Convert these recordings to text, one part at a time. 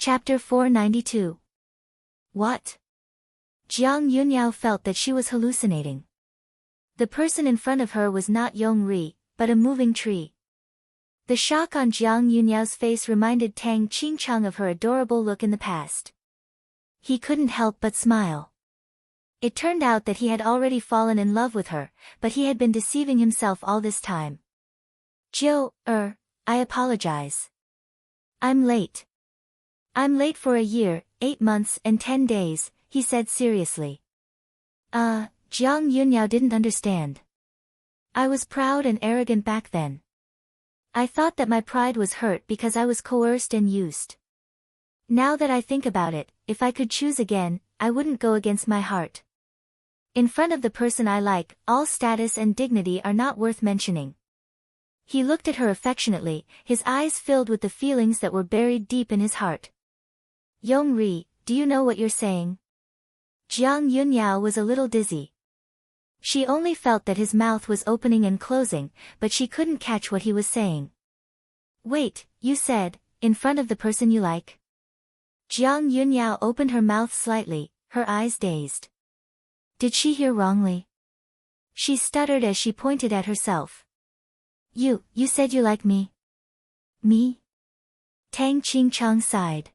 Chapter 492. What? Jiang Yunyao felt that she was hallucinating. The person in front of her was not Yongri, but a moving tree. The shock on Jiang Yunyao's face reminded Tang Qingchang of her adorable look in the past. He couldn't help but smile. It turned out that he had already fallen in love with her, but he had been deceiving himself all this time. I apologize. I'm late. I'm late for a year, 8 months and 10 days, he said seriously. Jiang Yunyao didn't understand. I was proud and arrogant back then. I thought that my pride was hurt because I was coerced and used. Now that I think about it, if I could choose again, I wouldn't go against my heart. In front of the person I like, all status and dignity are not worth mentioning. He looked at her affectionately, his eyes filled with the feelings that were buried deep in his heart. Yongri, do you know what you're saying? Jiang Yunyao was a little dizzy. She only felt that his mouth was opening and closing, but she couldn't catch what he was saying. Wait, you said, in front of the person you like? Jiang Yunyao opened her mouth slightly, her eyes dazed. Did she hear wrongly? She stuttered as she pointed at herself. You said you like me? Me? Tang Qingchang sighed.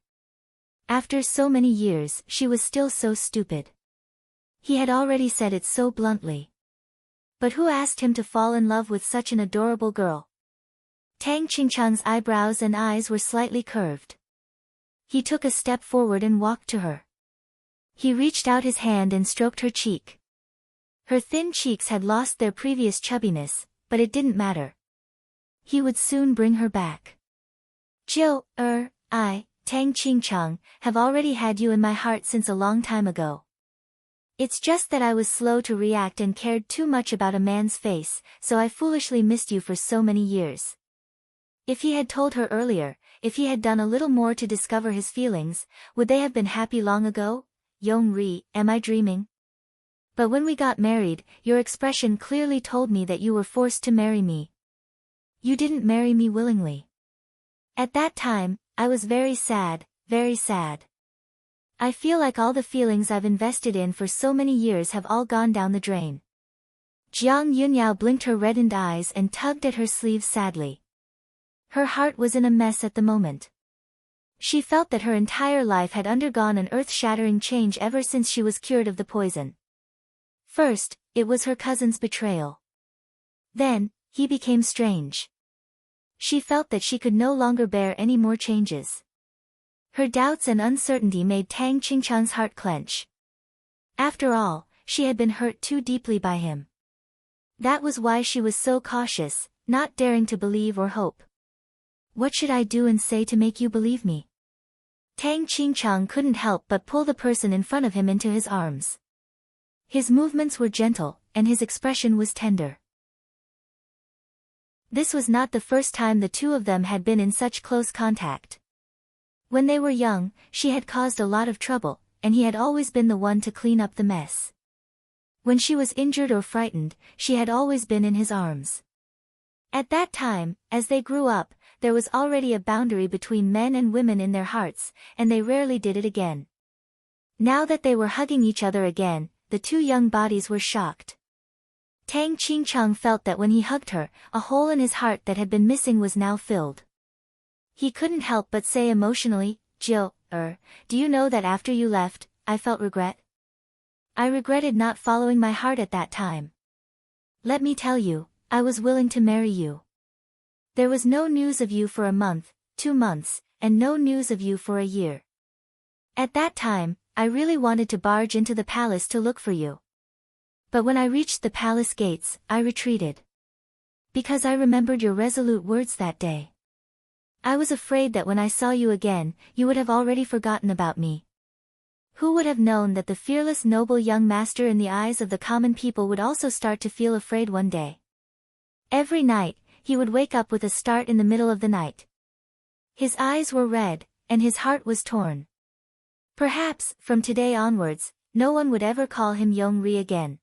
After so many years, she was still so stupid. He had already said it so bluntly. But who asked him to fall in love with such an adorable girl? Tang Qingchang's eyebrows and eyes were slightly curved. He took a step forward and walked to her. He reached out his hand and stroked her cheek. Her thin cheeks had lost their previous chubbiness, but it didn't matter. He would soon bring her back. Tang Qingchang, have already had you in my heart since a long time ago. It's just that I was slow to react and cared too much about a man's face, so I foolishly missed you for so many years. If he had told her earlier, if he had done a little more to discover his feelings, would they have been happy long ago? Yongri, am I dreaming? But when we got married, your expression clearly told me that you were forced to marry me. You didn't marry me willingly. At that time, I was very sad, very sad. I feel like all the feelings I've invested in for so many years have all gone down the drain. Jiang Yunyao blinked her reddened eyes and tugged at her sleeve sadly. Her heart was in a mess at the moment. She felt that her entire life had undergone an earth-shattering change ever since she was cured of the poison. First, it was her cousin's betrayal. Then, he became strange. She felt that she could no longer bear any more changes. Her doubts and uncertainty made Tang Qingchang's heart clench. After all, she had been hurt too deeply by him. That was why she was so cautious, not daring to believe or hope. What should I do and say to make you believe me? Tang Qingchang couldn't help but pull the person in front of him into his arms. His movements were gentle, and his expression was tender. This was not the first time the two of them had been in such close contact. When they were young, she had caused a lot of trouble, and he had always been the one to clean up the mess. When she was injured or frightened, she had always been in his arms. At that time, as they grew up, there was already a boundary between men and women in their hearts, and they rarely did it again. Now that they were hugging each other again, the two young bodies were shocked. Tang Qingchang felt that when he hugged her, a hole in his heart that had been missing was now filled. He couldn't help but say emotionally, do you know that after you left, I felt regret? I regretted not following my heart at that time. Let me tell you, I was willing to marry you. There was no news of you for a month, 2 months, and no news of you for a year. At that time, I really wanted to barge into the palace to look for you. But when I reached the palace gates, I retreated. Because I remembered your resolute words that day. I was afraid that when I saw you again, you would have already forgotten about me. Who would have known that the fearless noble young master in the eyes of the common people would also start to feel afraid one day? Every night, he would wake up with a start in the middle of the night. His eyes were red, and his heart was torn. Perhaps, from today onwards, no one would ever call him Yongri again.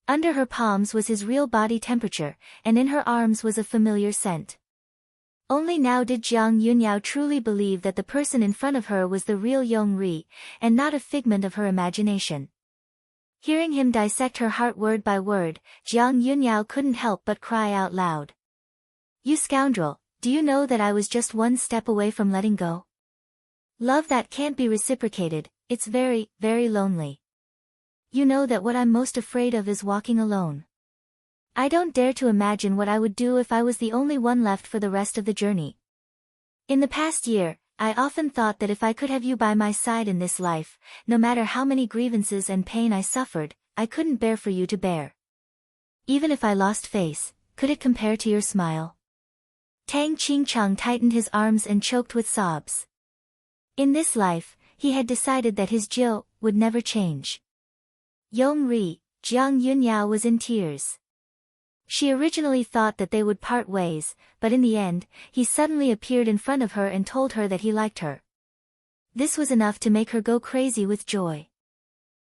Under her palms was his real body temperature, and in her arms was a familiar scent. Only now did Jiang Yunyao truly believe that the person in front of her was the real Yong-ri, and not a figment of her imagination. Hearing him dissect her heart word by word, Jiang Yunyao couldn't help but cry out loud. You scoundrel, do you know that I was just one step away from letting go? Love that can't be reciprocated, it's very, very lonely. You know that what I'm most afraid of is walking alone. I don't dare to imagine what I would do if I was the only one left for the rest of the journey. In the past year, I often thought that if I could have you by my side in this life, no matter how many grievances and pain I suffered, I couldn't bear for you to bear. Even if I lost face, could it compare to your smile? Tang Qingchang tightened his arms and choked with sobs. In this life, he had decided that his Jiu would never change. Yong-ri, Jiang Yunyao was in tears. She originally thought that they would part ways, but in the end, he suddenly appeared in front of her and told her that he liked her. This was enough to make her go crazy with joy.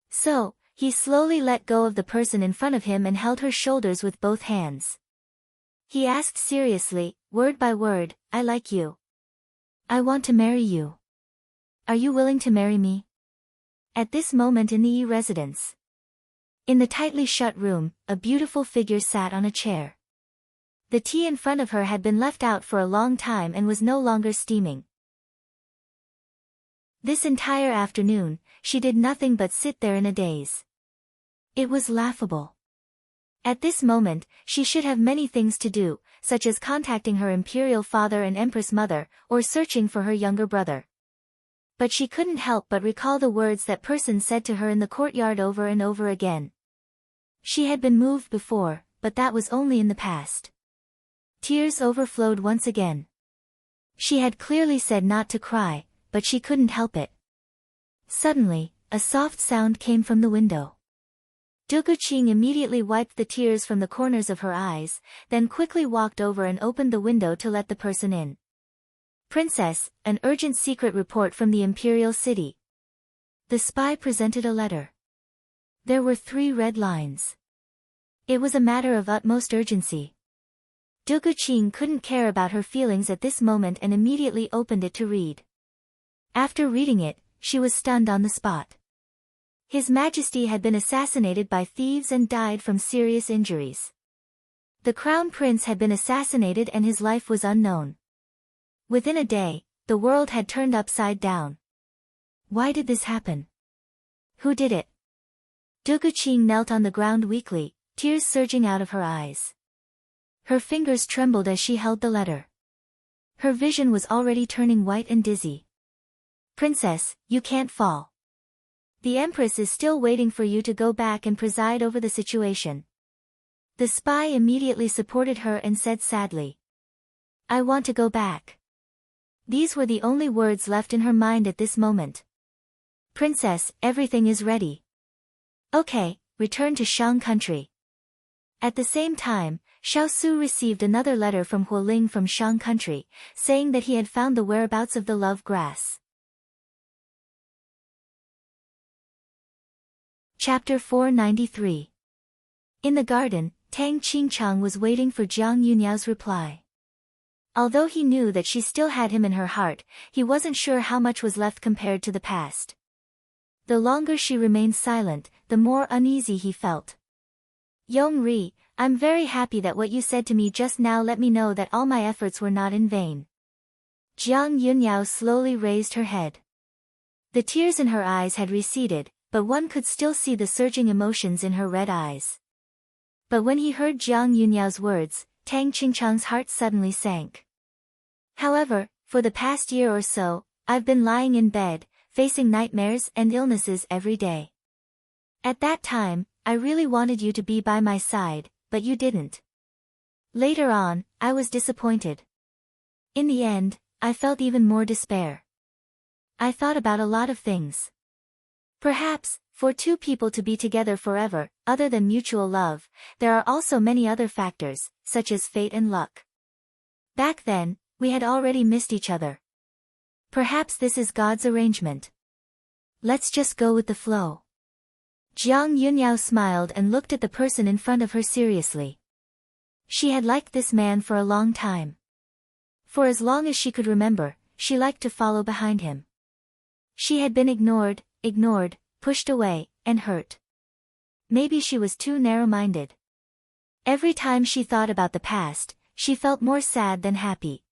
So, he slowly let go of the person in front of him and held her shoulders with both hands. He asked seriously, word by word, I like you. I want to marry you. Are you willing to marry me? At this moment in the Yi residence. In the tightly shut room, a beautiful figure sat on a chair. The tea in front of her had been left out for a long time and was no longer steaming. This entire afternoon, she did nothing but sit there in a daze. It was laughable. At this moment, she should have many things to do, such as contacting her imperial father and empress mother, or searching for her younger brother. But she couldn't help but recall the words that person said to her in the courtyard over and over again. She had been moved before, but that was only in the past. Tears overflowed once again. She had clearly said not to cry, but she couldn't help it. Suddenly, a soft sound came from the window. Duguqing immediately wiped the tears from the corners of her eyes, then quickly walked over and opened the window to let the person in. Princess, an urgent secret report from the imperial city. The spy presented a letter. There were 3 red lines. It was a matter of utmost urgency. Duguqing couldn't care about her feelings at this moment and immediately opened it to read. After reading it, she was stunned on the spot. His Majesty had been assassinated by thieves and died from serious injuries. The Crown Prince had been assassinated and his life was unknown. Within a day, the world had turned upside down. Why did this happen? Who did it? Duguqing knelt on the ground weakly, tears surging out of her eyes. Her fingers trembled as she held the letter. Her vision was already turning white and dizzy. Princess, you can't fall. The Empress is still waiting for you to go back and preside over the situation. The spy immediately supported her and said sadly. I want to go back. These were the only words left in her mind at this moment. Princess, everything is ready. Okay, return to Shang country. At the same time, Xiao Su received another letter from Huoling from Shang country, saying that he had found the whereabouts of the love grass. Chapter 493. In the garden, Tang Qingchang was waiting for Jiang Yunyao's reply. Although he knew that she still had him in her heart, he wasn't sure how much was left compared to the past. The longer she remained silent, the more uneasy he felt. Yong-ri, I'm very happy that what you said to me just now let me know that all my efforts were not in vain. Jiang Yunyao slowly raised her head. The tears in her eyes had receded, but one could still see the surging emotions in her red eyes. But when he heard Jiang Yunyao's words, Tang Qingchang's heart suddenly sank. However, for the past year or so, I've been lying in bed, facing nightmares and illnesses every day. At that time, I really wanted you to be by my side, but you didn't. Later on, I was disappointed. In the end, I felt even more despair. I thought about a lot of things. Perhaps, for 2 people to be together forever, other than mutual love, there are also many other factors, such as fate and luck. Back then, we had already missed each other. Perhaps this is God's arrangement. Let's just go with the flow. Jiang Yunyao smiled and looked at the person in front of her seriously. She had liked this man for a long time. For as long as she could remember, she liked to follow behind him. She had been ignored, pushed away, and hurt. Maybe she was too narrow-minded. Every time she thought about the past, she felt more sad than happy.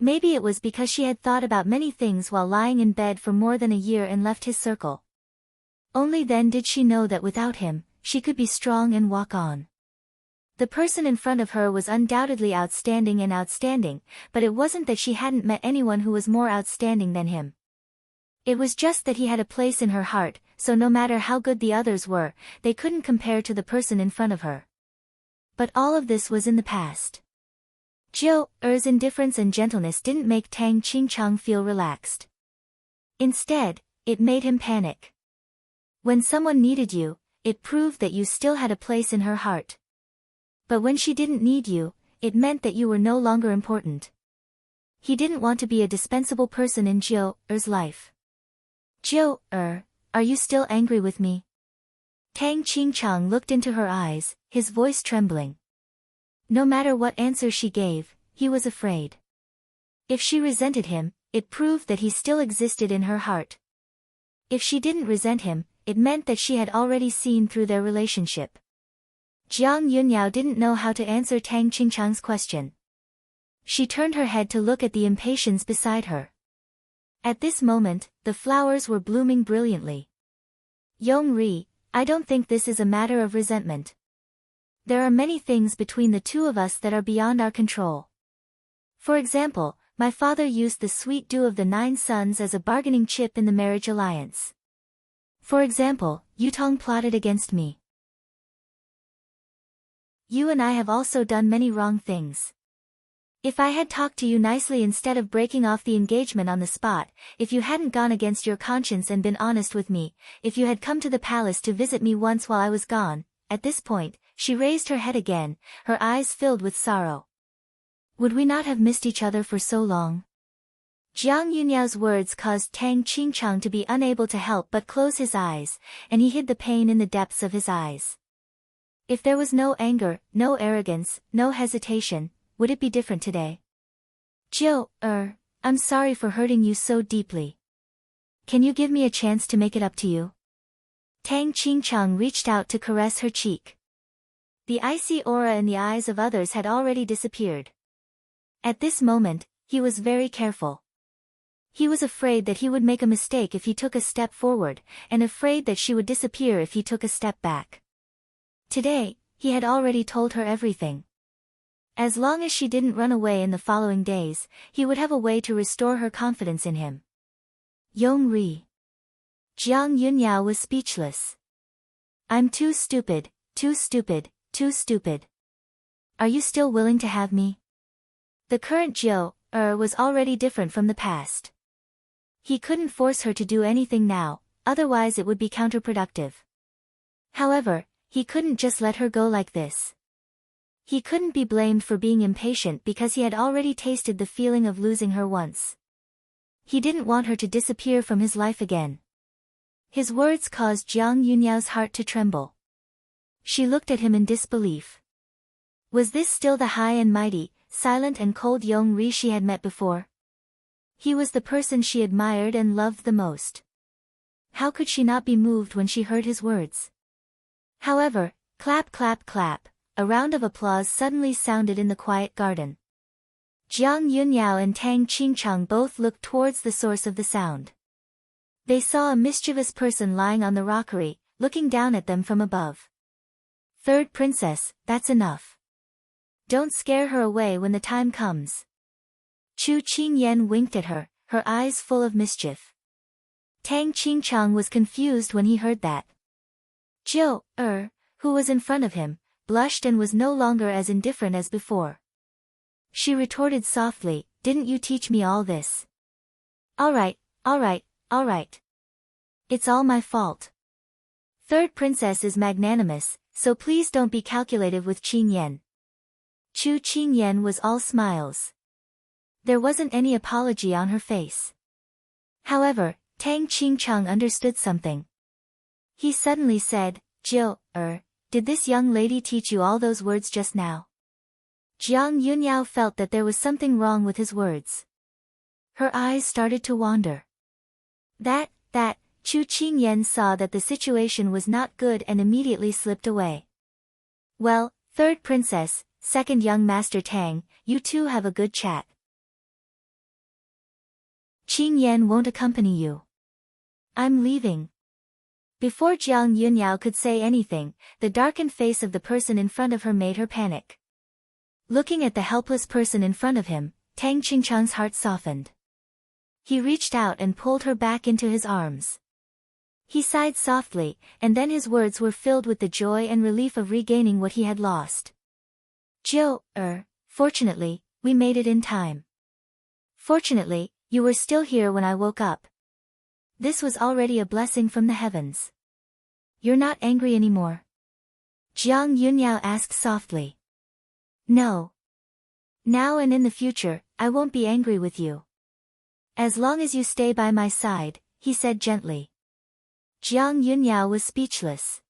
Maybe it was because she had thought about many things while lying in bed for more than a year and left his circle. Only then did she know that without him, she could be strong and walk on. The person in front of her was undoubtedly outstanding, but it wasn't that she hadn't met anyone who was more outstanding than him. It was just that he had a place in her heart, so no matter how good the others were, they couldn't compare to the person in front of her. But all of this was in the past. Jiu's indifference and gentleness didn't make Tang Qingchang feel relaxed. Instead, it made him panic. When someone needed you, it proved that you still had a place in her heart. But when she didn't need you, it meant that you were no longer important. He didn't want to be a dispensable person in Jiu's life. Jiu, are you still angry with me? Tang Qingchang looked into her eyes, his voice trembling. No matter what answer she gave, he was afraid. If she resented him, it proved that he still existed in her heart. If she didn't resent him, it meant that she had already seen through their relationship. Jiang Yunyao didn't know how to answer Tang Qingchang's question. She turned her head to look at the impatiens beside her. At this moment, the flowers were blooming brilliantly. Yongri, I don't think this is a matter of resentment. There are many things between the two of us that are beyond our control. For example, my father used the sweet dew of the 9 sons as a bargaining chip in the marriage alliance. For example, Yutong plotted against me. You and I have also done many wrong things. If I had talked to you nicely instead of breaking off the engagement on the spot, if you hadn't gone against your conscience and been honest with me, if you had come to the palace to visit me once while I was gone, at this point, she raised her head again, her eyes filled with sorrow. Would we not have missed each other for so long? Jiang Yunyao's words caused Tang Qingchang to be unable to help but close his eyes, and he hid the pain in the depths of his eyes. If there was no anger, no arrogance, no hesitation, would it be different today? Jiu, I'm sorry for hurting you so deeply. Can you give me a chance to make it up to you? Tang Qingchang reached out to caress her cheek. The icy aura in the eyes of others had already disappeared. At this moment, he was very careful. He was afraid that he would make a mistake if he took a step forward, and afraid that she would disappear if he took a step back. Today, he had already told her everything. As long as she didn't run away in the following days, he would have a way to restore her confidence in him. Yongri. Jiang Yunyao was speechless. I'm too stupid, too stupid, too stupid. Are you still willing to have me? The current Jiu was already different from the past. He couldn't force her to do anything now, otherwise it would be counterproductive. However, he couldn't just let her go like this. He couldn't be blamed for being impatient because he had already tasted the feeling of losing her once. He didn't want her to disappear from his life again. His words caused Jiang Yunyao's heart to tremble. She looked at him in disbelief. Was this still the high and mighty, silent and cold Yongri she had met before? He was the person she admired and loved the most. How could she not be moved when she heard his words? However, clap clap clap, a round of applause suddenly sounded in the quiet garden. Jiang Yunyao and Tang Qingchang both looked towards the source of the sound. They saw a mischievous person lying on the rockery, looking down at them from above. Third princess, that's enough. Don't scare her away when the time comes. Chu Qingyan winked at her, her eyes full of mischief. Tang Qingchang was confused when he heard that. Jiu, who was in front of him, blushed and was no longer as indifferent as before. She retorted softly, didn't you teach me all this? All right. It's all my fault. Third princess is magnanimous, so please don't be calculative with Qingyan. Chu Qingyan was all smiles. There wasn't any apology on her face. However, Tang Qingchang understood something. He suddenly said, Jiu, did this young lady teach you all those words just now? Jiang Yunyao felt that there was something wrong with his words. Her eyes started to wander. That, Chu Qingyan saw that the situation was not good and immediately slipped away. Well, third princess, second young master Tang, you two have a good chat. Qingyan won't accompany you. I'm leaving. Before Jiang Yunyao could say anything, the darkened face of the person in front of her made her panic. Looking at the helpless person in front of him, Tang Qingchang's heart softened. He reached out and pulled her back into his arms. He sighed softly, and then his words were filled with the joy and relief of regaining what he had lost. Fortunately, we made it in time. Fortunately, you were still here when I woke up. This was already a blessing from the heavens. You're not angry anymore? Jiang Yunyao asked softly. No. Now and in the future, I won't be angry with you. As long as you stay by my side, he said gently. Jiang Yunyao was speechless.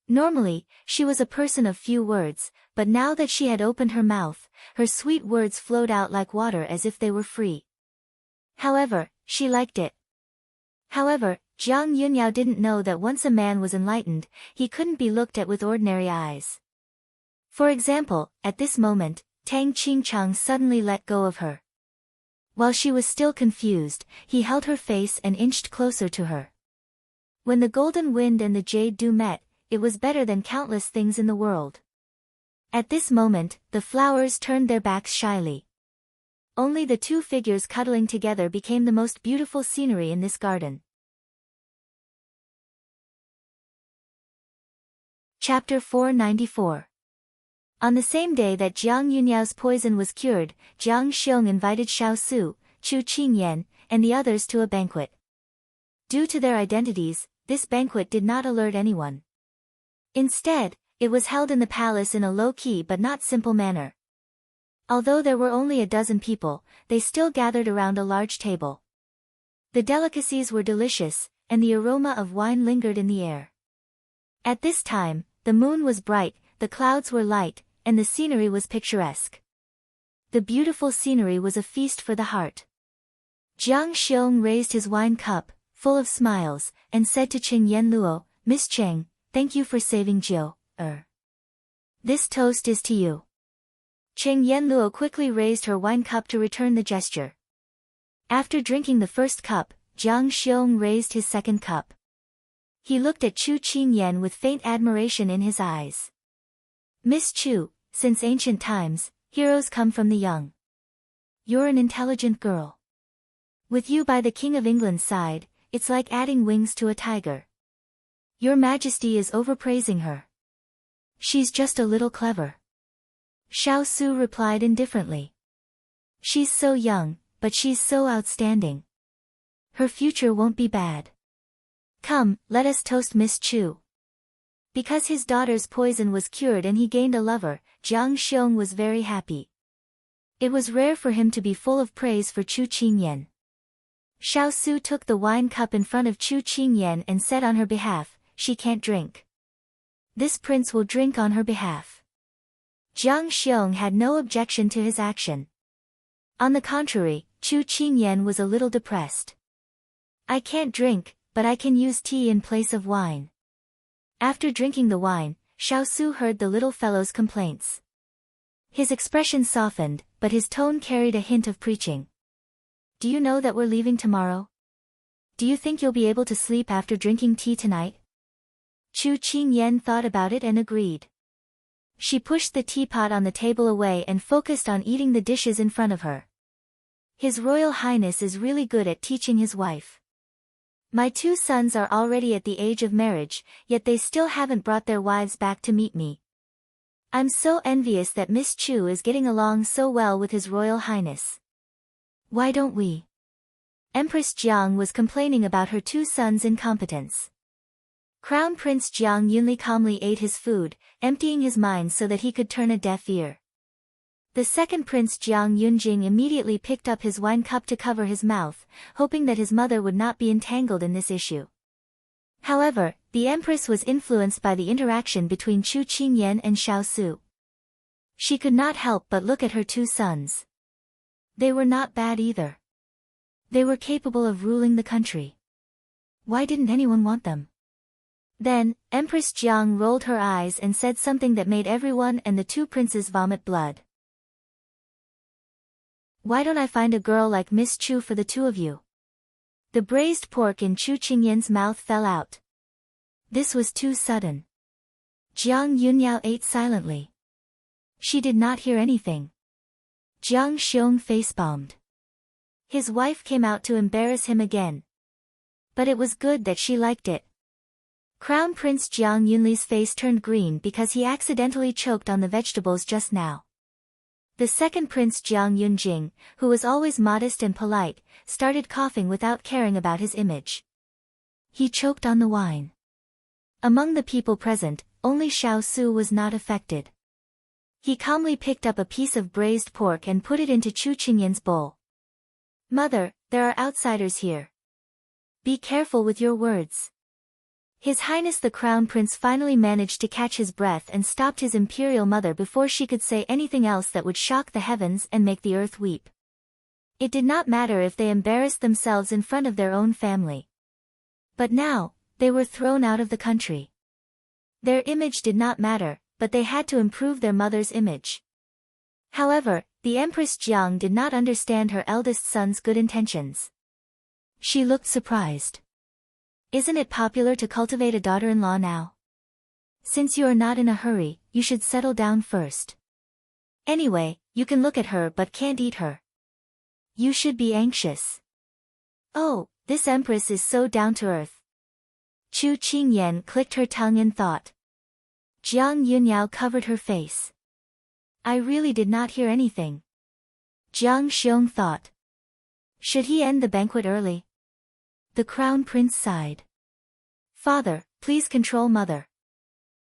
Normally, she was a person of few words, but now that she had opened her mouth, her sweet words flowed out like water as if they were free. However, she liked it. However, Jiang Yunyao didn't know that once a man was enlightened, he couldn't be looked at with ordinary eyes. For example, at this moment, Tang Qingchang suddenly let go of her. While she was still confused, he held her face and inched closer to her. When the golden wind and the jade dew met, it was better than countless things in the world. At this moment, the flowers turned their backs shyly. Only the two figures cuddling together became the most beautiful scenery in this garden. Chapter 494. On the same day that Jiang Yunyao's poison was cured, Jiang Xiong invited Xiao Su, Chu Qingyan, and the others to a banquet. Due to their identities, this banquet did not alert anyone. Instead, it was held in the palace in a low-key but not simple manner. Although there were only a dozen people, they still gathered around a large table. The delicacies were delicious, and the aroma of wine lingered in the air. At this time, the moon was bright, the clouds were light, and the scenery was picturesque. The beautiful scenery was a feast for the heart. Jiang Xiong raised his wine cup, full of smiles, and said to Cheng Yenluo, Miss Cheng, thank you for saving Jiu. This toast is to you. Cheng Yenluo quickly raised her wine cup to return the gesture. After drinking the first cup, Jiang Xiong raised his second cup. He looked at Chu Qingyan with faint admiration in his eyes. Miss Chu, since ancient times, heroes come from the young. You're an intelligent girl. With you by the King of England's side, it's like adding wings to a tiger. Your Majesty is overpraising her. She's just a little clever. Xiao Su replied indifferently. She's so young, but she's so outstanding. Her future won't be bad. Come, let us toast Miss Chu. Because his daughter's poison was cured and he gained a lover, Jiang Xiong was very happy. It was rare for him to be full of praise for Chu Qingyan. Xiao Su took the wine cup in front of Chu Qingyan and said on her behalf, she can't drink. This prince will drink on her behalf. Jiang Xiong had no objection to his action. On the contrary, Chu Qingyan was a little depressed. I can't drink, but I can use tea in place of wine. After drinking the wine, Xiao Su heard the little fellow's complaints. His expression softened, but his tone carried a hint of preaching. Do you know that we're leaving tomorrow? Do you think you'll be able to sleep after drinking tea tonight? Chu Qingyan thought about it and agreed. She pushed the teapot on the table away and focused on eating the dishes in front of her. His Royal Highness is really good at teaching his wife. My two sons are already at the age of marriage, yet they still haven't brought their wives back to meet me. I'm so envious that Miss Chu is getting along so well with His Royal Highness. Why don't we? Empress Jiang was complaining about her two sons' incompetence. Crown Prince Jiang Yunli calmly ate his food, emptying his mind so that he could turn a deaf ear. The second Prince Jiang Yunjing immediately picked up his wine cup to cover his mouth, hoping that his mother would not be entangled in this issue. However, the Empress was influenced by the interaction between Chu Qingyan and Xiao Su. She could not help but look at her two sons. They were not bad either. They were capable of ruling the country. Why didn't anyone want them? Then, Empress Jiang rolled her eyes and said something that made everyone and the two princes vomit blood. Why don't I find a girl like Miss Chu for the two of you? The braised pork in Chu Qingyan's mouth fell out. This was too sudden. Jiang Yunyao ate silently. She did not hear anything. Jiang Xiong facepalmed. His wife came out to embarrass him again. But it was good that she liked it. Crown Prince Jiang Yunli's face turned green because he accidentally choked on the vegetables just now. The second Prince Jiang Yunjing, who was always modest and polite, started coughing without caring about his image. He choked on the wine. Among the people present, only Xiao Su was not affected. He calmly picked up a piece of braised pork and put it into Chu Qingyan's bowl. Mother, there are outsiders here. Be careful with your words. His Highness the Crown Prince finally managed to catch his breath and stopped his imperial mother before she could say anything else that would shock the heavens and make the earth weep. It did not matter if they embarrassed themselves in front of their own family. But now, they were thrown out of the country. Their image did not matter, but they had to improve their mother's image. However, the Empress Jiang did not understand her eldest son's good intentions. She looked surprised. Isn't it popular to cultivate a daughter-in-law now? Since you are not in a hurry, you should settle down first. Anyway, you can look at her but can't eat her. You should be anxious. Oh, this empress is so down-to-earth. Chu Qingyan clicked her tongue in thought. Jiang Yunyao covered her face. I really did not hear anything. Jiang Xiong thought. Should he end the banquet early? The crown prince sighed. Father, please control mother.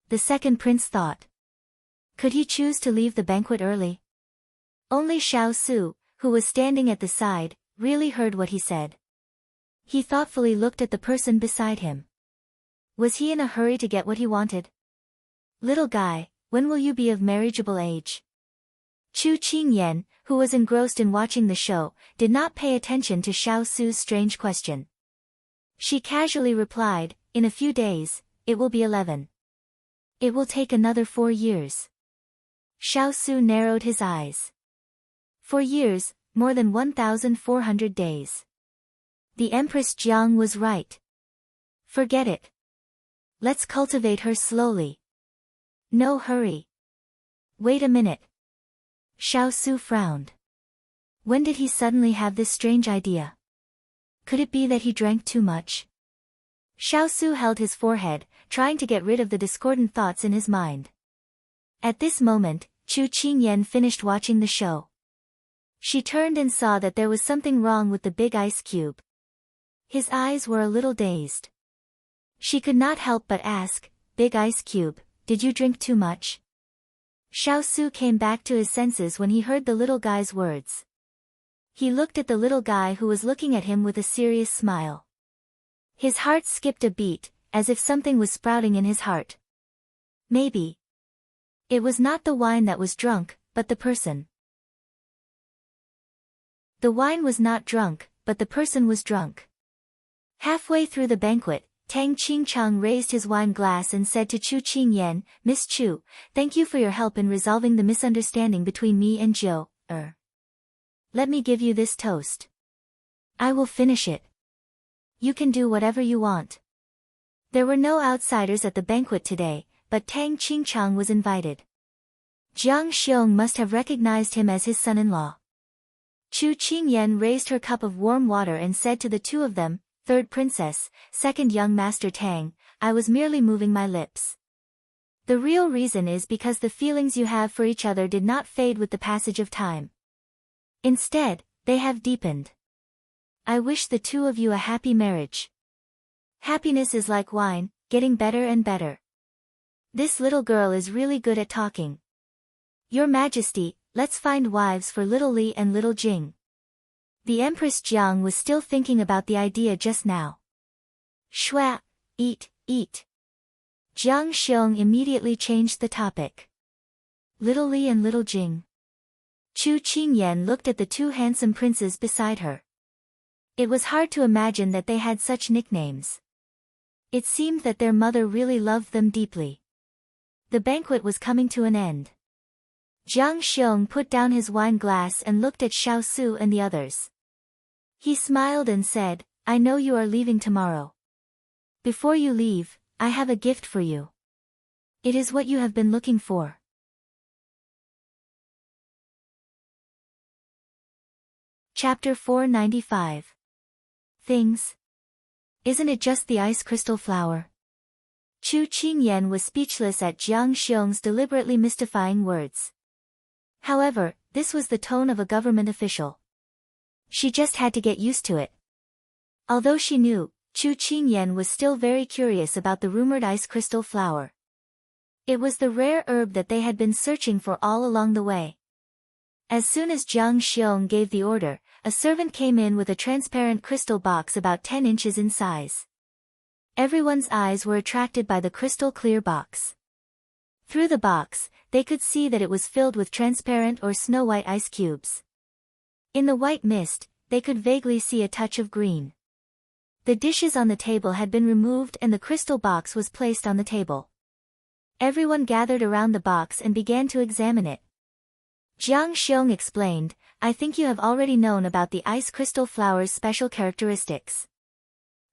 The second prince thought. Could he choose to leave the banquet early? Only Xiao Su, who was standing at the side, really heard what he said. He thoughtfully looked at the person beside him. Was he in a hurry to get what he wanted? Little guy, when will you be of marriageable age? Chu Qingyan, who was engrossed in watching the show, did not pay attention to Xiao Su's strange question. She casually replied, in a few days, it will be 11. It will take another 4 years. Xiao Su narrowed his eyes. 4 years, more than 1,400 days. The Empress Jiang was right. Forget it. Let's cultivate her slowly. No hurry. Wait a minute. Xiao Su frowned. When did he suddenly have this strange idea? Could it be that he drank too much? Xiao Su held his forehead, trying to get rid of the discordant thoughts in his mind. At this moment, Chu Qingyan finished watching the show. She turned and saw that there was something wrong with the big ice cube. His eyes were a little dazed. She could not help but ask, Big Ice Cube, did you drink too much? Xiao Su came back to his senses when he heard the little guy's words. He looked at the little guy who was looking at him with a serious smile. His heart skipped a beat, as if something was sprouting in his heart. Maybe. It was not the wine that was drunk, but the person. The wine was not drunk, but the person was drunk. Halfway through the banquet, Tang Qingchang raised his wine glass and said to Chu Qingyan, Miss Chu, thank you for your help in resolving the misunderstanding between me and Zhou. Let me give you this toast. I will finish it. You can do whatever you want. There were no outsiders at the banquet today, but Tang Qingchang was invited. Jiang Xiong must have recognized him as his son-in-law. Chu Qingyan raised her cup of warm water and said to the two of them, Third Princess, Second Young Master Tang, I was merely moving my lips. The real reason is because the feelings you have for each other did not fade with the passage of time. Instead, they have deepened. I wish the two of you a happy marriage. Happiness is like wine, getting better and better. This little girl is really good at talking. Your Majesty, let's find wives for little Li and little Jing. The Empress Jiang was still thinking about the idea just now. Shua, eat, eat. Jiang Xiong immediately changed the topic. Little Li and Little Jing. Chu Qingyan looked at the two handsome princes beside her. It was hard to imagine that they had such nicknames. It seemed that their mother really loved them deeply. The banquet was coming to an end. Jiang Xiong put down his wine glass and looked at Xiao Su and the others. He smiled and said, I know you are leaving tomorrow. Before you leave, I have a gift for you. It is what you have been looking for. Chapter 495. Things. Isn't it just the ice crystal flower? Chu Qingyan was speechless at Jiang Xiong's deliberately mystifying words. However, this was the tone of a government official. She just had to get used to it. Although she knew, Chu Qingyan was still very curious about the rumored ice crystal flower. It was the rare herb that they had been searching for all along the way. As soon as Jiang Xiong gave the order, a servant came in with a transparent crystal box about 10 inches in size. Everyone's eyes were attracted by the crystal-clear box. Through the box, they could see that it was filled with transparent or snow-white ice cubes. In the white mist, they could vaguely see a touch of green. The dishes on the table had been removed and the crystal box was placed on the table. Everyone gathered around the box and began to examine it. Jiang Xiong explained, I think you have already known about the ice crystal flower's special characteristics.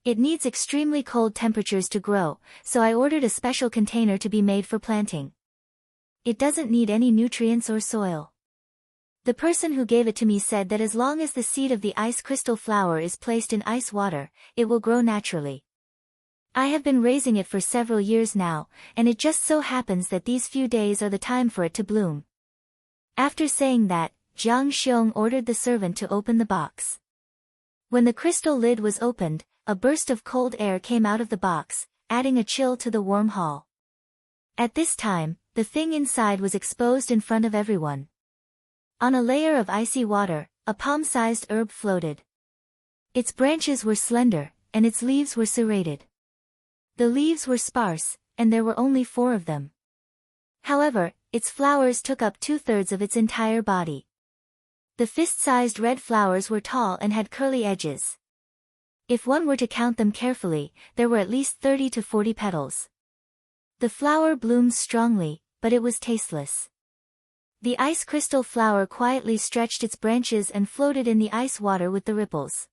It needs extremely cold temperatures to grow, so I ordered a special container to be made for planting. It doesn't need any nutrients or soil. The person who gave it to me said that as long as the seed of the ice crystal flower is placed in ice water, it will grow naturally. I have been raising it for several years now, and it just so happens that these few days are the time for it to bloom. After saying that, Jiang Xiong ordered the servant to open the box. When the crystal lid was opened, a burst of cold air came out of the box, adding a chill to the warm hall. At this time, the thing inside was exposed in front of everyone. On a layer of icy water, a palm-sized herb floated. Its branches were slender, and its leaves were serrated. The leaves were sparse, and there were only 4 of them. However, its flowers took up 2/3 of its entire body. The fist-sized red flowers were tall and had curly edges. If one were to count them carefully, there were at least 30 to 40 petals. The flower bloomed strongly, but it was tasteless. The ice crystal flower quietly stretched its branches and floated in the ice water with the ripples.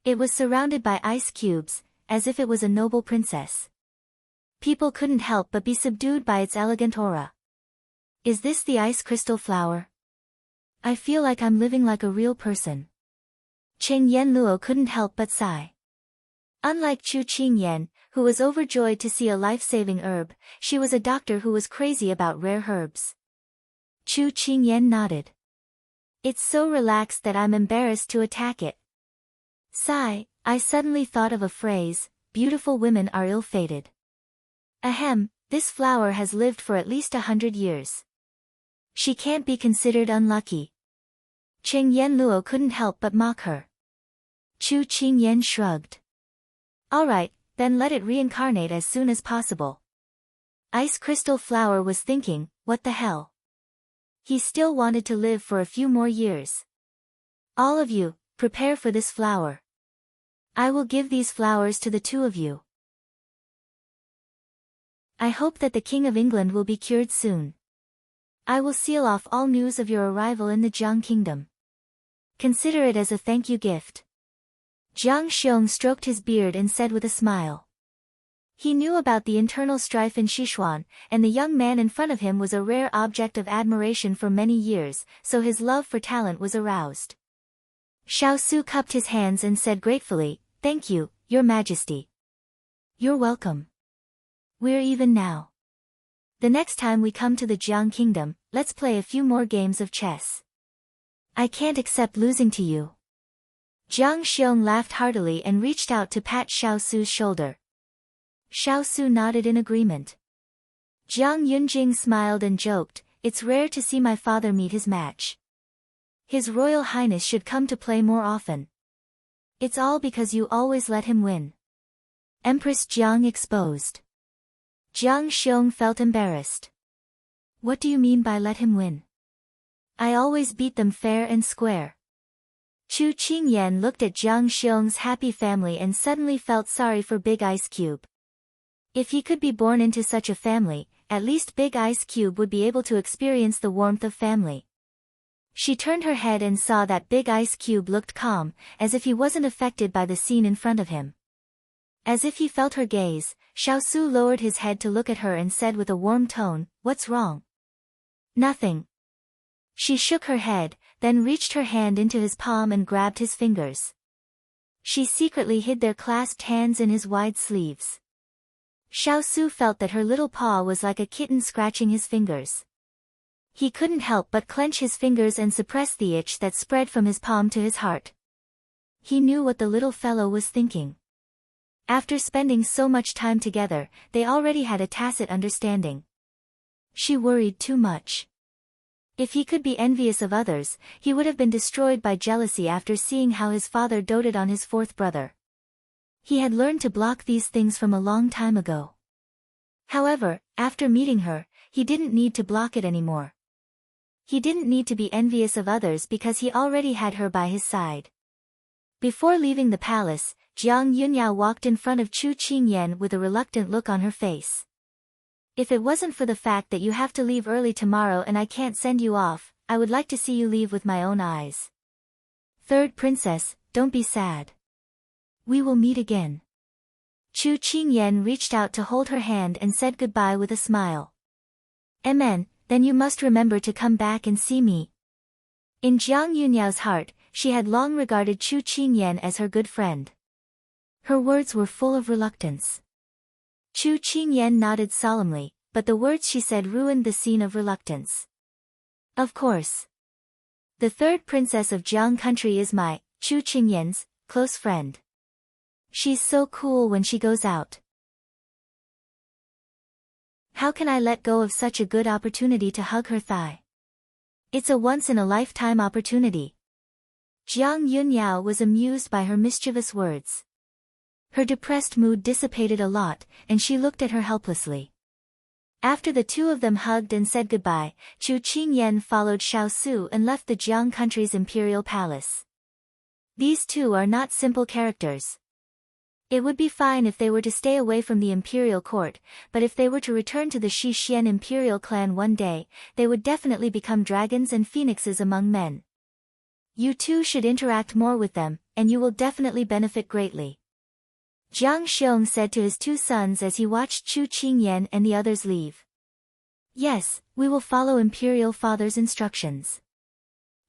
It was surrounded by ice cubes, as if it was a noble princess. People couldn't help but be subdued by its elegant aura. Is this the ice crystal flower? I feel like I'm living like a real person. Cheng Yanluo couldn't help but sigh. Unlike Chu Qingyan, who was overjoyed to see a life-saving herb, she was a doctor who was crazy about rare herbs. Chu Qingyan nodded. It's so relaxed that I'm embarrassed to attack it. Sigh, I suddenly thought of a phrase, beautiful women are ill-fated. Ahem, this flower has lived for at least 100 years. She can't be considered unlucky. Cheng Yanluo couldn't help but mock her. Chu Qingyan shrugged. Alright, then let it reincarnate as soon as possible. Ice Crystal Flower was thinking, what the hell? He still wanted to live for a few more years. All of you, prepare for this flower. I will give these flowers to the 2 of you. I hope that the King of England will be cured soon. I will seal off all news of your arrival in the Jiang Kingdom. Consider it as a thank you gift. Jiang Xiong stroked his beard and said with a smile. He knew about the internal strife in Sichuan, and the young man in front of him was a rare object of admiration for many years, so his love for talent was aroused. Xiao Su cupped his hands and said gratefully, Thank you, Your Majesty. You're welcome. We're even now. The next time we come to the Jiang Kingdom, let's play a few more games of chess. I can't accept losing to you. Jiang Xiong laughed heartily and reached out to pat Xiao Su's shoulder. Xiao Su nodded in agreement. Jiang Yunjing smiled and joked, It's rare to see my father meet his match. His Royal Highness should come to play more often. It's all because you always let him win. Empress Jiang exposed. Jiang Xiong felt embarrassed. What do you mean by let him win? I always beat them fair and square. Chu Qingyan looked at Jiang Xiong's happy family and suddenly felt sorry for Big Ice Cube. If he could be born into such a family, at least Big Ice Cube would be able to experience the warmth of family. She turned her head and saw that Big Ice Cube looked calm, as if he wasn't affected by the scene in front of him. As if he felt her gaze, Xiaosu lowered his head to look at her and said with a warm tone, "What's wrong?" "Nothing." She shook her head, then reached her hand into his palm and grabbed his fingers. She secretly hid their clasped hands in his wide sleeves. Xiaosu felt that her little paw was like a kitten scratching his fingers. He couldn't help but clench his fingers and suppress the itch that spread from his palm to his heart. He knew what the little fellow was thinking. After spending so much time together, they already had a tacit understanding. She worried too much. If he could be envious of others, he would have been destroyed by jealousy after seeing how his father doted on his fourth brother. He had learned to block these things from a long time ago. However, after meeting her, he didn't need to block it anymore. He didn't need to be envious of others because he already had her by his side. Before leaving the palace, Jiang Yunyao walked in front of Chu Qingyan with a reluctant look on her face. "If it wasn't for the fact that you have to leave early tomorrow and I can't send you off, I would like to see you leave with my own eyes. Third princess, don't be sad. We will meet again." Chu Qingyan reached out to hold her hand and said goodbye with a smile. "Amen, then you must remember to come back and see me." In Jiang Yunyao's heart, she had long regarded Chu Qingyan as her good friend. Her words were full of reluctance. Chu Qingyan nodded solemnly, but the words she said ruined the scene of reluctance. "Of course. The third princess of Jiang country is my, Chu Qingyan's, close friend. She's so cool when she goes out. How can I let go of such a good opportunity to hug her thigh? It's a once-in-a-lifetime opportunity." Jiang Yunyao was amused by her mischievous words. Her depressed mood dissipated a lot, and she looked at her helplessly. After the two of them hugged and said goodbye, Chu Qingyan followed Xiaosu and left the Jiang country's imperial palace. These two are not simple characters. It would be fine if they were to stay away from the imperial court, but if they were to return to the Xixian imperial clan one day, they would definitely become dragons and phoenixes among men. You two should interact more with them, and you will definitely benefit greatly. Jiang Xiong said to his two sons as he watched Chu Qingyan and the others leave. "Yes, we will follow imperial father's instructions."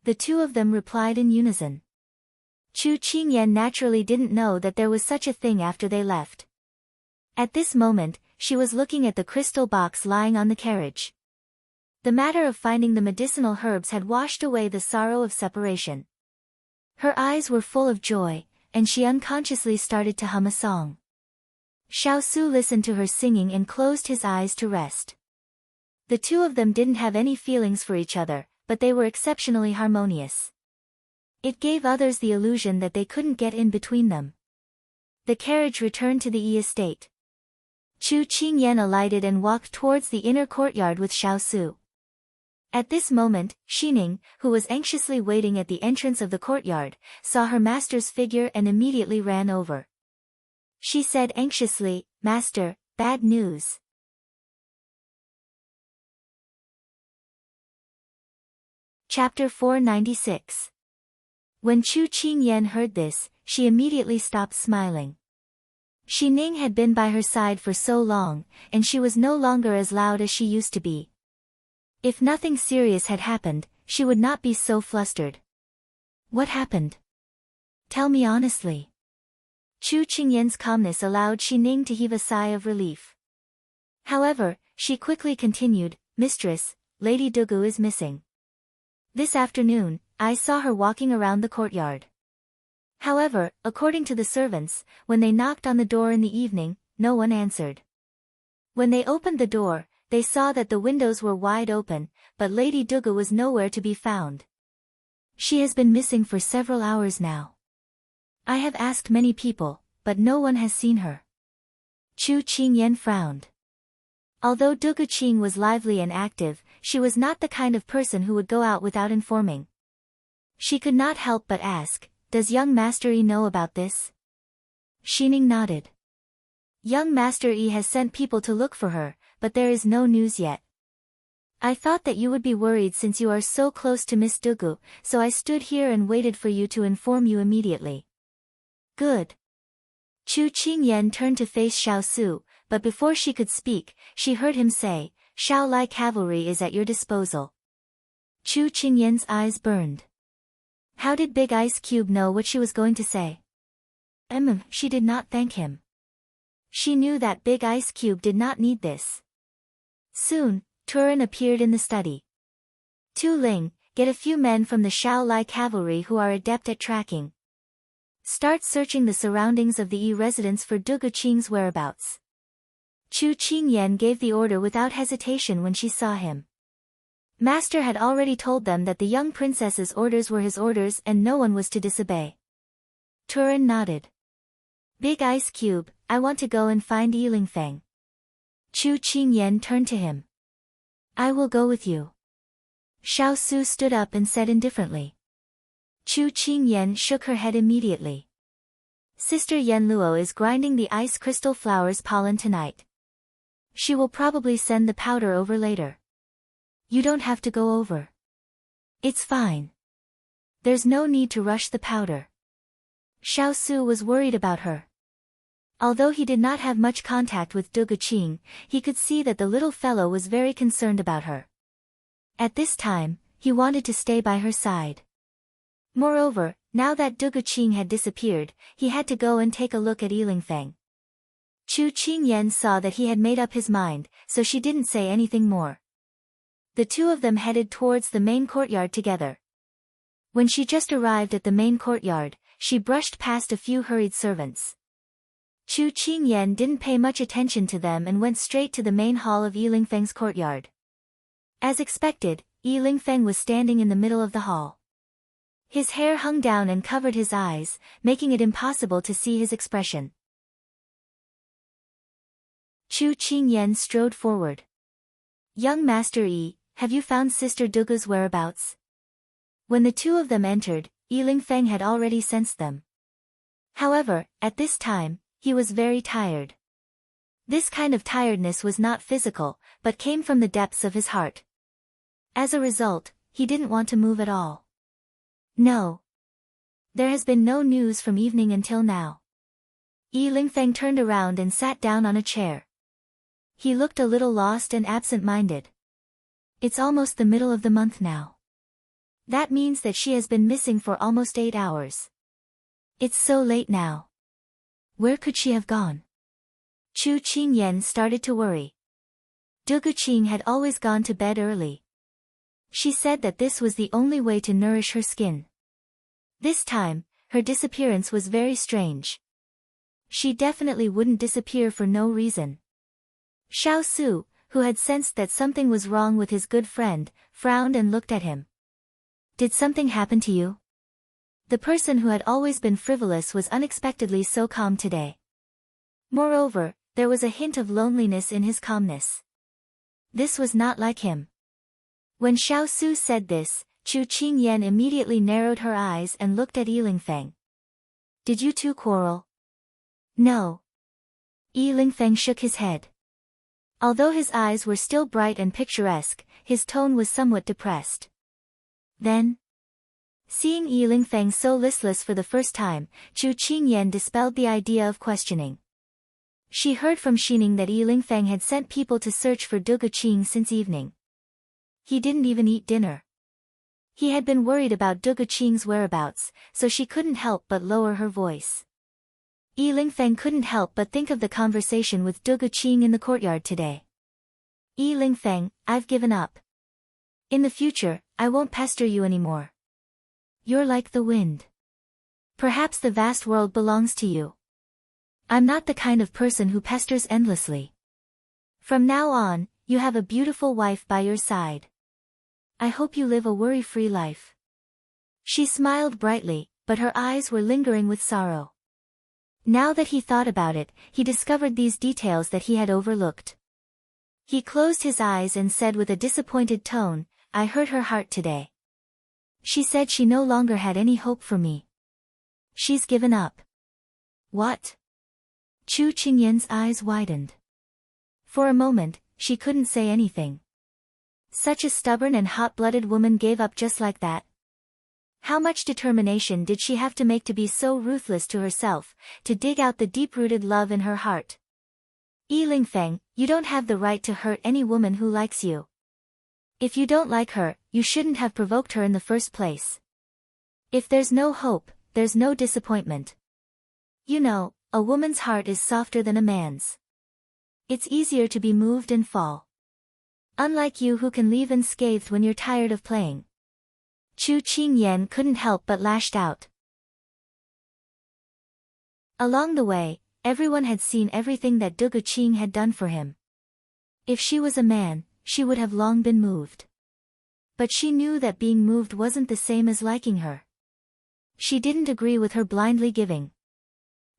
The two of them replied in unison. Chu Qingyan naturally didn't know that there was such a thing after they left. At this moment, she was looking at the crystal box lying on the carriage. The matter of finding the medicinal herbs had washed away the sorrow of separation. Her eyes were full of joy, and she unconsciously started to hum a song. Xiaosu listened to her singing and closed his eyes to rest. The two of them didn't have any feelings for each other, but they were exceptionally harmonious. It gave others the illusion that they couldn't get in between them. The carriage returned to the Yi estate. Chu Qingyan alighted and walked towards the inner courtyard with Xiaosu. At this moment, Xining, who was anxiously waiting at the entrance of the courtyard, saw her master's figure and immediately ran over. She said anxiously, "Master, bad news." Chapter 496. When Chu Qingyan heard this, she immediately stopped smiling. Xining had been by her side for so long, and she was no longer as loud as she used to be. If nothing serious had happened, she would not be so flustered. "What happened? Tell me honestly." Chu Qingyan's calmness allowed Xining to heave a sigh of relief. However, she quickly continued, "Mistress, Lady Dugu is missing. This afternoon, I saw her walking around the courtyard. However, according to the servants, when they knocked on the door in the evening, no one answered. When they opened the door, they saw that the windows were wide open, but Lady Dugu was nowhere to be found. She has been missing for several hours now. I have asked many people, but no one has seen her." Chu Qingyan frowned. Although Dugu Qing was lively and active, she was not the kind of person who would go out without informing. She could not help but ask, "Does young Master Yi know about this?" Xining nodded. "Young Master Yi has sent people to look for her, but there is no news yet. I thought that you would be worried since you are so close to Miss Dugu, so I stood here and waited for you to inform you immediately." "Good." Chu Qingyan turned to face Xiao Su, but before she could speak, she heard him say, "Shao Lai cavalry is at your disposal." Chu Qingyan's eyes burned. How did Big Ice Cube know what she was going to say? She did not thank him. She knew that Big Ice Cube did not need this. Soon, Turin appeared in the study. Tu Ling, get a few men from the Shao Lai cavalry who are adept at tracking. Start searching the surroundings of the Yi residence for Dugu Qing's whereabouts. Chu Qingyan gave the order without hesitation when she saw him. Master had already told them that the young princess's orders were his orders and no one was to disobey. Turin nodded. "Big Ice Cube, I want to go and find Yi Lingfeng." Chu Qingyan turned to him. "I will go with you." Xiao Su stood up and said indifferently. Chu Qingyan shook her head immediately. "Sister Yen Luo is grinding the ice crystal flowers pollen tonight. She will probably send the powder over later. You don't have to go over. It's fine. There's no need to rush the powder." Xiao Su was worried about her. Although he did not have much contact with Dugu Qing, he could see that the little fellow was very concerned about her. At this time, he wanted to stay by her side. Moreover, now that Dugu Qing had disappeared, he had to go and take a look at Yi Lingfeng. Chu Qingyan saw that he had made up his mind, so she didn't say anything more. The two of them headed towards the main courtyard together. When she just arrived at the main courtyard, she brushed past a few hurried servants. Chu Qingyan didn't pay much attention to them and went straight to the main hall of Yi Lingfeng's courtyard. As expected, Yi Lingfeng was standing in the middle of the hall. His hair hung down and covered his eyes, making it impossible to see his expression. Chu Qingyan strode forward. "Young Master Yi, have you found Sister Dugu's whereabouts?" When the two of them entered, Yi Lingfeng had already sensed them. However, at this time, he was very tired. This kind of tiredness was not physical, but came from the depths of his heart. As a result, he didn't want to move at all. "No. There has been no news from evening until now." Yi Lingfeng turned around and sat down on a chair. He looked a little lost and absent-minded. "It's almost the middle of the month now. That means that she has been missing for almost 8 hours. It's so late now. Where could she have gone?" Chu Qingyan started to worry. Dugu Qing had always gone to bed early. She said that this was the only way to nourish her skin. This time, her disappearance was very strange. She definitely wouldn't disappear for no reason. Xiao Su, who had sensed that something was wrong with his good friend, frowned and looked at him. "Did something happen to you?" The person who had always been frivolous was unexpectedly so calm today. Moreover, there was a hint of loneliness in his calmness. This was not like him. When Xiao Su said this, Chu Qingyan immediately narrowed her eyes and looked at Yi Lingfeng. "Did you two quarrel?" "No." Yi Lingfeng shook his head. Although his eyes were still bright and picturesque, his tone was somewhat depressed. Then, seeing Yi Lingfeng so listless for the first time, Chu Qingyan dispelled the idea of questioning. She heard from Xining that Yi Lingfeng had sent people to search for Dugu Qing since evening. He didn't even eat dinner. He had been worried about Dugu Qing's whereabouts, so she couldn't help but lower her voice. Yi Lingfeng couldn't help but think of the conversation with Dugu Qing in the courtyard today. "Yi Lingfeng, I've given up. In the future, I won't pester you anymore. You're like the wind. Perhaps the vast world belongs to you. I'm not the kind of person who pesters endlessly. From now on, you have a beautiful wife by your side. I hope you live a worry-free life." She smiled brightly, but her eyes were lingering with sorrow. Now that he thought about it, he discovered these details that he had overlooked. He closed his eyes and said with a disappointed tone, I hurt her heart today. She said she no longer had any hope for me. She's given up. What? Chu Qingyan's eyes widened. For a moment, she couldn't say anything. Such a stubborn and hot-blooded woman gave up just like that. How much determination did she have to make to be so ruthless to herself, to dig out the deep-rooted love in her heart? Yi Lingfeng, you don't have the right to hurt any woman who likes you. If you don't like her, you shouldn't have provoked her in the first place. If there's no hope, there's no disappointment. You know, a woman's heart is softer than a man's. It's easier to be moved and fall. Unlike you who can leave unscathed when you're tired of playing. Chu Qingyan couldn't help but lashed out. Along the way, everyone had seen everything that Dugu Qing had done for him. If she was a man, she would have long been moved. But she knew that being moved wasn't the same as liking her. She didn't agree with her blindly giving.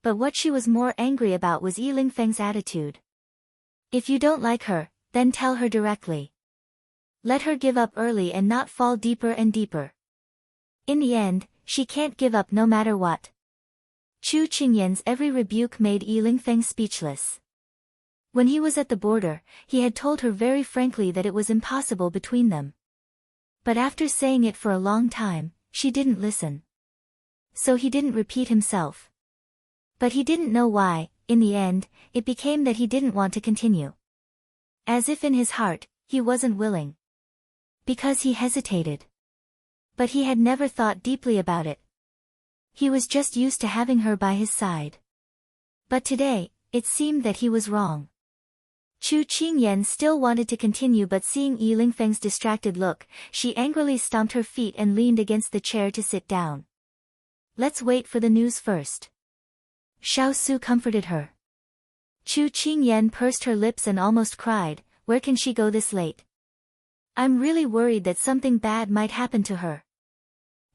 But what she was more angry about was Yi Lingfeng's attitude. If you don't like her, then tell her directly. Let her give up early and not fall deeper and deeper. In the end, she can't give up no matter what. Chu Qingyan's every rebuke made Yi Lingfeng speechless. When he was at the border, he had told her very frankly that it was impossible between them. But after saying it for a long time, she didn't listen. So he didn't repeat himself. But he didn't know why. In the end, it became that he didn't want to continue. As if in his heart, he wasn't willing. Because he hesitated. But he had never thought deeply about it. He was just used to having her by his side. But today, it seemed that he was wrong. Chu Qingyan still wanted to continue, but seeing Yi Lingfeng's distracted look, she angrily stomped her feet and leaned against the chair to sit down. Let's wait for the news first. Xiao Su comforted her. Chu Qingyan pursed her lips and almost cried, where can she go this late? I'm really worried that something bad might happen to her.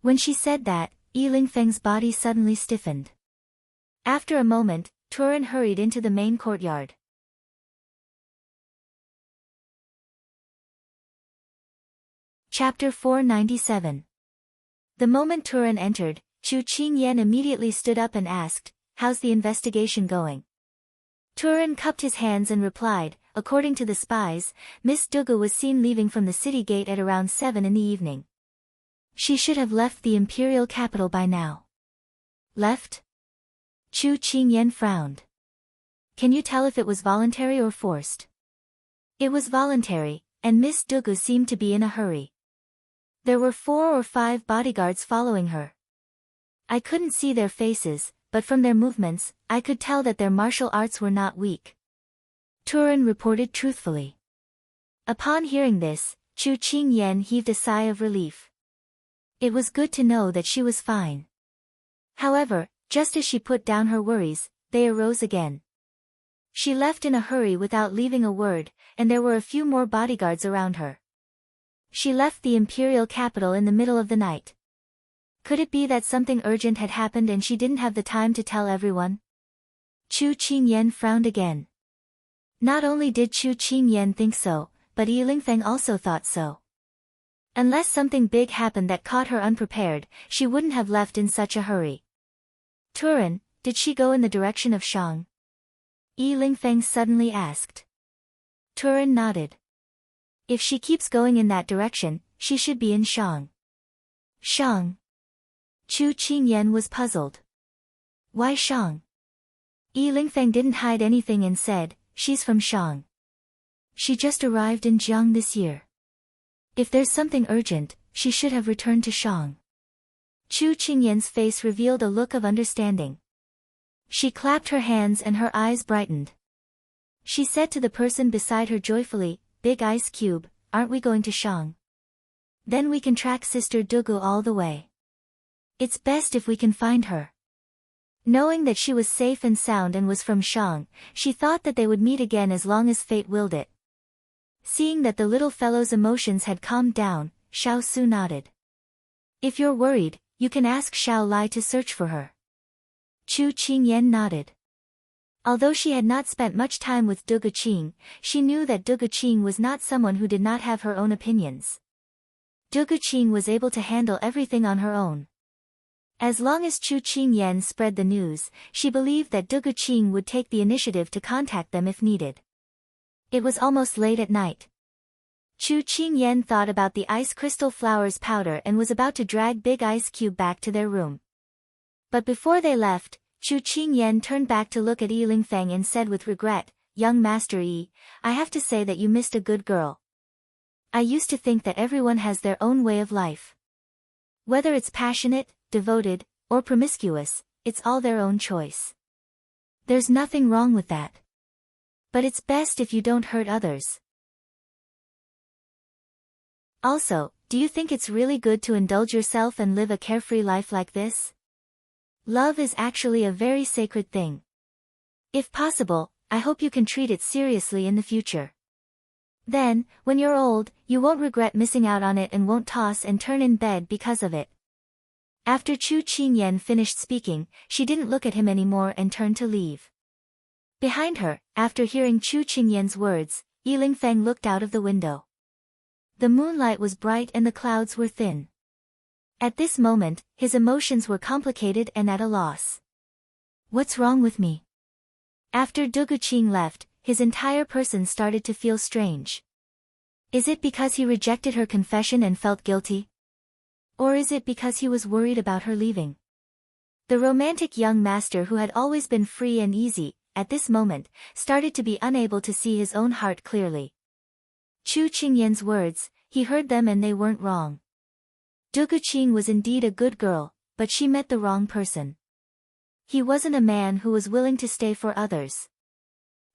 When she said that, Yi Lingfeng's body suddenly stiffened. After a moment, Turan hurried into the main courtyard. Chapter 497. The moment Turan entered, Chu Qingyan immediately stood up and asked, how's the investigation going? Turan cupped his hands and replied, according to the spies, Miss Dugu was seen leaving from the city gate at around 7 in the evening. She should have left the imperial capital by now. Left? Chu Qingyan frowned. Can you tell if it was voluntary or forced? It was voluntary, and Miss Dugu seemed to be in a hurry. There were 4 or 5 bodyguards following her. I couldn't see their faces, but from their movements, I could tell that their martial arts were not weak. Turan reported truthfully. Upon hearing this, Chu Qingyan heaved a sigh of relief. It was good to know that she was fine. However, just as she put down her worries, they arose again. She left in a hurry without leaving a word, and there were a few more bodyguards around her. She left the imperial capital in the middle of the night. Could it be that something urgent had happened and she didn't have the time to tell everyone? Chu Qingyan frowned again. Not only did Chu Qingyan think so, but Yi Lingfeng also thought so. Unless something big happened that caught her unprepared, she wouldn't have left in such a hurry. Turan, did she go in the direction of Shang? Yi Lingfeng suddenly asked. Turan nodded. If she keeps going in that direction, she should be in Shang. Shang? Chu Qingyan was puzzled. Why Shang? Yi Lingfeng didn't hide anything and said, she's from Shang. She just arrived in Jiang this year. If there's something urgent, she should have returned to Shang. Chu Qingyan's face revealed a look of understanding. She clapped her hands and her eyes brightened. She said to the person beside her joyfully, Big Ice Cube, aren't we going to Shang? Then we can track Sister Dugu all the way. It's best if we can find her. Knowing that she was safe and sound and was from Shang, she thought that they would meet again as long as fate willed it. Seeing that the little fellow's emotions had calmed down, Xiao Su nodded. If you're worried, you can ask Xiao Lai to search for her. Chu Qingyan nodded. Although she had not spent much time with Du Guqing, she knew that Du Guqing was not someone who did not have her own opinions. Du Guqing was able to handle everything on her own. As long as Chu Qingyan spread the news, she believed that Du Guqing would take the initiative to contact them if needed. It was almost late at night. Chu Qingyan thought about the ice crystal flowers powder and was about to drag Big Ice Cube back to their room. But before they left, Chu Qingyan turned back to look at Yi Lingfeng and said with regret, "Young Master Yi, I have to say that you missed a good girl. I used to think that everyone has their own way of life. Whether it's passionate, devoted, or promiscuous, it's all their own choice. There's nothing wrong with that. But it's best if you don't hurt others. Also, do you think it's really good to indulge yourself and live a carefree life like this? Love is actually a very sacred thing. If possible, I hope you can treat it seriously in the future. Then, when you're old, you won't regret missing out on it and won't toss and turn in bed because of it." After Chu Qingyan finished speaking, she didn't look at him anymore and turned to leave. Behind her, after hearing Chu Qingyan's words, Yi Lingfeng looked out of the window. The moonlight was bright and the clouds were thin. At this moment, his emotions were complicated and at a loss. What's wrong with me? After Du Guqing left, his entire person started to feel strange. Is it because he rejected her confession and felt guilty? Or is it because he was worried about her leaving? The romantic young master who had always been free and easy, at this moment, started to be unable to see his own heart clearly. Chu Qingyan's words, he heard them and they weren't wrong. Du Guqing was indeed a good girl, but she met the wrong person. He wasn't a man who was willing to stay for others.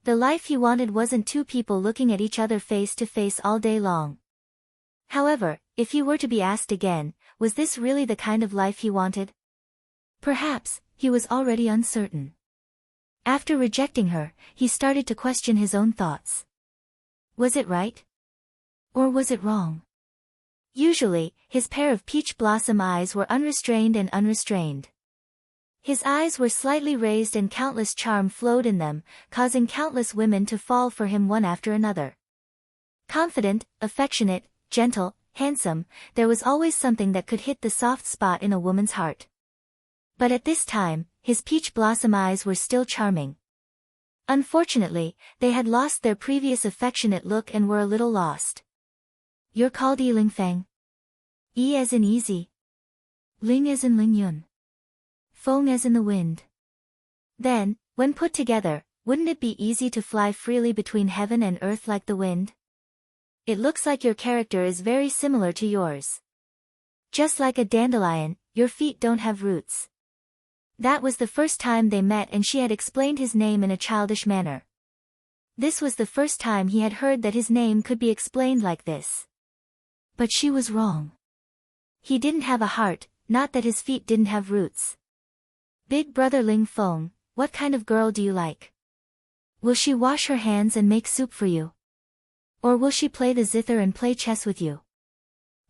The life he wanted wasn't two people looking at each other face to face all day long. However, if he were to be asked again, was this really the kind of life he wanted? Perhaps, he was already uncertain. After rejecting her, he started to question his own thoughts. Was it right? Or was it wrong? Usually, his pair of peach blossom eyes were unrestrained and unrestrained. His eyes were slightly raised and countless charm flowed in them, causing countless women to fall for him one after another. Confident, affectionate, gentle, handsome, there was always something that could hit the soft spot in a woman's heart. But at this time, his peach blossom eyes were still charming. Unfortunately, they had lost their previous affectionate look and were a little lost. You're called Yi Lingfeng. Yi as in easy. Ling as in Lingyun. Feng as in the wind. Then, when put together, wouldn't it be easy to fly freely between heaven and earth like the wind? It looks like your character is very similar to yours. Just like a dandelion, your feet don't have roots. That was the first time they met and she had explained his name in a childish manner. This was the first time he had heard that his name could be explained like this. But she was wrong. He didn't have a heart, not that his feet didn't have roots. Big brother Ling Feng, what kind of girl do you like? Will she wash her hands and make soup for you? Or will she play the zither and play chess with you?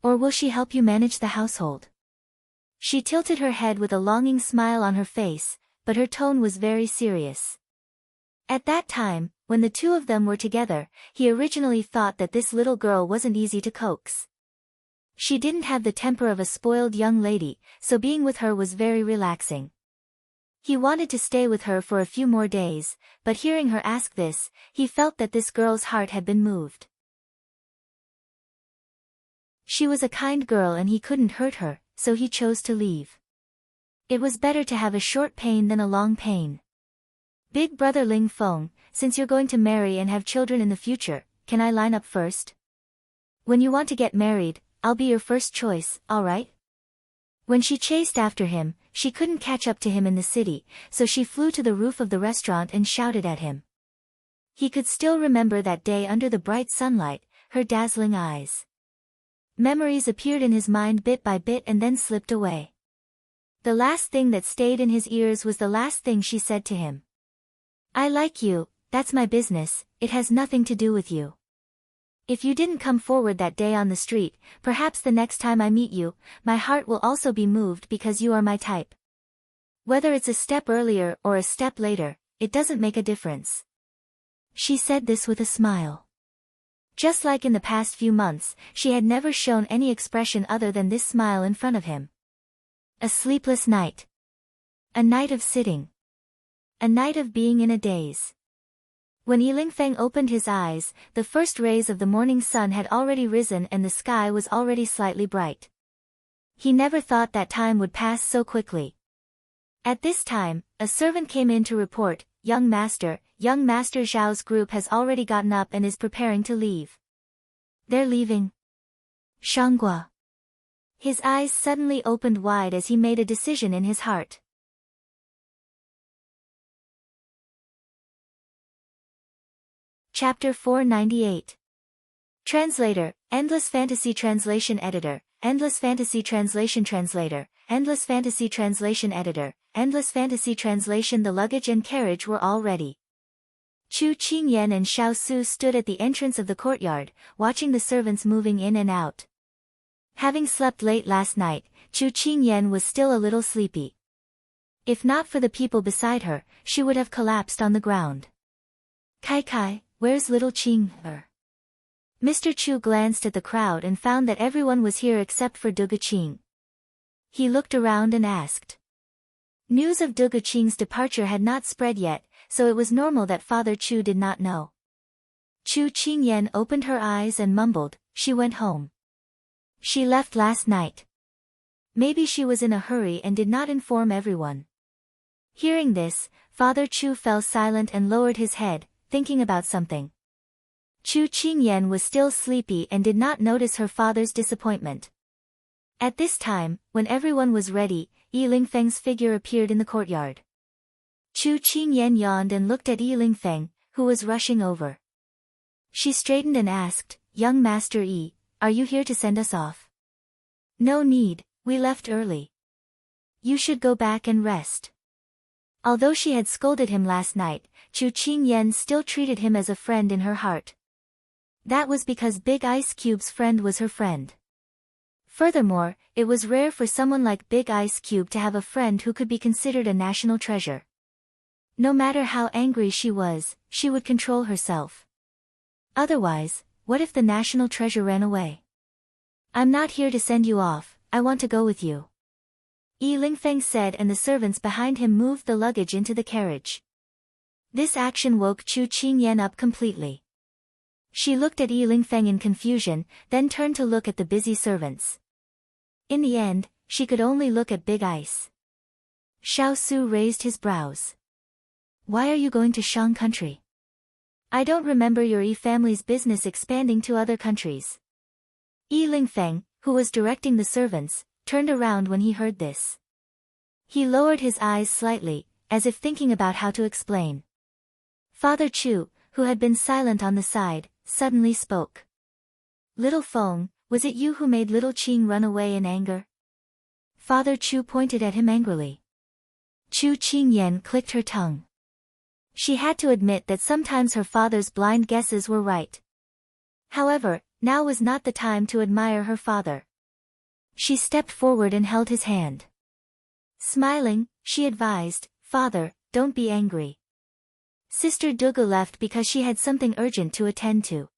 Or will she help you manage the household? She tilted her head with a longing smile on her face, but her tone was very serious. At that time, when the two of them were together, he originally thought that this little girl wasn't easy to coax. She didn't have the temper of a spoiled young lady, so being with her was very relaxing. He wanted to stay with her for a few more days, but hearing her ask this, he felt that this girl's heart had been moved. She was a kind girl and he couldn't hurt her, so he chose to leave. It was better to have a short pain than a long pain. Big brother Ling Feng, since you're going to marry and have children in the future, can I line up first? When you want to get married, I'll be your first choice, alright? When she chased after him, she couldn't catch up to him in the city, so she flew to the roof of the restaurant and shouted at him. He could still remember that day under the bright sunlight, her dazzling eyes. Memories appeared in his mind bit by bit and then slipped away. The last thing that stayed in his ears was the last thing she said to him. I like you, that's my business, it has nothing to do with you. If you didn't come forward that day on the street, perhaps the next time I meet you, my heart will also be moved because you are my type. Whether it's a step earlier or a step later, it doesn't make a difference. She said this with a smile. Just like in the past few months, she had never shown any expression other than this smile in front of him. A sleepless night. A night of sitting. A night of being in a daze. When Yilingfeng opened his eyes, the first rays of the morning sun had already risen and the sky was already slightly bright. He never thought that time would pass so quickly. At this time, a servant came in to report, Young Master Zhao's group has already gotten up and is preparing to leave. They're leaving? Shangguo. His eyes suddenly opened wide as he made a decision in his heart. Chapter 498. Translator, Endless Fantasy Translation Editor, Endless Fantasy Translation Translator, Endless Fantasy Translation Editor, Endless Fantasy Translation. The luggage and carriage were all ready. Chu Qingyan and Xiao Su stood at the entrance of the courtyard, watching the servants moving in and out. Having slept late last night, Chu Qingyan was still a little sleepy. If not for the people beside her, she would have collapsed on the ground. Kai, where's little Qing? Mr. Chu glanced at the crowd and found that everyone was here except for Duge Qing. He looked around and asked. News of Duge Qing's departure had not spread yet, so it was normal that Father Chu did not know. Chu Qingyan opened her eyes and mumbled, she went home. She left last night. Maybe she was in a hurry and did not inform everyone. Hearing this, Father Chu fell silent and lowered his head, thinking about something. Chu Qingyan was still sleepy and did not notice her father's disappointment. At this time, when everyone was ready, Yilingfeng's figure appeared in the courtyard. Chu Qingyan yawned and looked at Yilingfeng, who was rushing over. She straightened and asked, Young Master Yi, are you here to send us off? No need, we left early. You should go back and rest. Although she had scolded him last night, Chu Qingyan still treated him as a friend in her heart. That was because Big Ice Cube's friend was her friend. Furthermore, it was rare for someone like Big Ice Cube to have a friend who could be considered a national treasure. No matter how angry she was, she would control herself. Otherwise, what if the national treasure ran away? I'm not here to send you off, I want to go with you. Yilingfeng said, and the servants behind him moved the luggage into the carriage. This action woke Chu Qingyan up completely. She looked at Yilingfeng in confusion, then turned to look at the busy servants. In the end, she could only look at Big Ice. Xiao Su raised his brows. Why are you going to Shang country? I don't remember your Yi family's business expanding to other countries. Yilingfeng, who was directing the servants, turned around when he heard this. He lowered his eyes slightly, as if thinking about how to explain. Father Chu, who had been silent on the side, suddenly spoke. Little Feng, was it you who made little Qing run away in anger? Father Chu pointed at him angrily. Chu Qingyan clicked her tongue. She had to admit that sometimes her father's blind guesses were right. However, now was not the time to admire her father. She stepped forward and held his hand. Smiling, she advised, Father, don't be angry. Sister Duge left because she had something urgent to attend to.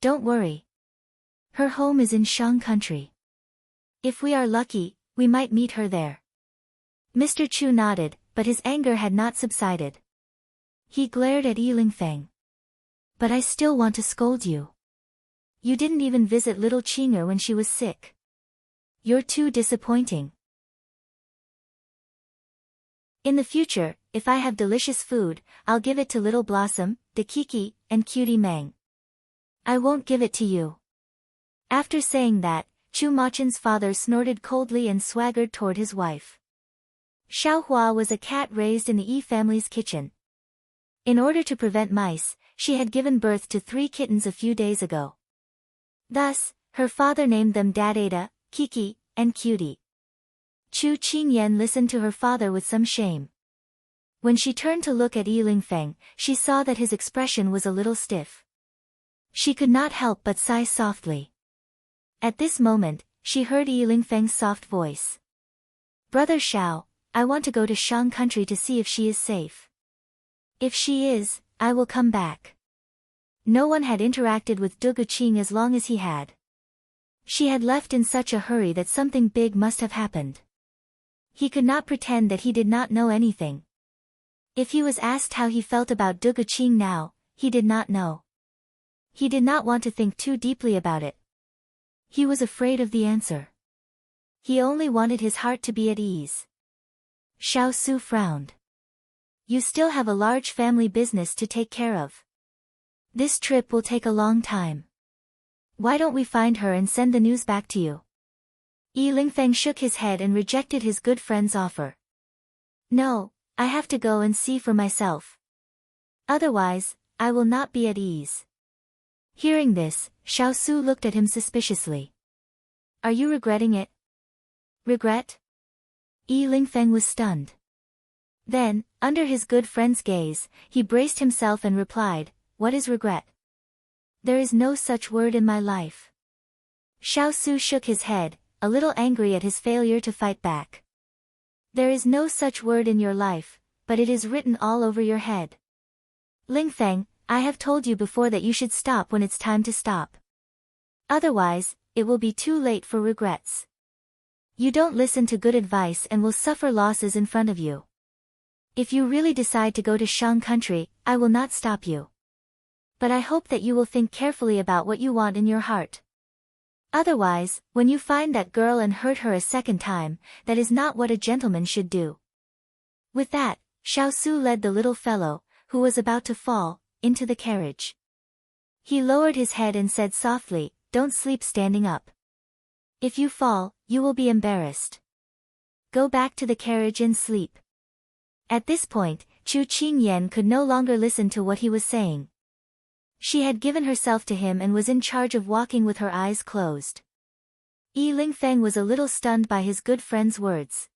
Don't worry. Her home is in Shang country. If we are lucky, we might meet her there. Mr. Chu nodded, but his anger had not subsided. He glared at Yilingfeng. But I still want to scold you. You didn't even visit little Qing'er when she was sick. You're too disappointing. In the future, if I have delicious food, I'll give it to Little Blossom, Dakiki, and Cutie Meng. I won't give it to you. After saying that, Chu Machen's father snorted coldly and swaggered toward his wife. Xiaohua was a cat raised in the Yi family's kitchen. In order to prevent mice, she had given birth to 3 kittens a few days ago. Thus, her father named them Dadaida, Kiki, and Cutie. Chu Qingyan listened to her father with some shame. When she turned to look at Yilingfeng, she saw that his expression was a little stiff. She could not help but sigh softly. At this moment, she heard Yilingfeng's soft voice. Brother Xiao, I want to go to Shang country to see if she is safe. If she is, I will come back. No one had interacted with Duguqing as long as he had. She had left in such a hurry that something big must have happened. He could not pretend that he did not know anything. If he was asked how he felt about Duguqing now, he did not know. He did not want to think too deeply about it. He was afraid of the answer. He only wanted his heart to be at ease. Xiao Su frowned. You still have a large family business to take care of. This trip will take a long time. Why don't we find her and send the news back to you? Yi Lingfeng shook his head and rejected his good friend's offer. No, I have to go and see for myself. Otherwise, I will not be at ease. Hearing this, Xiao Su looked at him suspiciously. Are you regretting it? Regret? Yi Lingfeng was stunned. Then, under his good friend's gaze, he braced himself and replied, What is regret? There is no such word in my life. Xiao Su shook his head, a little angry at his failure to fight back. There is no such word in your life, but it is written all over your head. Lingfeng, I have told you before that you should stop when it's time to stop. Otherwise, it will be too late for regrets. You don't listen to good advice and will suffer losses in front of you. If you really decide to go to Shang country, I will not stop you. But I hope that you will think carefully about what you want in your heart. Otherwise, when you find that girl and hurt her a second time, that is not what a gentleman should do. With that, Xiao Su led the little fellow, who was about to fall, into the carriage. He lowered his head and said softly, Don't sleep standing up. If you fall, you will be embarrassed. Go back to the carriage and sleep. At this point, Chu Qingyan could no longer listen to what he was saying. She had given herself to him and was in charge of walking with her eyes closed. Yi Lingfeng was a little stunned by his good friend's words.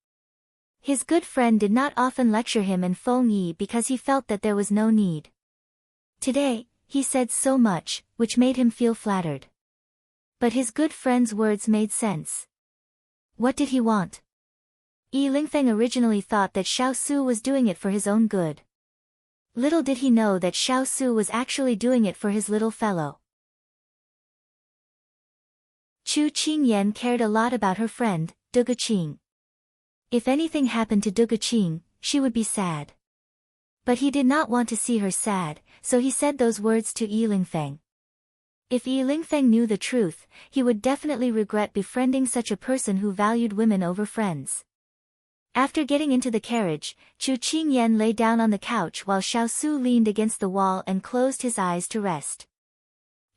His good friend did not often lecture him and Feng Yi because he felt that there was no need. Today, he said so much, which made him feel flattered. But his good friend's words made sense. What did he want? Yi Lingfeng originally thought that Xiao Su was doing it for his own good. Little did he know that Xiao Su was actually doing it for his little fellow. Chu Qingyan cared a lot about her friend, Duguqing. If anything happened to Duguqing, she would be sad. But he did not want to see her sad, so he said those words to Yi Lingfeng. If Yi Lingfeng knew the truth, he would definitely regret befriending such a person who valued women over friends. After getting into the carriage, Chu Qingyan lay down on the couch while Xiao Su leaned against the wall and closed his eyes to rest.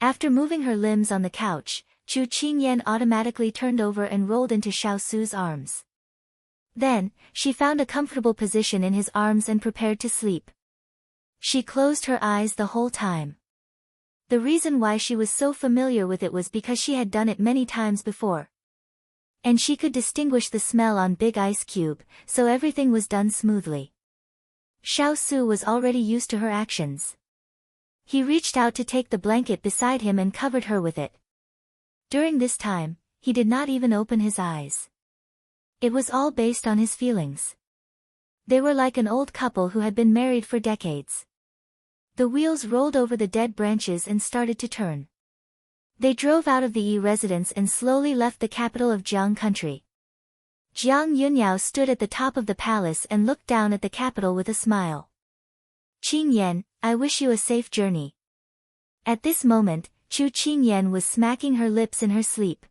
After moving her limbs on the couch, Chu Qingyan automatically turned over and rolled into Xiao Su's arms. Then, she found a comfortable position in his arms and prepared to sleep. She closed her eyes the whole time. The reason why she was so familiar with it was because she had done it many times before. And she could distinguish the smell on Big Ice Cube, so everything was done smoothly. Xiao Su was already used to her actions. He reached out to take the blanket beside him and covered her with it. During this time, he did not even open his eyes. It was all based on his feelings. They were like an old couple who had been married for decades. The wheels rolled over the dead branches and started to turn. They drove out of the Yi residence and slowly left the capital of Jiang country. Jiang Yunyao stood at the top of the palace and looked down at the capital with a smile. Qingyan, I wish you a safe journey. At this moment, Chu Qingyan was smacking her lips in her sleep.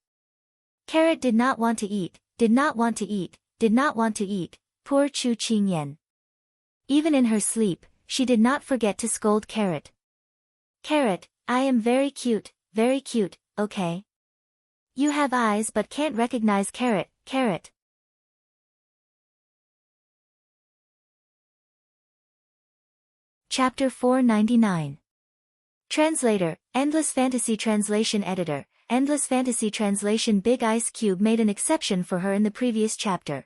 Carrot did not want to eat, did not want to eat, did not want to eat, poor Chu Qingyan. Even in her sleep, she did not forget to scold Carrot. Carrot, I am very cute, okay? You have eyes but can't recognize Carrot, Carrot. Chapter 499. Translator, Endless Fantasy Translation Editor, Endless Fantasy Translation. Big Ice Cube made an exception for her in the previous chapter.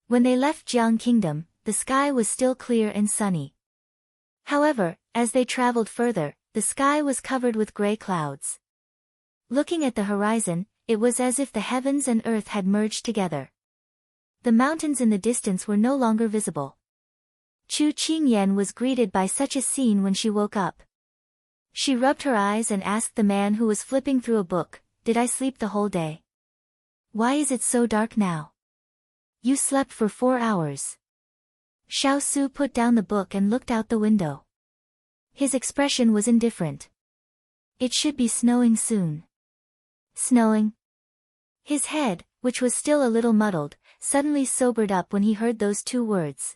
When they left Jiang Kingdom, the sky was still clear and sunny. However, as they traveled further, the sky was covered with gray clouds. Looking at the horizon, it was as if the heavens and earth had merged together. The mountains in the distance were no longer visible. Chu Qingyan was greeted by such a scene when she woke up. She rubbed her eyes and asked the man who was flipping through a book, "Did I sleep the whole day? Why is it so dark now? You slept for 4 hours." Xiao Su put down the book and looked out the window. His expression was indifferent. "It should be snowing soon." Snowing? His head, which was still a little muddled, suddenly sobered up when he heard those 2 words.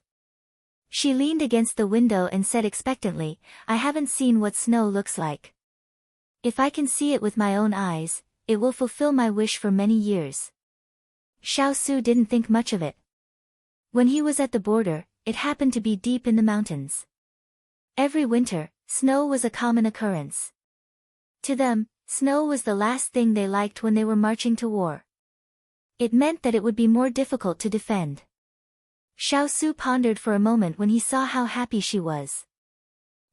She leaned against the window and said expectantly, "I haven't seen what snow looks like. If I can see it with my own eyes, it will fulfill my wish for many years." Xiao Su didn't think much of it. When he was at the border, it happened to be deep in the mountains. Every winter, snow was a common occurrence. To them, snow was the last thing they liked when they were marching to war. It meant that it would be more difficult to defend. Xiao Su pondered for a moment when he saw how happy she was.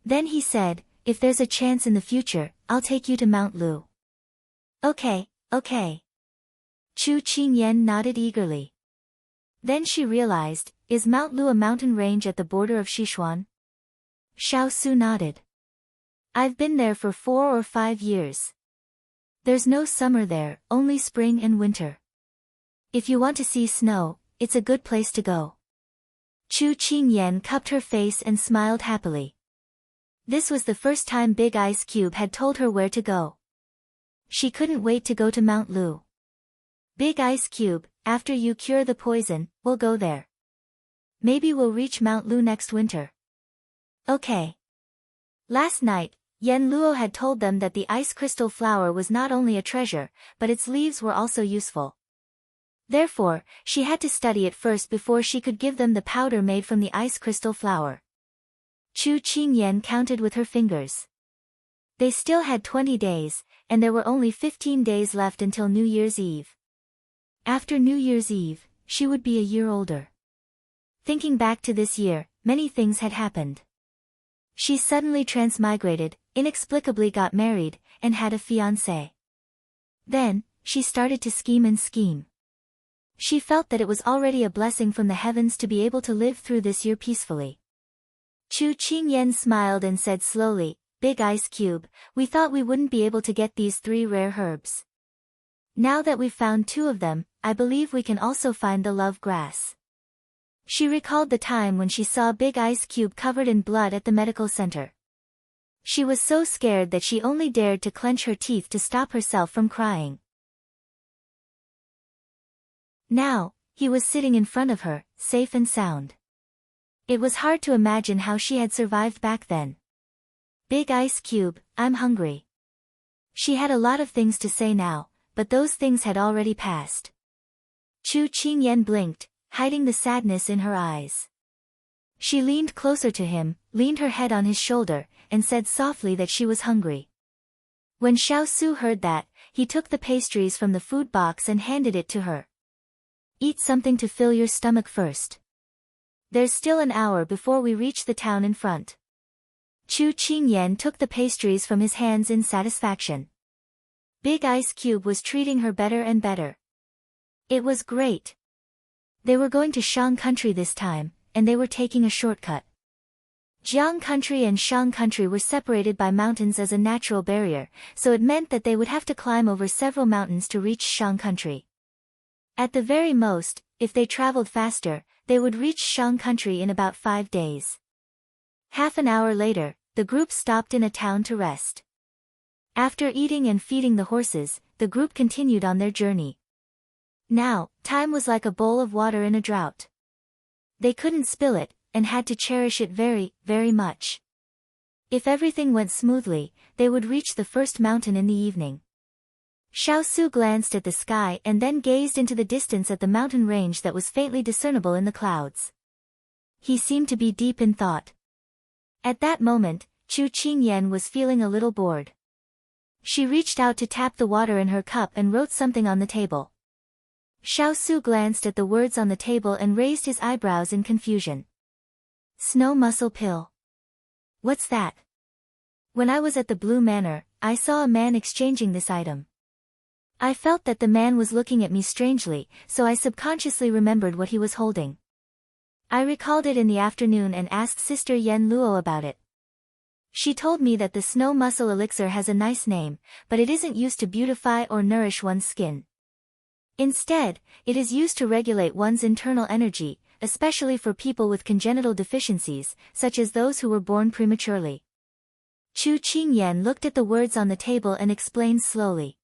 Then he said, "If there's a chance in the future, I'll take you to Mount Lu." "Okay, okay." Chu Qingyan nodded eagerly. Then she realized, is Mount Lu a mountain range at the border of Sichuan? Xiao Su nodded. "I've been there for 4 or 5 years. There's no summer there, only spring and winter. If you want to see snow, it's a good place to go." Chu Qingyan cupped her face and smiled happily. This was the first time Big Ice Cube had told her where to go. She couldn't wait to go to Mount Lu. "Big Ice Cube, after you cure the poison, we'll go there. Maybe we'll reach Mount Lu next winter." "Okay." Last night, Yen Luo had told them that the ice crystal flower was not only a treasure, but its leaves were also useful. Therefore, she had to study it first before she could give them the powder made from the ice crystal flower. Chu Qingyan counted with her fingers. They still had 20 days, and there were only 15 days left until New Year's Eve. After New Year's Eve, she would be a year older. Thinking back to this year, many things had happened. She suddenly transmigrated, inexplicably got married, and had a fiancé. Then, she started to scheme and scheme. She felt that it was already a blessing from the heavens to be able to live through this year peacefully. Chu Qingyan smiled and said slowly, "Big Ice Cube, we thought we wouldn't be able to get these 3 rare herbs. Now that we've found 2 of them, I believe we can also find the love grass." She recalled the time when she saw Big Ice Cube covered in blood at the medical center. She was so scared that she only dared to clench her teeth to stop herself from crying. Now, he was sitting in front of her, safe and sound. It was hard to imagine how she had survived back then. "Big Ice Cube, I'm hungry." She had a lot of things to say now, but those things had already passed. Chu Qingyan blinked, hiding the sadness in her eyes. She leaned closer to him, leaned her head on his shoulder, and said softly that she was hungry. When Xiao Su heard that, he took the pastries from the food box and handed it to her. "Eat something to fill your stomach first. There's still an hour before we reach the town in front." Chu Qingyan took the pastries from his hands in satisfaction. Big Ice Cube was treating her better and better. It was great. They were going to Shang country this time, and they were taking a shortcut. Jiang country and Shang country were separated by mountains as a natural barrier, so it meant that they would have to climb over several mountains to reach Shang country. At the very most, if they traveled faster, they would reach Shang country in about 5 days. Half an hour later, the group stopped in a town to rest. After eating and feeding the horses, the group continued on their journey. Now, time was like a bowl of water in a drought. They couldn't spill it, and had to cherish it very, very much. If everything went smoothly, they would reach the first mountain in the evening. Xiao Su glanced at the sky and then gazed into the distance at the mountain range that was faintly discernible in the clouds. He seemed to be deep in thought. At that moment, Chu Qingyan was feeling a little bored. She reached out to tap the water in her cup and wrote something on the table. Xiao Su glanced at the words on the table and raised his eyebrows in confusion. "Snow muscle pill. What's that? When I was at the Blue Manor, I saw a man exchanging this item. I felt that the man was looking at me strangely, so I subconsciously remembered what he was holding. I recalled it in the afternoon and asked Sister Yen Luo about it. She told me that the snow mussel elixir has a nice name, but it isn't used to beautify or nourish one's skin. Instead, it is used to regulate one's internal energy, especially for people with congenital deficiencies, such as those who were born prematurely. Chu Qingyan looked at the words on the table and explained slowly.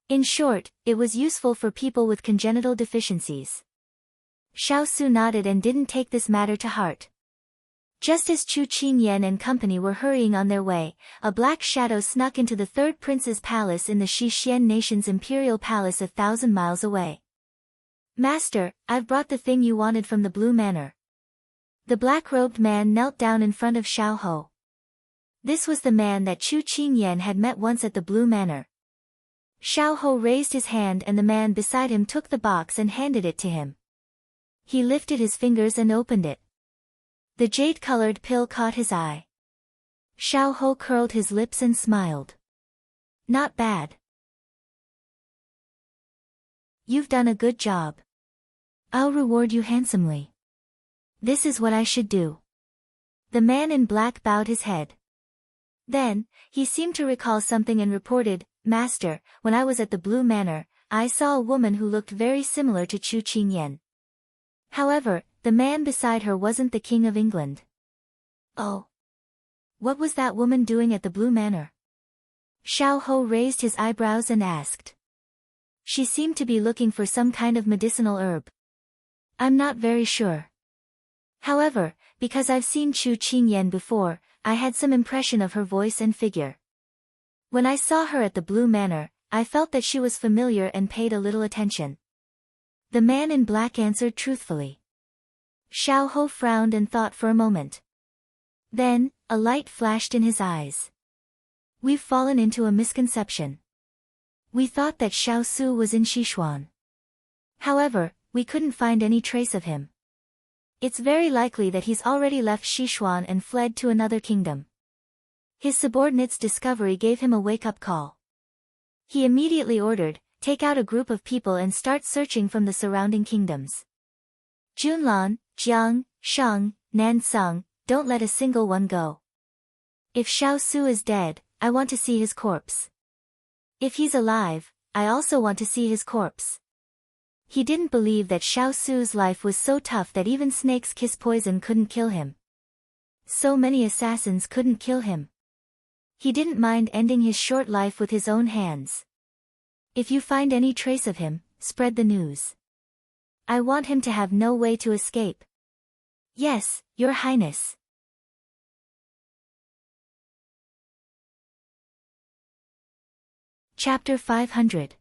In short, it was useful for people with congenital deficiencies. Xiao Su nodded and didn't take this matter to heart. Just as Chu Qingyan and company were hurrying on their way, a black shadow snuck into the third prince's palace in the Xixian nation's imperial palace 1,000 miles away. Master, I've brought the thing you wanted from the Blue Manor. The black-robed man knelt down in front of Xiao Ho. This was the man that Chu Qingyan had met once at the Blue Manor. Xiao Ho raised his hand and the man beside him took the box and handed it to him. He lifted his fingers and opened it. The jade-colored pill caught his eye. Xiao Ho curled his lips and smiled. Not bad. You've done a good job. I'll reward you handsomely. This is what I should do. The man in black bowed his head. Then, he seemed to recall something and reported, Master, when I was at the Blue Manor, I saw a woman who looked very similar to Chu Qingyan. However, the man beside her wasn't the King of England. Oh. What was that woman doing at the Blue Manor? Xiao Ho raised his eyebrows and asked. She seemed to be looking for some kind of medicinal herb. I'm not very sure. However, because I've seen Chu Qingyan before, I had some impression of her voice and figure. When I saw her at the Blue Manor, I felt that she was familiar and paid a little attention. The man in black answered truthfully. Xiao Ho frowned and thought for a moment. Then, a light flashed in his eyes. We've fallen into a misconception. We thought that Xiao Su was in Sichuan. However, we couldn't find any trace of him. It's very likely that he's already left Sichuan and fled to another kingdom. His subordinate's discovery gave him a wake-up call. He immediately ordered, take out a group of people and start searching from the surrounding kingdoms. Junlan, Jiang, Shang, Nansung, don't let a single one go. If Xiao Su is dead, I want to see his corpse. If he's alive, I also want to see his corpse. He didn't believe that Xiao Su's life was so tough that even snake's kiss poison couldn't kill him. So many assassins couldn't kill him. He didn't mind ending his short life with his own hands. If you find any trace of him, spread the news. I want him to have no way to escape. Yes, Your Highness. Chapter 500.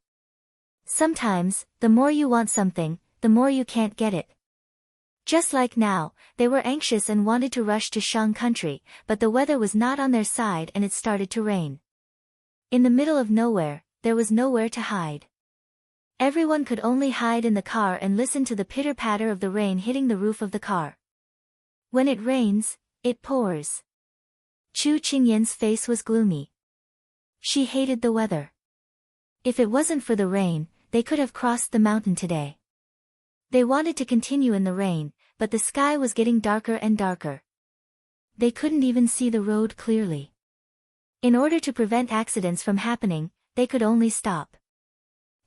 Sometimes, the more you want something, the more you can't get it. Just like now, they were anxious and wanted to rush to Shang country, but the weather was not on their side and it started to rain. In the middle of nowhere, there was nowhere to hide. Everyone could only hide in the car and listen to the pitter-patter of the rain hitting the roof of the car. When it rains, it pours. Chu Qingyan's face was gloomy. She hated the weather. If it wasn't for the rain, they could have crossed the mountain today. They wanted to continue in the rain, but the sky was getting darker and darker. They couldn't even see the road clearly. In order to prevent accidents from happening, they could only stop.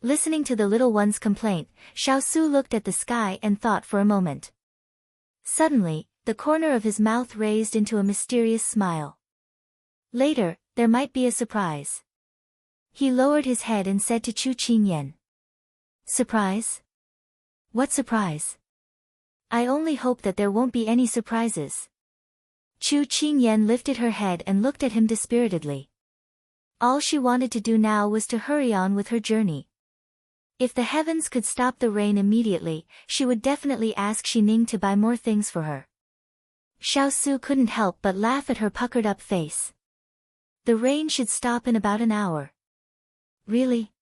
Listening to the little one's complaint, Xiao Su looked at the sky and thought for a moment. Suddenly, the corner of his mouth raised into a mysterious smile. Later, there might be a surprise. He lowered his head and said to Chu Qingyan. Surprise? What surprise? I only hope that there won't be any surprises. Chu Qingyan lifted her head and looked at him dispiritedly. All she wanted to do now was to hurry on with her journey. If the heavens could stop the rain immediately, she would definitely ask Xining to buy more things for her. Xiao Su couldn't help but laugh at her puckered-up face. The rain should stop in about an hour. Really?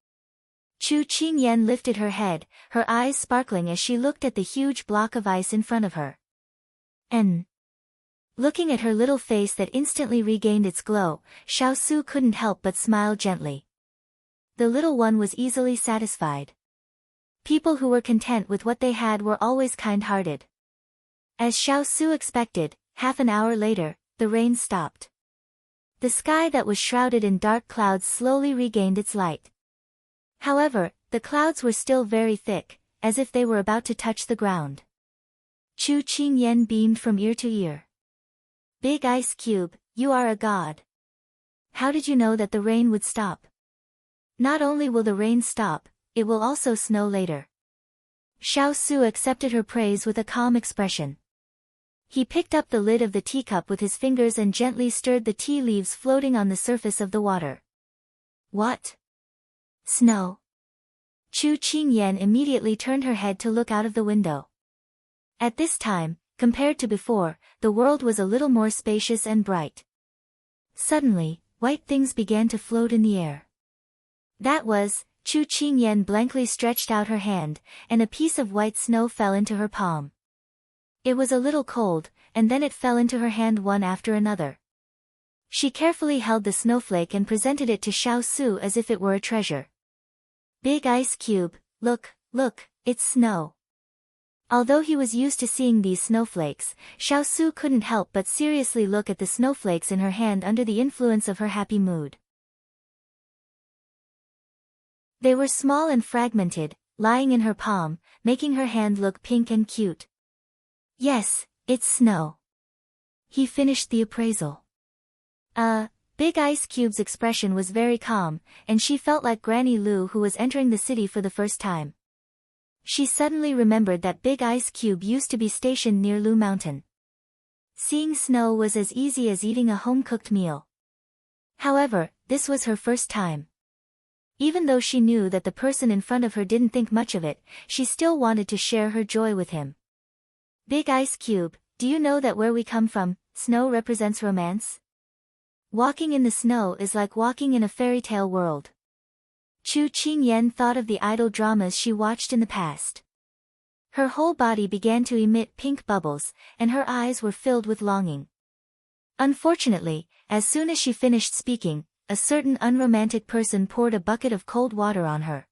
Chu Qingyan lifted her head, her eyes sparkling as she looked at the huge block of ice in front of her. Looking at her little face that instantly regained its glow, Xiao Su couldn't help but smile gently. The little one was easily satisfied. People who were content with what they had were always kind-hearted. As Xiao Su expected, half an hour later, the rain stopped. The sky that was shrouded in dark clouds slowly regained its light. However, the clouds were still very thick, as if they were about to touch the ground. Chu Qingyan beamed from ear to ear. Big Ice Cube, you are a god. How did you know that the rain would stop? Not only will the rain stop, it will also snow later. Xiao Su accepted her praise with a calm expression. He picked up the lid of the teacup with his fingers and gently stirred the tea leaves floating on the surface of the water. What? Snow? Chu Qingyan immediately turned her head to look out of the window. At this time, compared to before, the world was a little more spacious and bright. Suddenly, white things began to float in the air. That was, Chu Qingyan blankly stretched out her hand, and a piece of white snow fell into her palm. It was a little cold, and then it fell into her hand one after another. She carefully held the snowflake and presented it to Xiao Su as if it were a treasure. Big Ice Cube, look, it's snow. Although he was used to seeing these snowflakes, Xiao Su couldn't help but seriously look at the snowflakes in her hand under the influence of her happy mood. They were small and fragmented, lying in her palm, making her hand look pink and cute. Yes, it's snow. He finished the appraisal. Big Ice Cube's expression was very calm, and she felt like Granny Lu who was entering the city for the first time. She suddenly remembered that Big Ice Cube used to be stationed near Lu Mountain. Seeing snow was as easy as eating a home-cooked meal. However, this was her first time. Even though she knew that the person in front of her didn't think much of it, she still wanted to share her joy with him. Big Ice Cube, do you know that where we come from, snow represents romance? Walking in the snow is like walking in a fairy tale world. Chu Qingyan thought of the idol dramas she watched in the past. Her whole body began to emit pink bubbles, and her eyes were filled with longing. Unfortunately, as soon as she finished speaking, a certain unromantic person poured a bucket of cold water on her.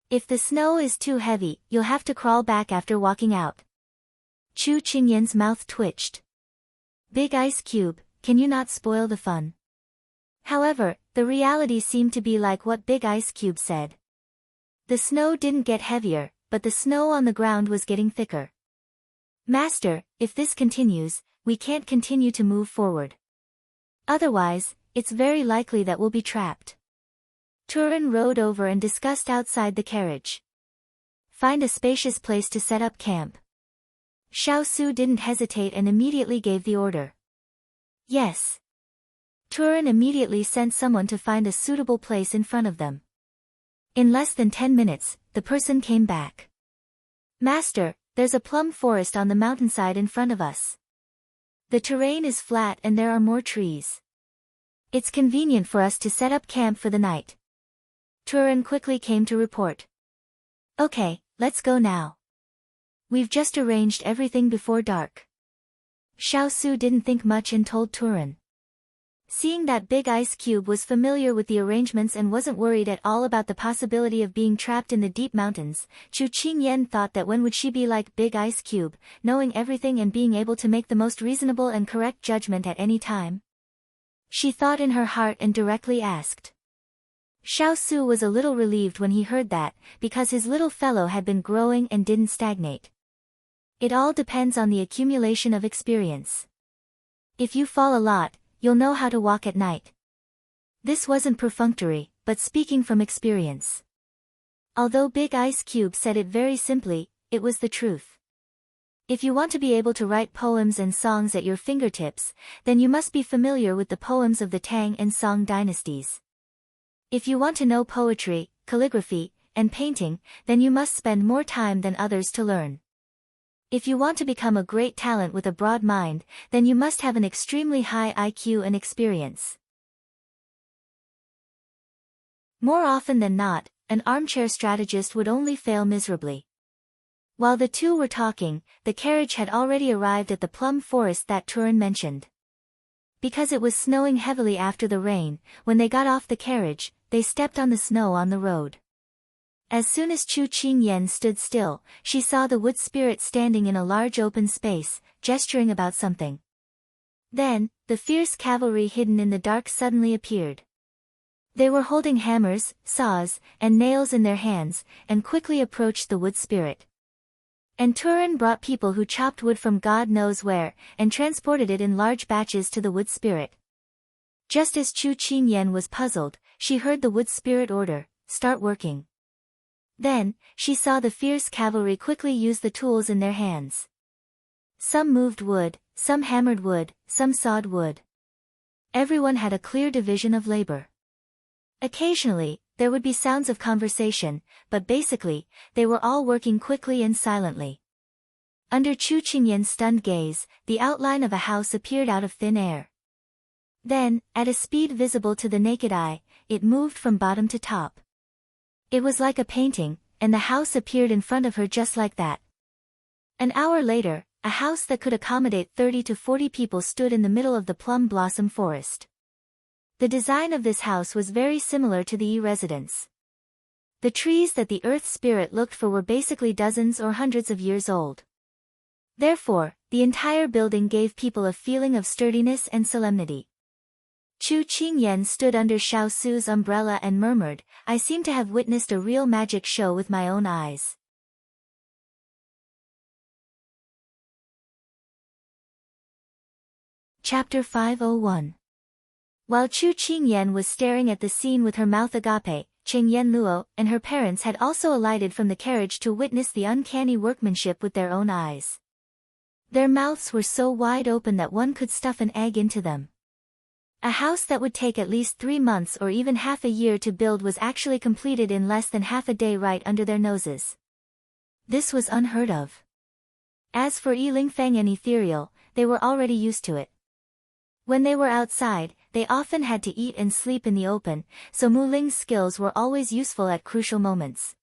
If the snow is too heavy, you'll have to crawl back after walking out. Chu Qingyan's mouth twitched. Big Ice Cube, can you not spoil the fun? However, the reality seemed to be like what Big Ice Cube said. The snow didn't get heavier, but the snow on the ground was getting thicker. Master, if this continues, we can't continue to move forward. Otherwise, it's very likely that we'll be trapped. Turin rode over and discussed outside the carriage. Find a spacious place to set up camp. Xiao Su didn't hesitate and immediately gave the order. Yes. Turin immediately sent someone to find a suitable place in front of them. In less than 10 minutes, the person came back. Master, there's a plum forest on the mountainside in front of us. The terrain is flat and there are more trees. It's convenient for us to set up camp for the night. Turin quickly came to report. Okay, let's go now. We've just arranged everything before dark. Xiao Su didn't think much and told Turin. Seeing that Big Ice Cube was familiar with the arrangements and wasn't worried at all about the possibility of being trapped in the deep mountains, Chu Qingyan thought that when would she be like Big Ice Cube, knowing everything and being able to make the most reasonable and correct judgment at any time? She thought in her heart and directly asked. Xiao Su was a little relieved when he heard that, because his little fellow had been growing and didn't stagnate. It all depends on the accumulation of experience. If you fall a lot, you'll know how to walk at night. This wasn't perfunctory, but speaking from experience. Although Big Ice Cube said it very simply, it was the truth. If you want to be able to write poems and songs at your fingertips, then you must be familiar with the poems of the Tang and Song dynasties. If you want to know poetry, calligraphy, and painting, then you must spend more time than others to learn. If you want to become a great talent with a broad mind, then you must have an extremely high IQ and experience. More often than not, an armchair strategist would only fail miserably. While the two were talking, the carriage had already arrived at the plum forest that Turin mentioned. Because it was snowing heavily after the rain, when they got off the carriage, they stepped on the snow on the road. As soon as Chu Qingyan stood still, she saw the wood spirit standing in a large open space, gesturing about something. Then, the fierce cavalry hidden in the dark suddenly appeared. They were holding hammers, saws, and nails in their hands, and quickly approached the wood spirit. And Turin brought people who chopped wood from God knows where, and transported it in large batches to the wood spirit. Just as Chu Qingyan was puzzled, she heard the wood spirit order, "Start working." Then, she saw the fierce cavalry quickly use the tools in their hands. Some moved wood, some hammered wood, some sawed wood. Everyone had a clear division of labor. Occasionally, there would be sounds of conversation, but basically, they were all working quickly and silently. Under Chu Qingyan's stunned gaze, the outline of a house appeared out of thin air. Then, at a speed visible to the naked eye, it moved from bottom to top. It was like a painting, and the house appeared in front of her just like that. An hour later, a house that could accommodate 30 to 40 people stood in the middle of the plum blossom forest. The design of this house was very similar to the Yi residence. The trees that the earth spirit looked for were basically dozens or hundreds of years old. Therefore, the entire building gave people a feeling of sturdiness and solemnity. Chu Qingyan stood under Xiao Su's umbrella and murmured, "I seem to have witnessed a real magic show with my own eyes." Chapter 501. While Chu Qingyan was staring at the scene with her mouth agape, Cheng Yenluo and her parents had also alighted from the carriage to witness the uncanny workmanship with their own eyes. Their mouths were so wide open that one could stuff an egg into them. A house that would take at least 3 months or even half a year to build was actually completed in less than half a day right under their noses. This was unheard of. As for Yi Lingfeng and Ethereal, they were already used to it. When they were outside, they often had to eat and sleep in the open, so Mu Ling's skills were always useful at crucial moments.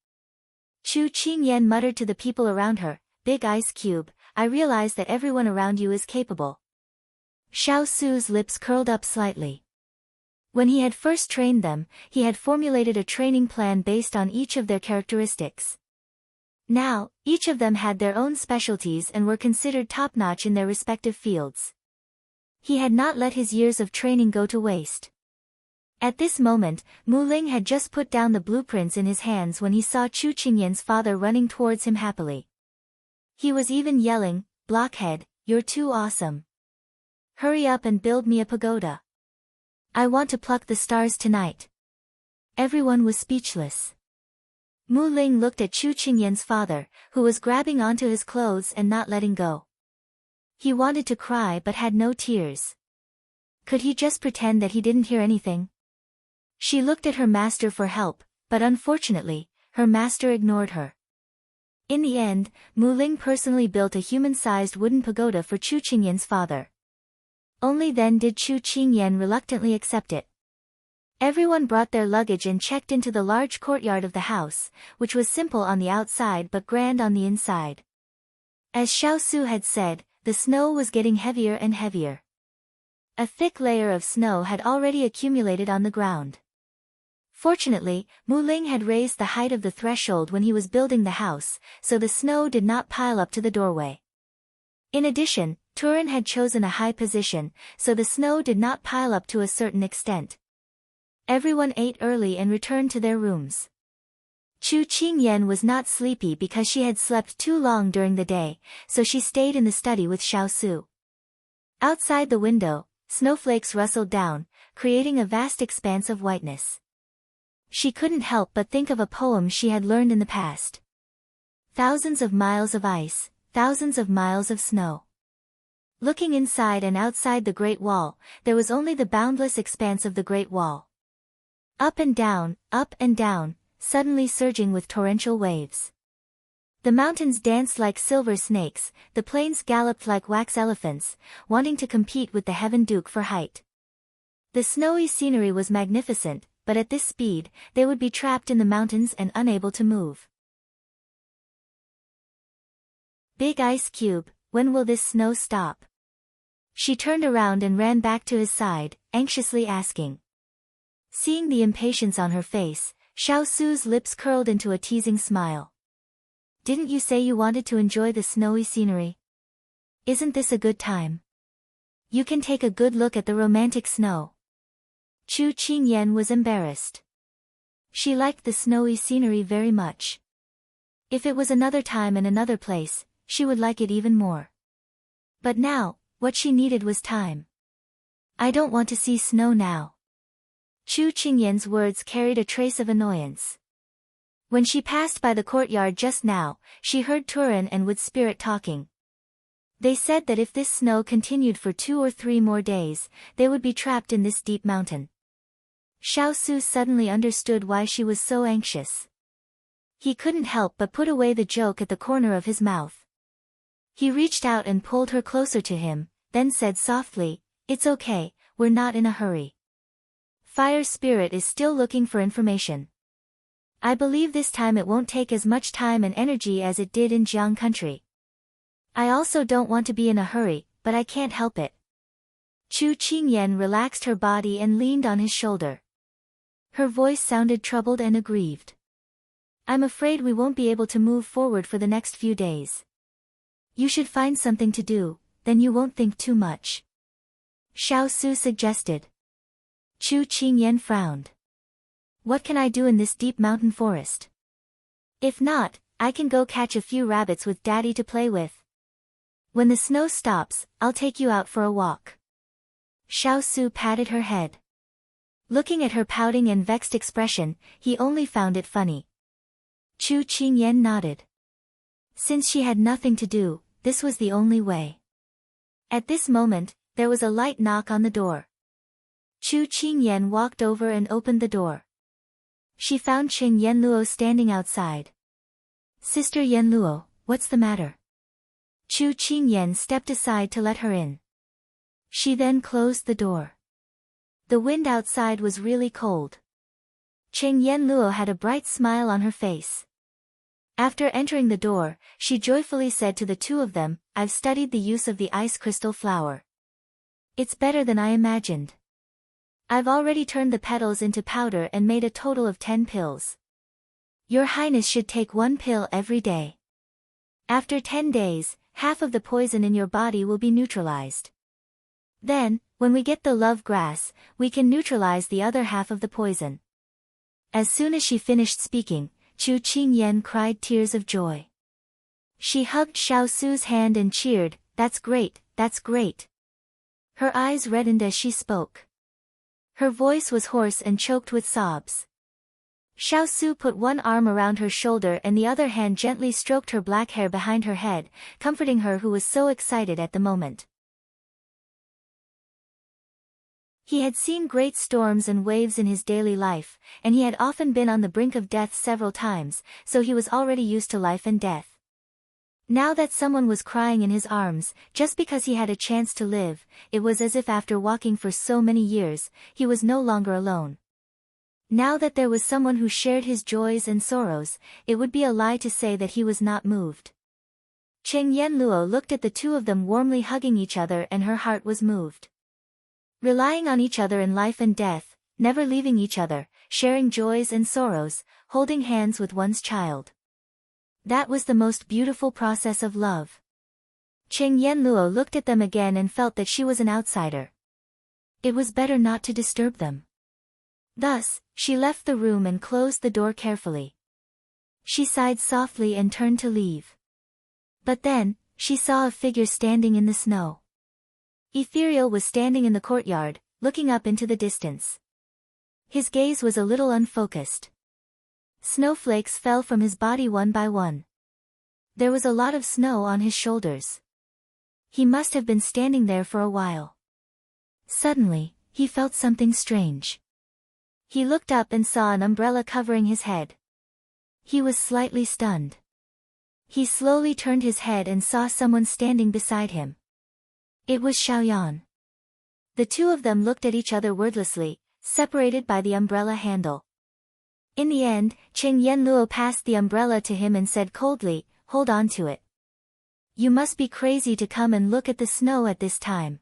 Chu Qingyan muttered to the people around her, "Big Ice Cube, I realize that everyone around you is capable." Xiao Su's lips curled up slightly. When he had first trained them, he had formulated a training plan based on each of their characteristics. Now, each of them had their own specialties and were considered top-notch in their respective fields. He had not let his years of training go to waste. At this moment, Mu Ling had just put down the blueprints in his hands when he saw Chu Qingyan's father running towards him happily. He was even yelling, "Blockhead, you're too awesome. Hurry up and build me a pagoda. I want to pluck the stars tonight." Everyone was speechless. Mu Ling looked at Chu Qingyan's father, who was grabbing onto his clothes and not letting go. He wanted to cry but had no tears. Could he just pretend that he didn't hear anything? She looked at her master for help, but unfortunately, her master ignored her. In the end, Mu Ling personally built a human-sized wooden pagoda for Chu Qingyan's father. Only then did Chu Qingyan reluctantly accept it. Everyone brought their luggage and checked into the large courtyard of the house, which was simple on the outside but grand on the inside. As Xiao Su had said, the snow was getting heavier and heavier. A thick layer of snow had already accumulated on the ground. Fortunately, Mu Ling had raised the height of the threshold when he was building the house, so the snow did not pile up to the doorway. In addition, Turin had chosen a high position, so the snow did not pile up to a certain extent. Everyone ate early and returned to their rooms. Chu Qingyan was not sleepy because she had slept too long during the day, so she stayed in the study with Xiao Su. Outside the window, snowflakes rustled down, creating a vast expanse of whiteness. She couldn't help but think of a poem she had learned in the past. Thousands of miles of ice, thousands of miles of snow. Looking inside and outside the Great Wall, there was only the boundless expanse of the Great Wall. Up and down, suddenly surging with torrential waves. The mountains danced like silver snakes, the plains galloped like wax elephants, wanting to compete with the Heaven Duke for height. The snowy scenery was magnificent, but at this speed, they would be trapped in the mountains and unable to move. Big Ice Cube, when will this snow stop? She turned around and ran back to his side, anxiously asking. Seeing the impatience on her face, Xiao Su's lips curled into a teasing smile. Didn't you say you wanted to enjoy the snowy scenery? Isn't this a good time? You can take a good look at the romantic snow. Chu Qingyan was embarrassed. She liked the snowy scenery very much. If it was another time and another place, she would like it even more. But now, what she needed was time. I don't want to see snow now. Chu Qingyan's words carried a trace of annoyance. When she passed by the courtyard just now, she heard Turan and Wood Spirit talking. They said that if this snow continued for 2 or 3 more days, they would be trapped in this deep mountain. Xiao Su suddenly understood why she was so anxious. He couldn't help but put away the joke at the corner of his mouth. He reached out and pulled her closer to him, then said softly, "It's okay, we're not in a hurry. Fire Spirit is still looking for information. I believe this time it won't take as much time and energy as it did in Jiang country. I also don't want to be in a hurry, but I can't help it." Chu Qingyan relaxed her body and leaned on his shoulder. Her voice sounded troubled and aggrieved. "I'm afraid we won't be able to move forward for the next few days. You should find something to do, then you won't think too much," Xiao Su suggested. Chu Qingyan frowned. "What can I do in this deep mountain forest? If not, I can go catch a few rabbits with Daddy to play with. When the snow stops, I'll take you out for a walk." Xiao Su patted her head. Looking at her pouting and vexed expression, he only found it funny. Chu Qingyan nodded. Since she had nothing to do, this was the only way. At this moment, there was a light knock on the door. Chu Qingyan walked over and opened the door. She found Qing Yanluo standing outside. "Sister Yanluo, what's the matter?" Chu Qingyan stepped aside to let her in. She then closed the door. The wind outside was really cold. Qing Yanluo had a bright smile on her face. After entering the door, she joyfully said to the two of them, "I've studied the use of the ice crystal flower. It's better than I imagined. I've already turned the petals into powder and made a total of 10 pills. Your Highness should take 1 pill every day. After 10 days, half of the poison in your body will be neutralized. Then, when we get the love grass, we can neutralize the other half of the poison." As soon as she finished speaking, Chu Qingyan cried tears of joy. She hugged Xiao Su's hand and cheered, "That's great, that's great." Her eyes reddened as she spoke. Her voice was hoarse and choked with sobs. Xiao Su put one arm around her shoulder and the other hand gently stroked her black hair behind her head, comforting her who was so excited at the moment. He had seen great storms and waves in his daily life, and he had often been on the brink of death several times, so he was already used to life and death. Now that someone was crying in his arms, just because he had a chance to live, it was as if after walking for so many years, he was no longer alone. Now that there was someone who shared his joys and sorrows, it would be a lie to say that he was not moved. Qing Yanluo looked at the two of them warmly hugging each other and her heart was moved. Relying on each other in life and death, never leaving each other, sharing joys and sorrows, holding hands with one's child. That was the most beautiful process of love. Qing Yanluo looked at them again and felt that she was an outsider. It was better not to disturb them. Thus, she left the room and closed the door carefully. She sighed softly and turned to leave. But then, she saw a figure standing in the snow. Ethereal was standing in the courtyard, looking up into the distance. His gaze was a little unfocused. Snowflakes fell from his body one by one. There was a lot of snow on his shoulders. He must have been standing there for a while. Suddenly, he felt something strange. He looked up and saw an umbrella covering his head. He was slightly stunned. He slowly turned his head and saw someone standing beside him. It was Xiaoyan. The two of them looked at each other wordlessly, separated by the umbrella handle. In the end, Qing Yanluo passed the umbrella to him and said coldly, "Hold on to it. You must be crazy to come and look at the snow at this time."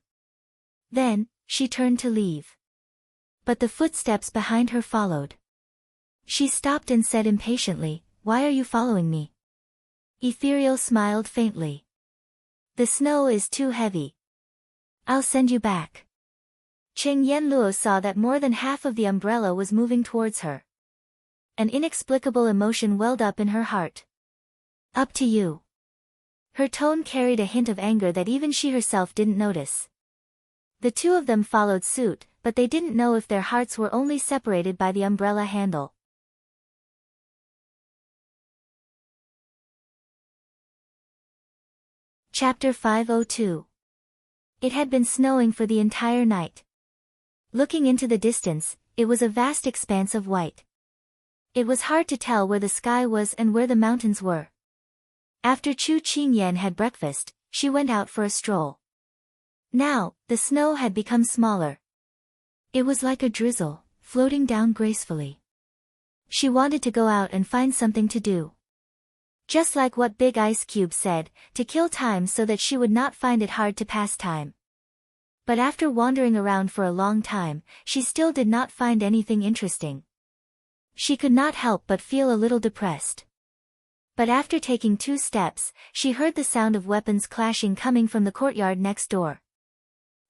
Then, she turned to leave. But the footsteps behind her followed. She stopped and said impatiently, "Why are you following me?" Ethereal smiled faintly. "The snow is too heavy. I'll send you back." Cheng Yanluo saw that more than half of the umbrella was moving towards her. An inexplicable emotion welled up in her heart. "Up to you." Her tone carried a hint of anger that even she herself didn't notice. The two of them followed suit, but they didn't know if their hearts were only separated by the umbrella handle. Chapter 502. It had been snowing for the entire night. Looking into the distance, it was a vast expanse of white. It was hard to tell where the sky was and where the mountains were. After Chu Qingyan had breakfast, she went out for a stroll. Now, the snow had become smaller. It was like a drizzle, floating down gracefully. She wanted to go out and find something to do. Just like what Big Ice Cube said, to kill time so that she would not find it hard to pass time. But after wandering around for a long time, she still did not find anything interesting. She could not help but feel a little depressed. But after taking 2 steps, she heard the sound of weapons clashing coming from the courtyard next door.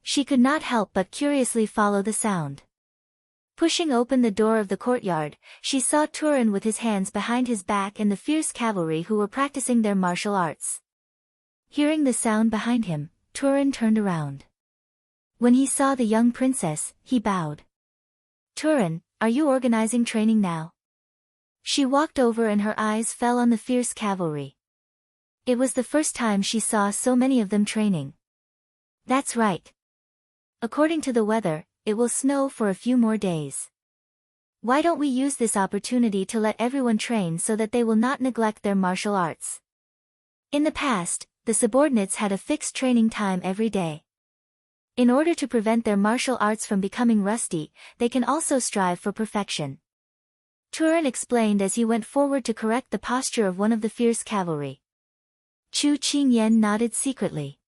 She could not help but curiously follow the sound. Pushing open the door of the courtyard, she saw Turin with his hands behind his back and the fierce cavalry who were practicing their martial arts. Hearing the sound behind him, Turin turned around. When he saw the young princess, he bowed. "Turin, are you organizing training now?" She walked over and her eyes fell on the fierce cavalry. It was the first time she saw so many of them training. "That's right. According to the weather, it will snow for a few more days. Why don't we use this opportunity to let everyone train so that they will not neglect their martial arts?" In the past, the subordinates had a fixed training time every day. In order to prevent their martial arts from becoming rusty, they can also strive for perfection. Turin explained as he went forward to correct the posture of one of the fierce cavalry. Chu Qingyan nodded secretly.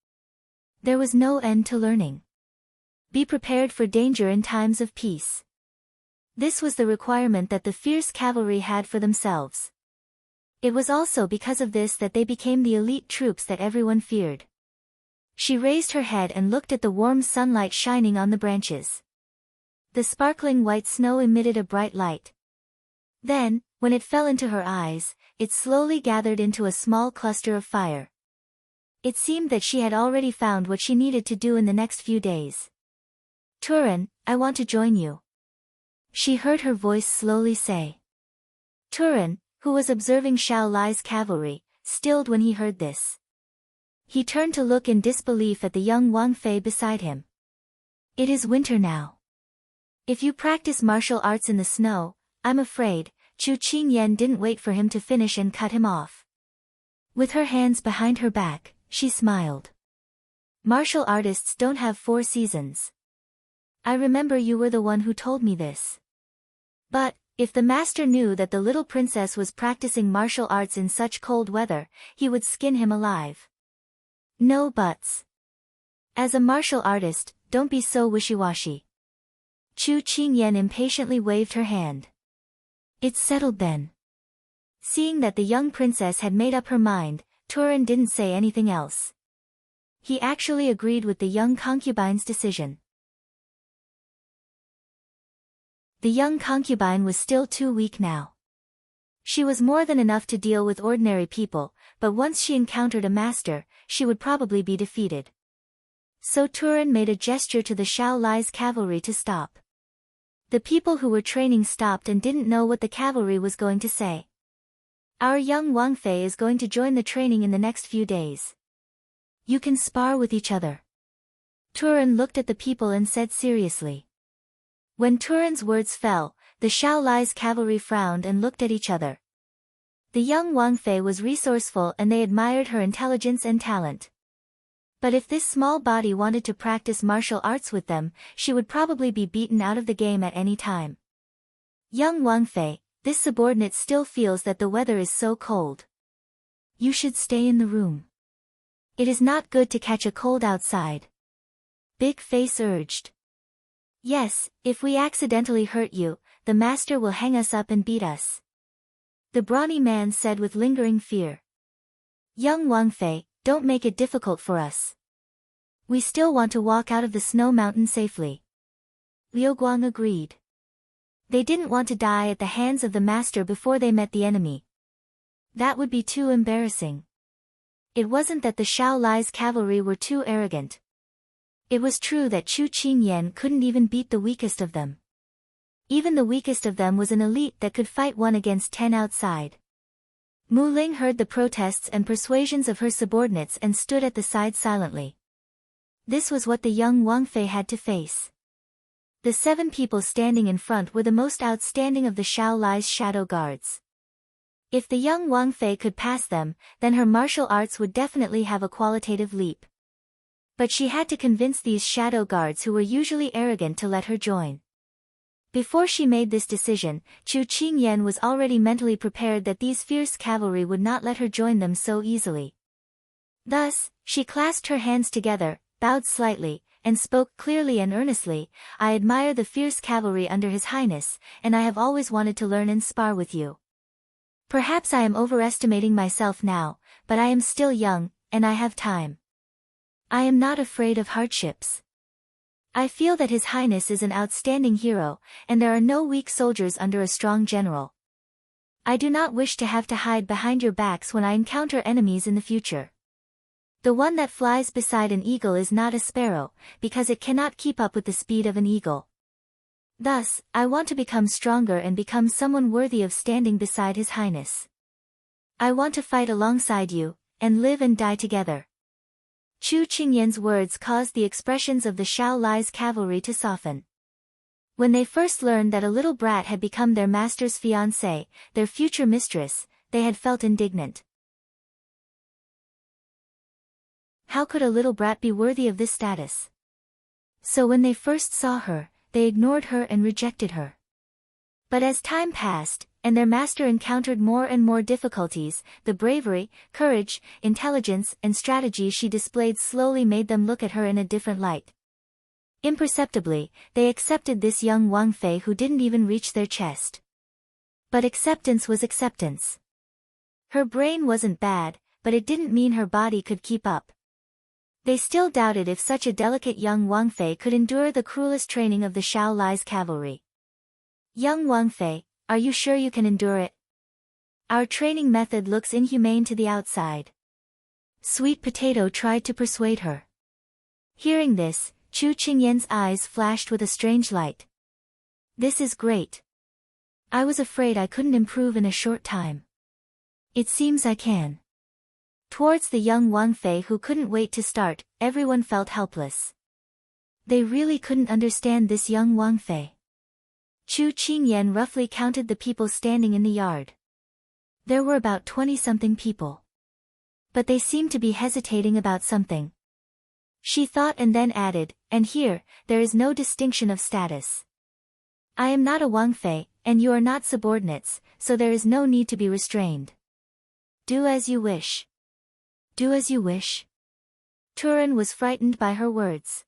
There was no end to learning. Be prepared for danger in times of peace. This was the requirement that the fierce cavalry had for themselves. It was also because of this that they became the elite troops that everyone feared. She raised her head and looked at the warm sunlight shining on the branches. The sparkling white snow emitted a bright light. Then, when it fell into her eyes, it slowly gathered into a small cluster of fire. It seemed that she had already found what she needed to do in the next few days. "Turin, I want to join you," she heard her voice slowly say. Turin, who was observing Xiao Lai's cavalry, stilled when he heard this. He turned to look in disbelief at the young Wang Fei beside him. "It is winter now. If you practice martial arts in the snow, I'm afraid." Chu Qingyan didn't wait for him to finish and cut him off. With her hands behind her back, she smiled. "Martial artists don't have 4 seasons. I remember you were the one who told me this. But, if the master knew that the little princess was practicing martial arts in such cold weather, he would skin him alive. No buts. As a martial artist, don't be so wishy-washy." Chu Qingyan impatiently waved her hand. "It's settled then." Seeing that the young princess had made up her mind, Turin didn't say anything else. He actually agreed with the young concubine's decision. The young concubine was still too weak now. She was more than enough to deal with ordinary people, but once she encountered a master, she would probably be defeated. So Turin made a gesture to the Xiao Lai's cavalry to stop. The people who were training stopped and didn't know what the cavalry was going to say. "Our young Wang Fei is going to join the training in the next few days. You can spar with each other." Turin looked at the people and said seriously. When Turin's words fell, the Xiao Lai's cavalry frowned and looked at each other. The young Wang Fei was resourceful and they admired her intelligence and talent. But if this small body wanted to practice martial arts with them, she would probably be beaten out of the game at any time. "Young Wang Fei, this subordinate still feels that the weather is so cold. You should stay in the room. It is not good to catch a cold outside," Big Face urged. "Yes, if we accidentally hurt you, the master will hang us up and beat us. The brawny man said with lingering fear. Young Wang Fei, don't make it difficult for us. We still want to walk out of the snow mountain safely. Liu Guang agreed. They didn't want to die at the hands of the master before they met the enemy. That would be too embarrassing. It wasn't that the Shao Lai's cavalry were too arrogant. It was true that Chu Qingyan couldn't even beat the weakest of them. Even the weakest of them was an elite that could fight 1 against 10 outside. Mu Ling heard the protests and persuasions of her subordinates and stood at the side silently. This was what the young Wang Fei had to face. The 7 people standing in front were the most outstanding of the Shao Lai's shadow guards. If the young Wang Fei could pass them, then her martial arts would definitely have a qualitative leap. But she had to convince these shadow guards who were usually arrogant to let her join. Before she made this decision, Chu Qingyan was already mentally prepared that these fierce cavalry would not let her join them so easily. Thus, she clasped her hands together, bowed slightly, and spoke clearly and earnestly, I admire the fierce cavalry under His Highness, and I have always wanted to learn and spar with you. Perhaps I am overestimating myself now, but I am still young, and I have time. I am not afraid of hardships. I feel that His Highness is an outstanding hero, and there are no weak soldiers under a strong general. I do not wish to have to hide behind your backs when I encounter enemies in the future. The one that flies beside an eagle is not a sparrow, because it cannot keep up with the speed of an eagle. Thus, I want to become stronger and become someone worthy of standing beside His Highness. I want to fight alongside you, and live and die together. Chu Qingyan's words caused the expressions of the Shao Lai's cavalry to soften. When they first learned that a little brat had become their master's fiancée, their future mistress, they had felt indignant. How could a little brat be worthy of this status? So when they first saw her, they ignored her and rejected her. But as time passed, and their master encountered more and more difficulties, the bravery, courage, intelligence, and strategy she displayed slowly made them look at her in a different light. Imperceptibly, they accepted this young Wang Fei who didn't even reach their chest. But acceptance was acceptance. Her brain wasn't bad, but it didn't mean her body could keep up. They still doubted if such a delicate young Wang Fei could endure the cruelest training of the Shao Lai's cavalry. Young Wang Fei, are you sure you can endure it? Our training method looks inhumane to the outside. Sweet Potato tried to persuade her. Hearing this, Chu Qingyan's eyes flashed with a strange light. This is great. I was afraid I couldn't improve in a short time. It seems I can. Towards the young Wang Fei who couldn't wait to start, everyone felt helpless. They really couldn't understand this young Wang Fei. Chu Qingyan roughly counted the people standing in the yard. There were about 20-something people. But they seemed to be hesitating about something. She thought and then added, and here, there is no distinction of status. I am not a Wang Fei, and you are not subordinates, so there is no need to be restrained. Do as you wish. Do as you wish. Turan was frightened by her words.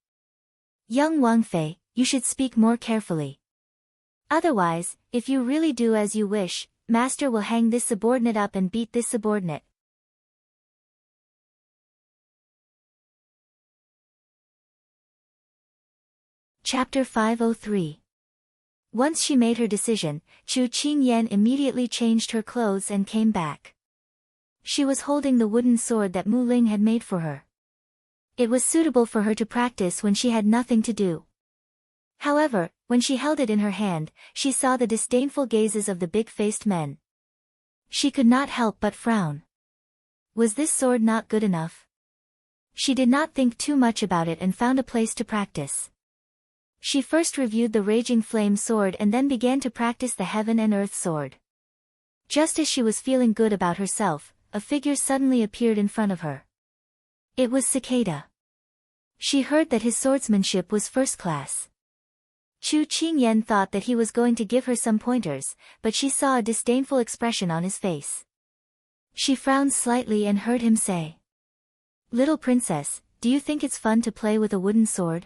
Young Wang Fei, you should speak more carefully. Otherwise, if you really do as you wish, master will hang this subordinate up and beat this subordinate. Chapter 503. Once she made her decision, Chu Qingyan immediately changed her clothes and came back. She was holding the wooden sword that Mu Ling had made for her. It was suitable for her to practice when she had nothing to do. However, when she held it in her hand, she saw the disdainful gazes of the big-faced men. She could not help but frown. Was this sword not good enough? She did not think too much about it and found a place to practice. She first reviewed the Raging Flame sword and then began to practice the Heaven and Earth sword. Just as she was feeling good about herself, a figure suddenly appeared in front of her. It was Cicada. She heard that his swordsmanship was first class. Chu Qingyan thought that he was going to give her some pointers, but she saw a disdainful expression on his face. She frowned slightly and heard him say, "Little princess, do you think it's fun to play with a wooden sword?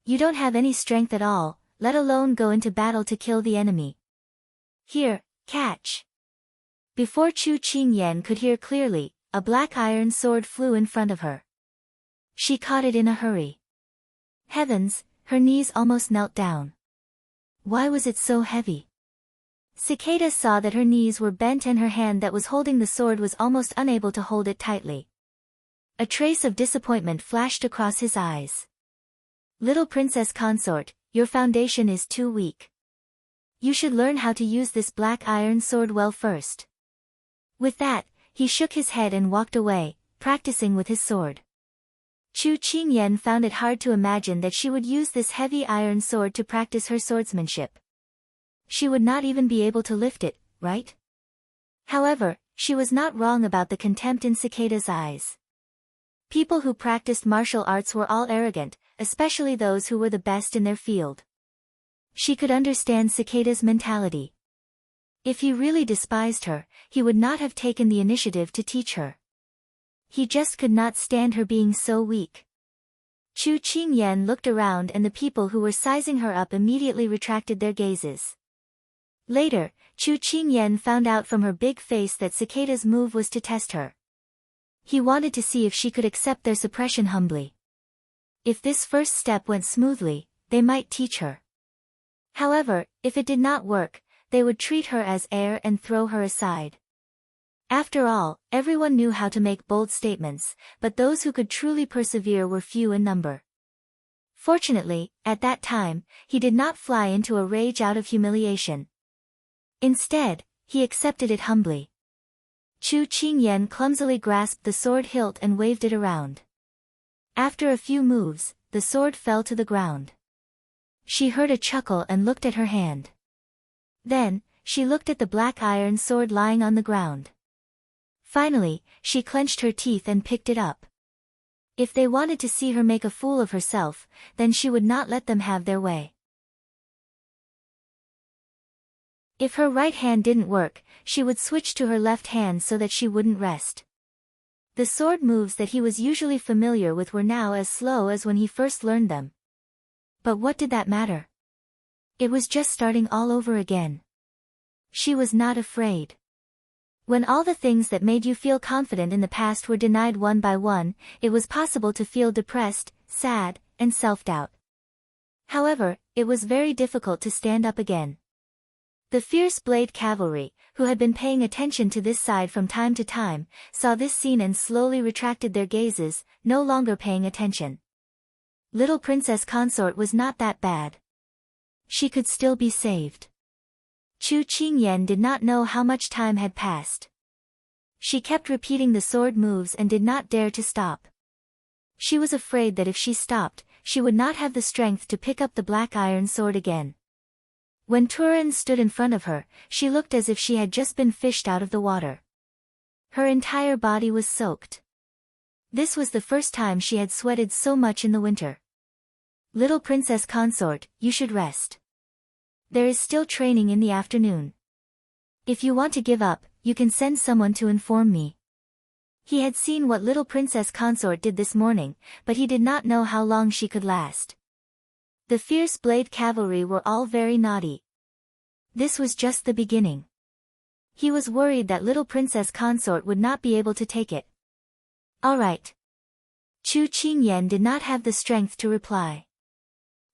You don't have any strength at all, let alone go into battle to kill the enemy. Here, catch. Before Chu Qingyan could hear clearly, a black iron sword flew in front of her. She caught it in a hurry. Heavens, her knees almost knelt down. Why was it so heavy? Cicada saw that her knees were bent and her hand that was holding the sword was almost unable to hold it tightly. A trace of disappointment flashed across his eyes. Little Princess Consort, your foundation is too weak. You should learn how to use this black iron sword well first. With that, he shook his head and walked away, practicing with his sword. Chu Qingyan found it hard to imagine that she would use this heavy iron sword to practice her swordsmanship. She would not even be able to lift it, right? However, she was not wrong about the contempt in Cicada's eyes. People who practiced martial arts were all arrogant, especially those who were the best in their field. She could understand Cicada's mentality. If he really despised her, he would not have taken the initiative to teach her. He just could not stand her being so weak. Chu Qingyan looked around and the people who were sizing her up immediately retracted their gazes. Later, Chu Qingyan found out from her big face that Cicada's move was to test her. He wanted to see if she could accept their suppression humbly. If this first step went smoothly, they might teach her. However, if it did not work, they would treat her as air and throw her aside. After all, everyone knew how to make bold statements, but those who could truly persevere were few in number. Fortunately, at that time, he did not fly into a rage out of humiliation. Instead, he accepted it humbly. Chu Qingyan clumsily grasped the sword hilt and waved it around. After a few moves, the sword fell to the ground. She heard a chuckle and looked at her hand. Then, she looked at the black iron sword lying on the ground. Finally, she clenched her teeth and picked it up. If they wanted to see her make a fool of herself, then she would not let them have their way. If her right hand didn't work, she would switch to her left hand so that she wouldn't rest. The sword moves that he was usually familiar with were now as slow as when he first learned them. But what did that matter? It was just starting all over again. She was not afraid. When all the things that made you feel confident in the past were denied one by one, it was possible to feel depressed, sad, and self-doubt. However, it was very difficult to stand up again. The fierce blade cavalry, who had been paying attention to this side from time to time, saw this scene and slowly retracted their gazes, no longer paying attention. Little Princess Consort was not that bad. She could still be saved. Chu Qingyan did not know how much time had passed. She kept repeating the sword moves and did not dare to stop. She was afraid that if she stopped, she would not have the strength to pick up the black iron sword again. When Turan stood in front of her, she looked as if she had just been fished out of the water. Her entire body was soaked. This was the first time she had sweated so much in the winter. Little Princess Consort, you should rest. There is still training in the afternoon. If you want to give up, you can send someone to inform me. He had seen what Little Princess Consort did this morning, but he did not know how long she could last. The fierce blade cavalry were all very naughty. This was just the beginning. He was worried that Little Princess Consort would not be able to take it. All right. Chu Qingyan did not have the strength to reply.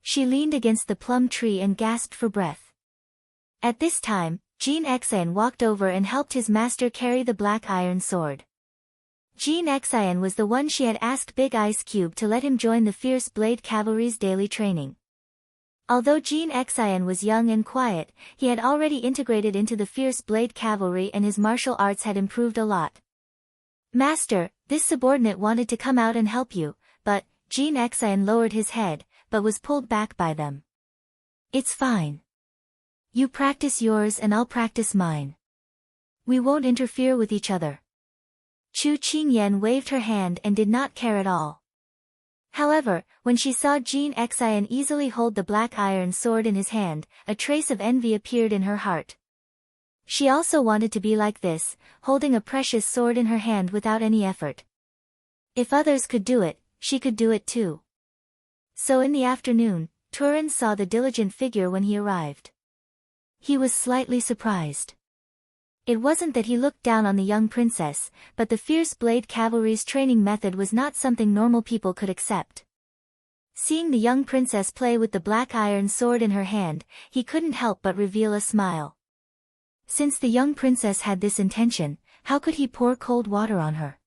She leaned against the plum tree and gasped for breath. At this time, Jean Xian walked over and helped his master carry the black iron sword. Jean Xian was the one she had asked Big Ice Cube to let him join the fierce blade cavalry's daily training. Although Jean Xian was young and quiet, he had already integrated into the fierce blade cavalry and his martial arts had improved a lot. Master, this subordinate wanted to come out and help you, but, Jean Xian lowered his head, but was pulled back by them. It's fine. You practice yours and I'll practice mine. We won't interfere with each other. Chu Qingyan waved her hand and did not care at all. However, when she saw Jean Xian easily hold the black iron sword in his hand, a trace of envy appeared in her heart. She also wanted to be like this, holding a precious sword in her hand without any effort. If others could do it, she could do it too. So in the afternoon, Turin saw the diligent figure when he arrived. He was slightly surprised. It wasn't that he looked down on the young princess, but the fierce blade cavalry's training method was not something normal people could accept. Seeing the young princess play with the black iron sword in her hand, he couldn't help but reveal a smile. Since the young princess had this intention, how could he pour cold water on her?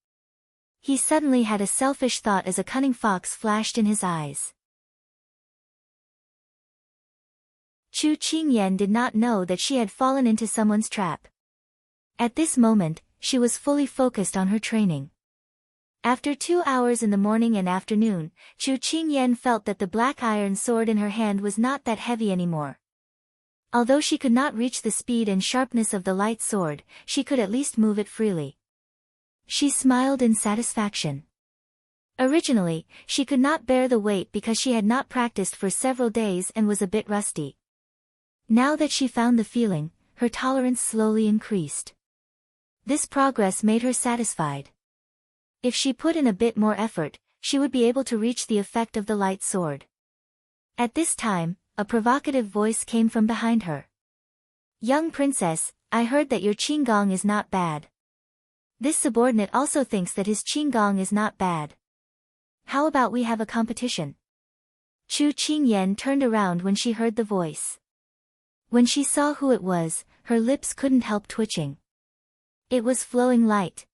He suddenly had a selfish thought as a cunning fox flashed in his eyes. Chu Qingyan did not know that she had fallen into someone's trap. At this moment, she was fully focused on her training. After 2 hours in the morning and afternoon, Chu Qingyan felt that the black iron sword in her hand was not that heavy anymore. Although she could not reach the speed and sharpness of the light sword, she could at least move it freely. She smiled in satisfaction. Originally, she could not bear the weight because she had not practiced for several days and was a bit rusty. Now that she found the feeling, her tolerance slowly increased. This progress made her satisfied. If she put in a bit more effort, she would be able to reach the effect of the light sword. At this time, a provocative voice came from behind her. "Young princess, I heard that your qinggong is not bad. This subordinate also thinks that his qinggong is not bad. How about we have a competition?" Chu Qingyan turned around when she heard the voice. When she saw who it was, her lips couldn't help twitching. It was Flowing Light.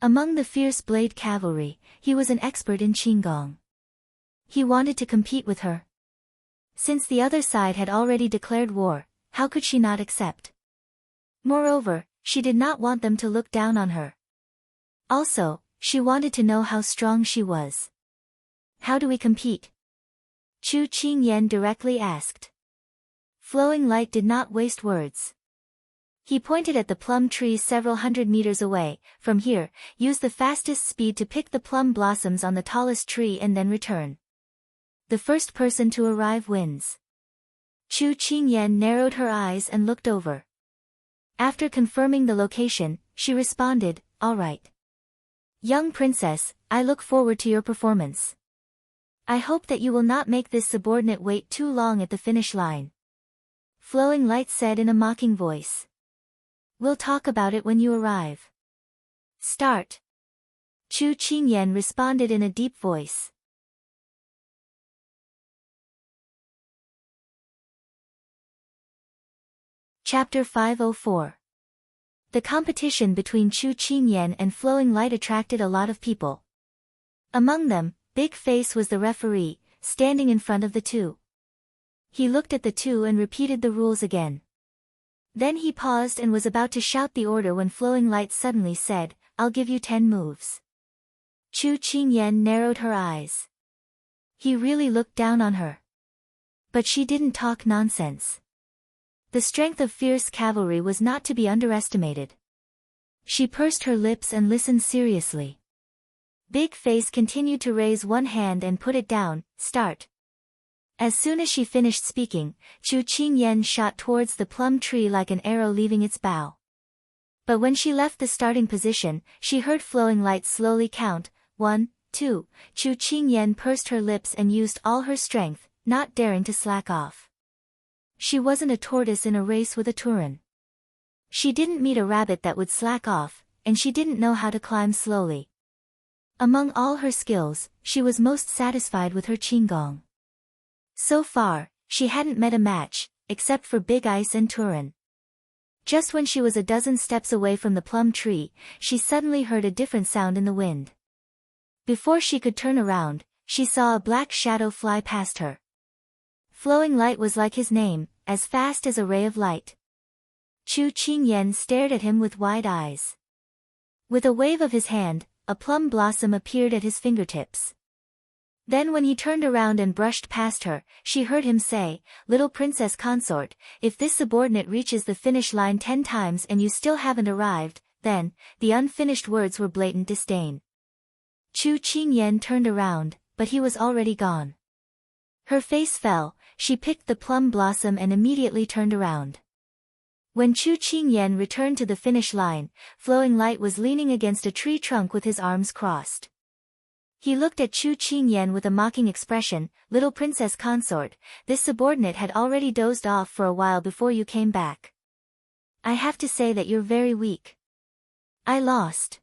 Among the fierce blade cavalry, he was an expert in qinggong. He wanted to compete with her. Since the other side had already declared war, how could she not accept? Moreover, she did not want them to look down on her. Also, she wanted to know how strong she was. "How do we compete?" Chu Qingyan directly asked. Flowing Light did not waste words. He pointed at the plum tree several hundred meters away. "From here, use the fastest speed to pick the plum blossoms on the tallest tree and then return. The first person to arrive wins." Chu Qingyan narrowed her eyes and looked over. After confirming the location, she responded, "All right. Young princess, I look forward to your performance. I hope that you will not make this subordinate wait too long at the finish line." Flowing Light said in a mocking voice. "We'll talk about it when you arrive. Start." Chu Qingyan responded in a deep voice. Chapter 504. The competition between Chu Qingyan and Flowing Light attracted a lot of people. Among them, Big Face was the referee, standing in front of the two. He looked at the two and repeated the rules again. Then he paused and was about to shout the order when Flowing Light suddenly said, "I'll give you 10 moves." Chu Qingyan narrowed her eyes. He really looked down on her. But she didn't talk nonsense. The strength of fierce cavalry was not to be underestimated. She pursed her lips and listened seriously. Big Face continued to raise one hand and put it down. "Start." As soon as she finished speaking, Chu Qingyan shot towards the plum tree like an arrow leaving its bough. But when she left the starting position, she heard Flowing Light slowly count, 1, 2. Chu Qingyan pursed her lips and used all her strength, not daring to slack off. She wasn't a tortoise in a race with a Turin. She didn't meet a rabbit that would slack off, and she didn't know how to climb slowly. Among all her skills, she was most satisfied with her qinggong. So far, she hadn't met a match, except for Big Ice and Turin. Just when she was a dozen steps away from the plum tree, she suddenly heard a different sound in the wind. Before she could turn around, she saw a black shadow fly past her. Flowing Light was like his name, as fast as a ray of light. Chu Qingyan stared at him with wide eyes. With a wave of his hand, a plum blossom appeared at his fingertips. Then when he turned around and brushed past her, she heard him say, "Little Princess Consort, if this subordinate reaches the finish line 10 times and you still haven't arrived, then," the unfinished words were blatant disdain. Chu Qingyan turned around, but he was already gone. Her face fell, she picked the plum blossom and immediately turned around. When Chu Qingyan returned to the finish line, Flowing Light was leaning against a tree trunk with his arms crossed. He looked at Chu Qingyan with a mocking expression. Little Princess Consort, this subordinate had already dozed off for a while before you came back. I have to say that you're very weak. I lost.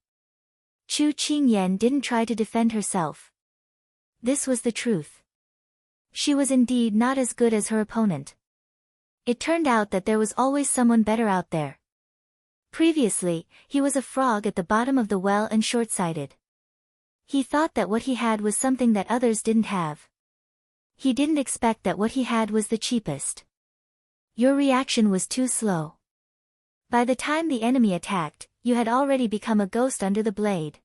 Chu Qingyan didn't try to defend herself. This was the truth. She was indeed not as good as her opponent. It turned out that there was always someone better out there. Previously, he was a frog at the bottom of the well and short-sighted. He thought that what he had was something that others didn't have. He didn't expect that what he had was the cheapest. Your reaction was too slow. By the time the enemy attacked, you had already become a ghost under the blade.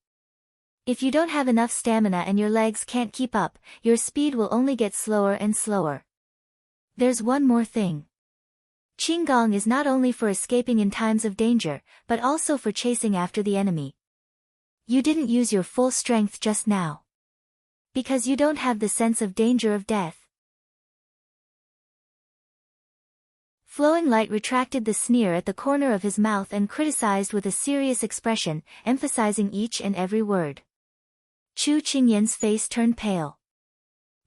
If you don't have enough stamina and your legs can't keep up, your speed will only get slower and slower. There's one more thing. Qinggong is not only for escaping in times of danger, but also for chasing after the enemy. You didn't use your full strength just now. Because you don't have the sense of danger of death. Flowing Light retracted the sneer at the corner of his mouth and criticized with a serious expression, emphasizing each and every word. Chu Qingyan's face turned pale.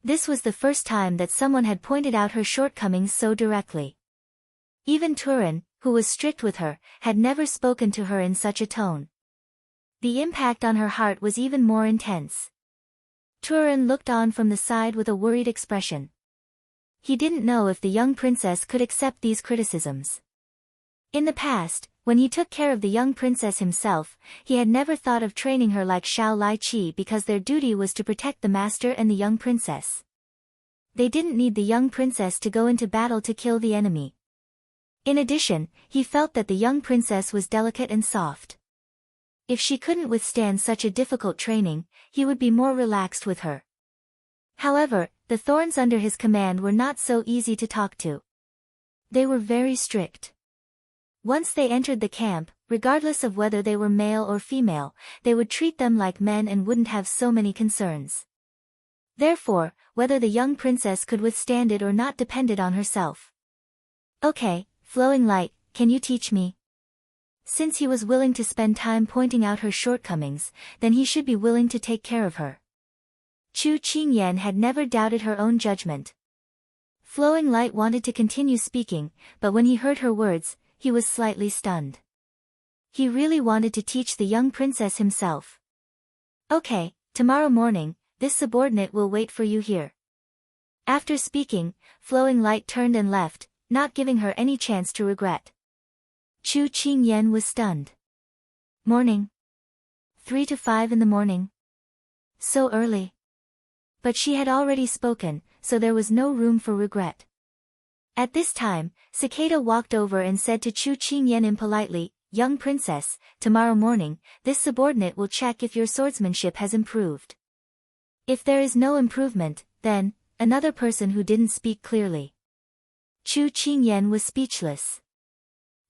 This was the first time that someone had pointed out her shortcomings so directly. Even Turin, who was strict with her, had never spoken to her in such a tone. The impact on her heart was even more intense. Turin looked on from the side with a worried expression. He didn't know if the young princess could accept these criticisms. In the past, when he took care of the young princess himself, he had never thought of training her like Xiao Lai Qi because their duty was to protect the master and the young princess. They didn't need the young princess to go into battle to kill the enemy. In addition, he felt that the young princess was delicate and soft. If she couldn't withstand such a difficult training, he would be more relaxed with her. However, the thorns under his command were not so easy to talk to. They were very strict. Once they entered the camp, regardless of whether they were male or female, they would treat them like men and wouldn't have so many concerns. Therefore, whether the young princess could withstand it or not depended on herself. Okay, Flowing Light, can you teach me? Since he was willing to spend time pointing out her shortcomings, then he should be willing to take care of her. Chu Qingyan had never doubted her own judgment. Flowing Light wanted to continue speaking, but when he heard her words, he was slightly stunned. He really wanted to teach the young princess himself. Okay, tomorrow morning, this subordinate will wait for you here. After speaking, Flowing Light turned and left, not giving her any chance to regret. Chu Qingyan was stunned. Morning. 3 to 5 in the morning. So early. But she had already spoken, so there was no room for regret. At this time, Cicada walked over and said to Chu Qingyan impolitely, Young princess, tomorrow morning, this subordinate will check if your swordsmanship has improved. If there is no improvement, then, another person who didn't speak clearly. Chu Qingyan was speechless.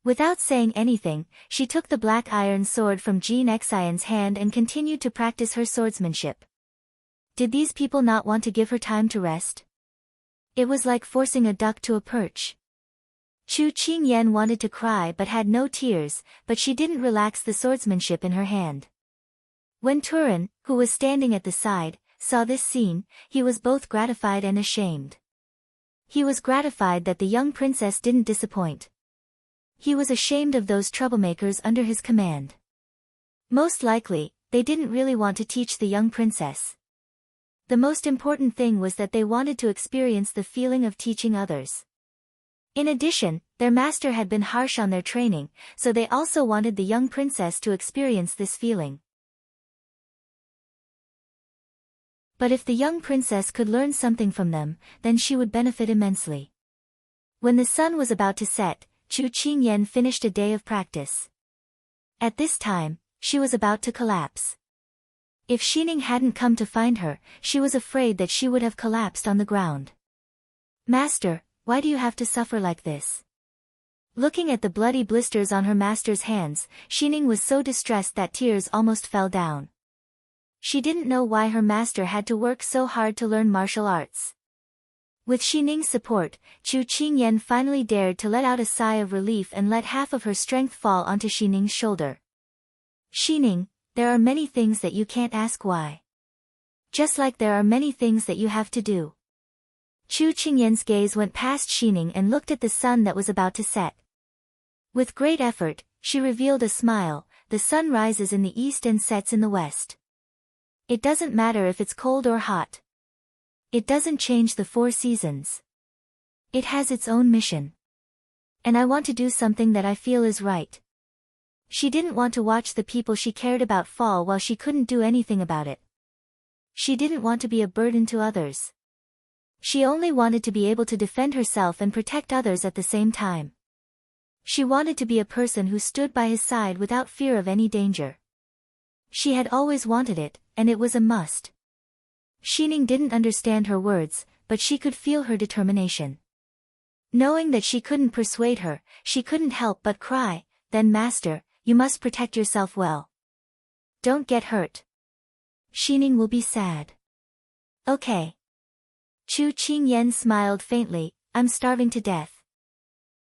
Without saying anything, she took the black iron sword from Jean Xian's hand and continued to practice her swordsmanship. Did these people not want to give her time to rest? It was like forcing a duck to a perch. Chu Qingyan wanted to cry but had no tears, but she didn't relax the swordsmanship in her hand. When Turin, who was standing at the side, saw this scene, he was both gratified and ashamed. He was gratified that the young princess didn't disappoint. He was ashamed of those troublemakers under his command. Most likely, they didn't really want to teach the young princess. The most important thing was that they wanted to experience the feeling of teaching others. In addition, their master had been harsh on their training, so they also wanted the young princess to experience this feeling. But if the young princess could learn something from them, then she would benefit immensely. When the sun was about to set, Chu Qingyan finished a day of practice. At this time, she was about to collapse. If Xining hadn't come to find her, she was afraid that she would have collapsed on the ground. Master, why do you have to suffer like this? Looking at the bloody blisters on her master's hands, Xining was so distressed that tears almost fell down. She didn't know why her master had to work so hard to learn martial arts. With Xining's support, Chu Qingyan finally dared to let out a sigh of relief and let half of her strength fall onto Xining's shoulder. Xining, there are many things that you can't ask why. Just like there are many things that you have to do. Chu Qingyan's gaze went past Xining and looked at the sun that was about to set. With great effort, she revealed a smile. The sun rises in the east and sets in the west. It doesn't matter if it's cold or hot. It doesn't change the 4 seasons. It has its own mission. And I want to do something that I feel is right. She didn't want to watch the people she cared about fall while she couldn't do anything about it. She didn't want to be a burden to others. She only wanted to be able to defend herself and protect others at the same time. She wanted to be a person who stood by his side without fear of any danger. She had always wanted it, and it was a must. Xining didn't understand her words, but she could feel her determination. Knowing that she couldn't persuade her, she couldn't help but cry, "Then Master, you must protect yourself well. Don't get hurt. Xining will be sad." "Okay." Chu Qingyan smiled faintly, "I'm starving to death.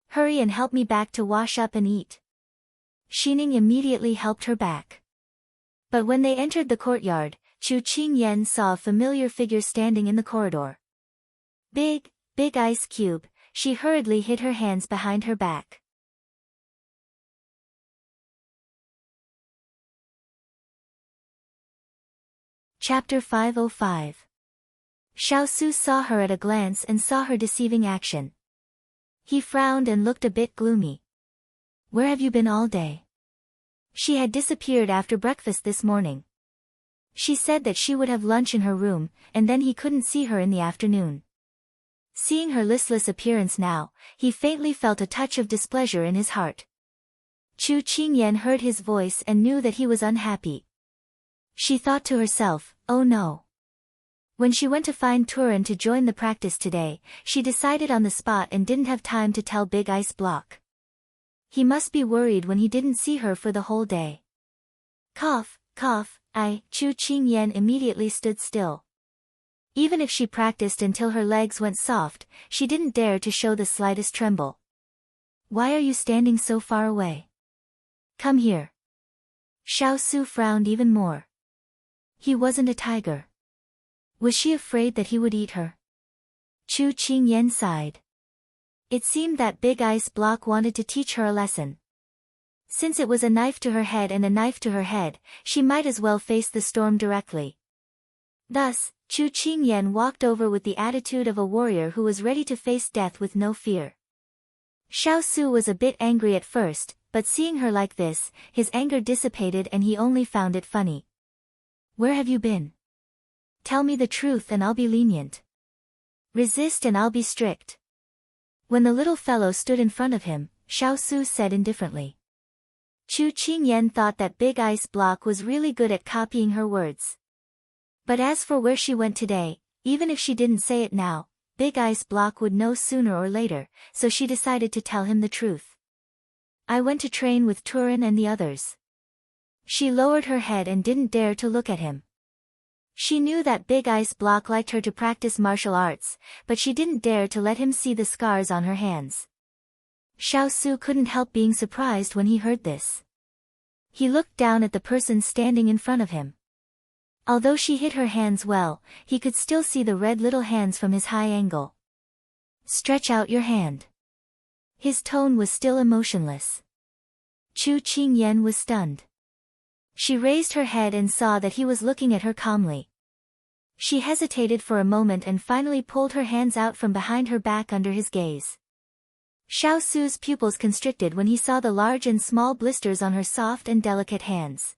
Hurry and help me back to wash up and eat." Xining immediately helped her back. But when they entered the courtyard, Chu Qingyan saw a familiar figure standing in the corridor. Big ice cube. She hurriedly hid her hands behind her back. Chapter 505. Xiaosu saw her at a glance and saw her deceiving action. He frowned and looked a bit gloomy. "Where have you been all day?" She had disappeared after breakfast this morning. She said that she would have lunch in her room, and then he couldn't see her in the afternoon. Seeing her listless appearance now, he faintly felt a touch of displeasure in his heart. Chu Qingyan heard his voice and knew that he was unhappy. She thought to herself, "Oh no." When she went to find Turan to join the practice today, she decided on the spot and didn't have time to tell Big Ice Block. He must be worried when he didn't see her for the whole day. Cough. Chu Qingyan immediately stood still. Even if she practiced until her legs went soft, she didn't dare to show the slightest tremble. "Why are you standing so far away? Come here." Xiaosu frowned even more. He wasn't a tiger. Was she afraid that he would eat her? Chu Qingyan sighed. It seemed that Big Ice Block wanted to teach her a lesson. Since it was a knife to her head and a knife to her head, she might as well face the storm directly. Thus, Chu Qingyan walked over with the attitude of a warrior who was ready to face death with no fear. Xiaosu was a bit angry at first, but seeing her like this, his anger dissipated and he only found it funny. "Where have you been? Tell me the truth and I'll be lenient. Resist and I'll be strict." When the little fellow stood in front of him, Xiaosu said indifferently. Chu Qingyan thought that Big Ice Block was really good at copying her words. But as for where she went today, even if she didn't say it now, Big Ice Block would know sooner or later, so she decided to tell him the truth. "I went to train with Turan and the others." She lowered her head and didn't dare to look at him. She knew that Big Ice Block liked her to practice martial arts, but she didn't dare to let him see the scars on her hands. Xiaosu couldn't help being surprised when he heard this. He looked down at the person standing in front of him. Although she hid her hands well, he could still see the red little hands from his high angle. "Stretch out your hand." His tone was still emotionless. Chu Qingyan was stunned. She raised her head and saw that he was looking at her calmly. She hesitated for a moment and finally pulled her hands out from behind her back under his gaze. Xiaosu's pupils constricted when he saw the large and small blisters on her soft and delicate hands.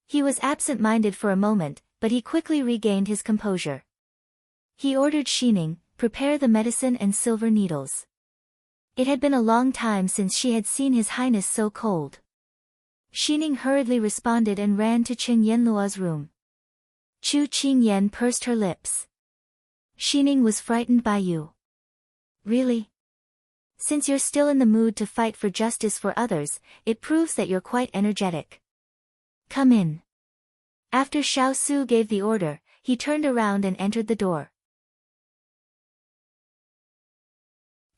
He was absent-minded for a moment, but he quickly regained his composure. He ordered Xining, "Prepare the medicine and silver needles." It had been a long time since she had seen His Highness so cold. Xining hurriedly responded and ran to Qing Yanlua's room. Chu Qingyan pursed her lips. "Xining was frightened by you." "Really? Since you're still in the mood to fight for justice for others, it proves that you're quite energetic. Come in." After Xiaosu gave the order, he turned around and entered the door.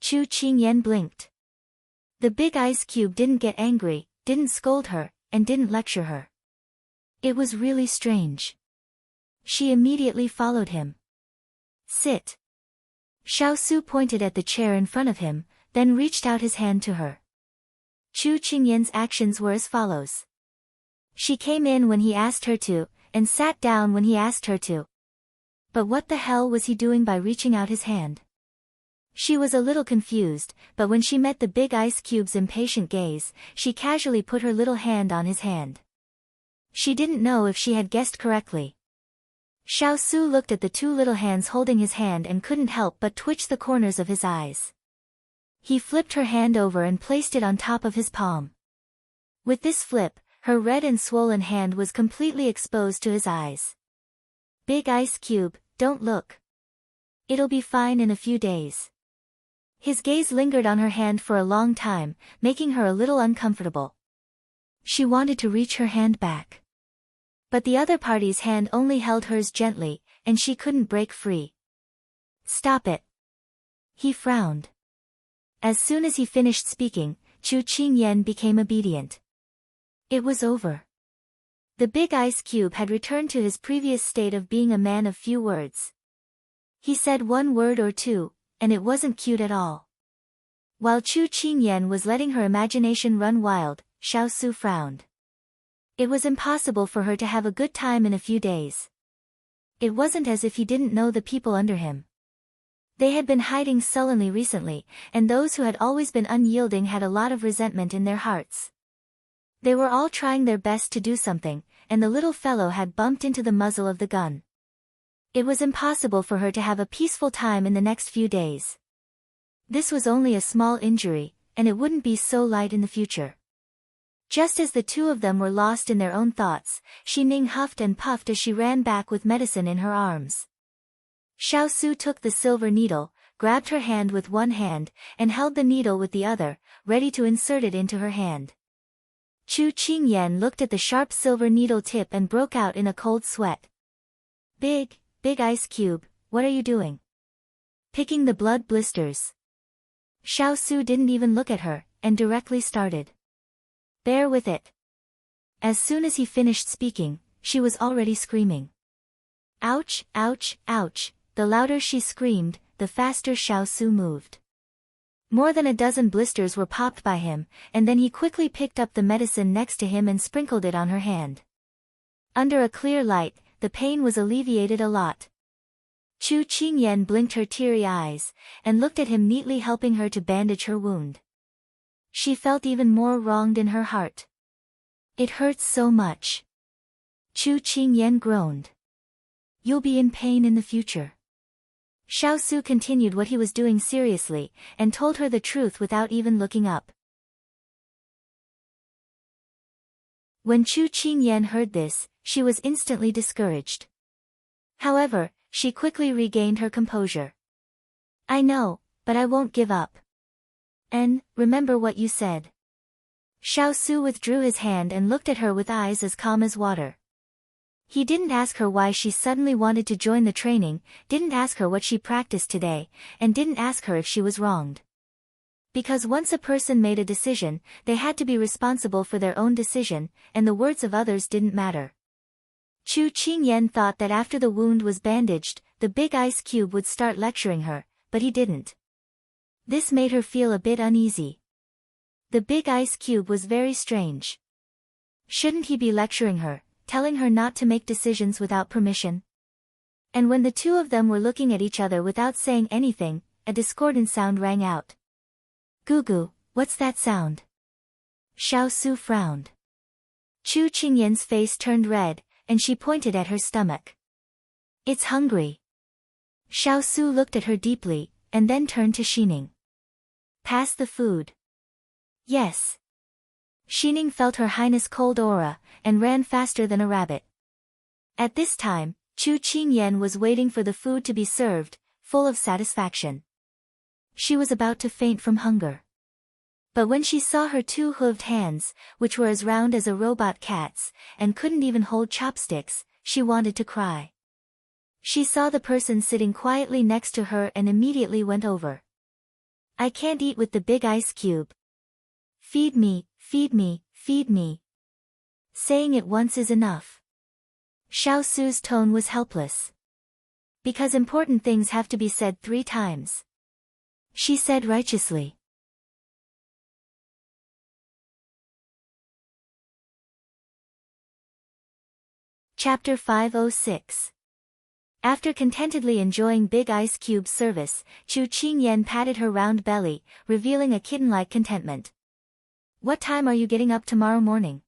Chu Qingyan blinked. The big ice cube didn't get angry, didn't scold her, and didn't lecture her. It was really strange. She immediately followed him. Sit. Xiaosu pointed at the chair in front of him, then reached out his hand to her. Chu Qingyan's actions were as follows. She came in when he asked her to, and sat down when he asked her to. But what the hell was he doing by reaching out his hand? She was a little confused, but when she met the big ice cube's impatient gaze, she casually put her little hand on his hand. She didn't know if she had guessed correctly. Xiaosu looked at the two little hands holding his hand and couldn't help but twitch the corners of his eyes. He flipped her hand over and placed it on top of his palm. With this flip, her red and swollen hand was completely exposed to his eyes. Big ice cube, don't look. It'll be fine in a few days. His gaze lingered on her hand for a long time, making her a little uncomfortable. She wanted to reach her hand back. But the other party's hand only held hers gently, and she couldn't break free. Stop it. He frowned. As soon as he finished speaking, Chu Qingyan became obedient. It was over. The big ice cube had returned to his previous state of being a man of few words. He said one word or two, and it wasn't cute at all. While Chu Qingyan was letting her imagination run wild, Xiaosu frowned. It was impossible for her to have a good time in a few days. It wasn't as if he didn't know the people under him. They had been hiding sullenly recently, and those who had always been unyielding had a lot of resentment in their hearts. They were all trying their best to do something, and the little fellow had bumped into the muzzle of the gun. It was impossible for her to have a peaceful time in the next few days. This was only a small injury, and it wouldn't be so light in the future. Just as the two of them were lost in their own thoughts, Xining huffed and puffed as she ran back with medicine in her arms. Xiaosu took the silver needle, grabbed her hand with one hand, and held the needle with the other, ready to insert it into her hand. Chu Qingyan looked at the sharp silver needle tip and broke out in a cold sweat. Big ice cube, what are you doing? Picking the blood blisters. Xiaosu didn't even look at her, and directly started. Bear with it. As soon as he finished speaking, she was already screaming. Ouch, ouch, ouch. The louder she screamed, the faster Xiaosu moved. More than a dozen blisters were popped by him, and then he quickly picked up the medicine next to him and sprinkled it on her hand. Under a clear light, the pain was alleviated a lot. Chu Qingyan blinked her teary eyes, and looked at him neatly helping her to bandage her wound. She felt even more wronged in her heart. It hurts so much. Chu Qingyan groaned. You'll be in pain in the future. Xiaosu continued what he was doing seriously, and told her the truth without even looking up. When Chu Qingyan heard this, she was instantly discouraged. However, she quickly regained her composure. I know, but I won't give up. And, remember what you said. Xiaosu withdrew his hand and looked at her with eyes as calm as water. He didn't ask her why she suddenly wanted to join the training, didn't ask her what she practiced today, and didn't ask her if she was wronged. Because once a person made a decision, they had to be responsible for their own decision, and the words of others didn't matter. Chu Qingyan thought that after the wound was bandaged, the big ice cube would start lecturing her, but he didn't. This made her feel a bit uneasy. The big ice cube was very strange. Shouldn't he be lecturing her, telling her not to make decisions without permission? And when the two of them were looking at each other without saying anything, a discordant sound rang out. Gugu, what's that sound? Xiaosu frowned. Chu Qingyan's face turned red, and she pointed at her stomach. It's hungry. Xiaosu looked at her deeply, and then turned to Xining. Pass the food. Yes. Xining felt her highness' cold aura, and ran faster than a rabbit. At this time, Chu Qingyan was waiting for the food to be served, full of satisfaction. She was about to faint from hunger. But when she saw her two hooved hands, which were as round as a robot cat's, and couldn't even hold chopsticks, she wanted to cry. She saw the person sitting quietly next to her and immediately went over. I can't eat with the big ice cube. Feed me, feed me, feed me. Saying it once is enough. Xiao Su's tone was helpless. Because important things have to be said 3 times. She said righteously. Chapter 506. After contentedly enjoying Big Ice Cube's service, Chu Qingyan patted her round belly, revealing a kitten-like contentment. What time are you getting up tomorrow morning?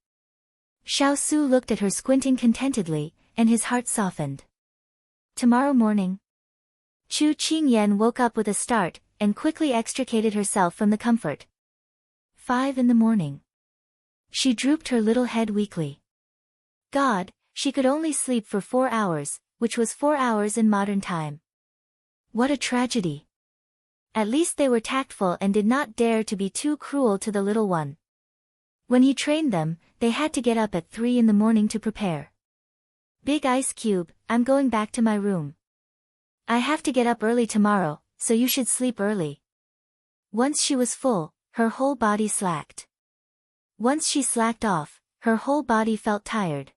Xiao Su looked at her squinting contentedly, and his heart softened. Tomorrow morning. Chu Qingyan woke up with a start, and quickly extricated herself from the comfort. 5 in the morning. She drooped her little head weakly. God, she could only sleep for 4 hours, which was 4 hours in modern time. What a tragedy. At least they were tactful and did not dare to be too cruel to the little one. When he trained them, they had to get up at 3 in the morning to prepare. Big Ice Cube, I'm going back to my room. I have to get up early tomorrow, so you should sleep early. Once she was full, her whole body slacked. Once she slacked off, her whole body felt tired.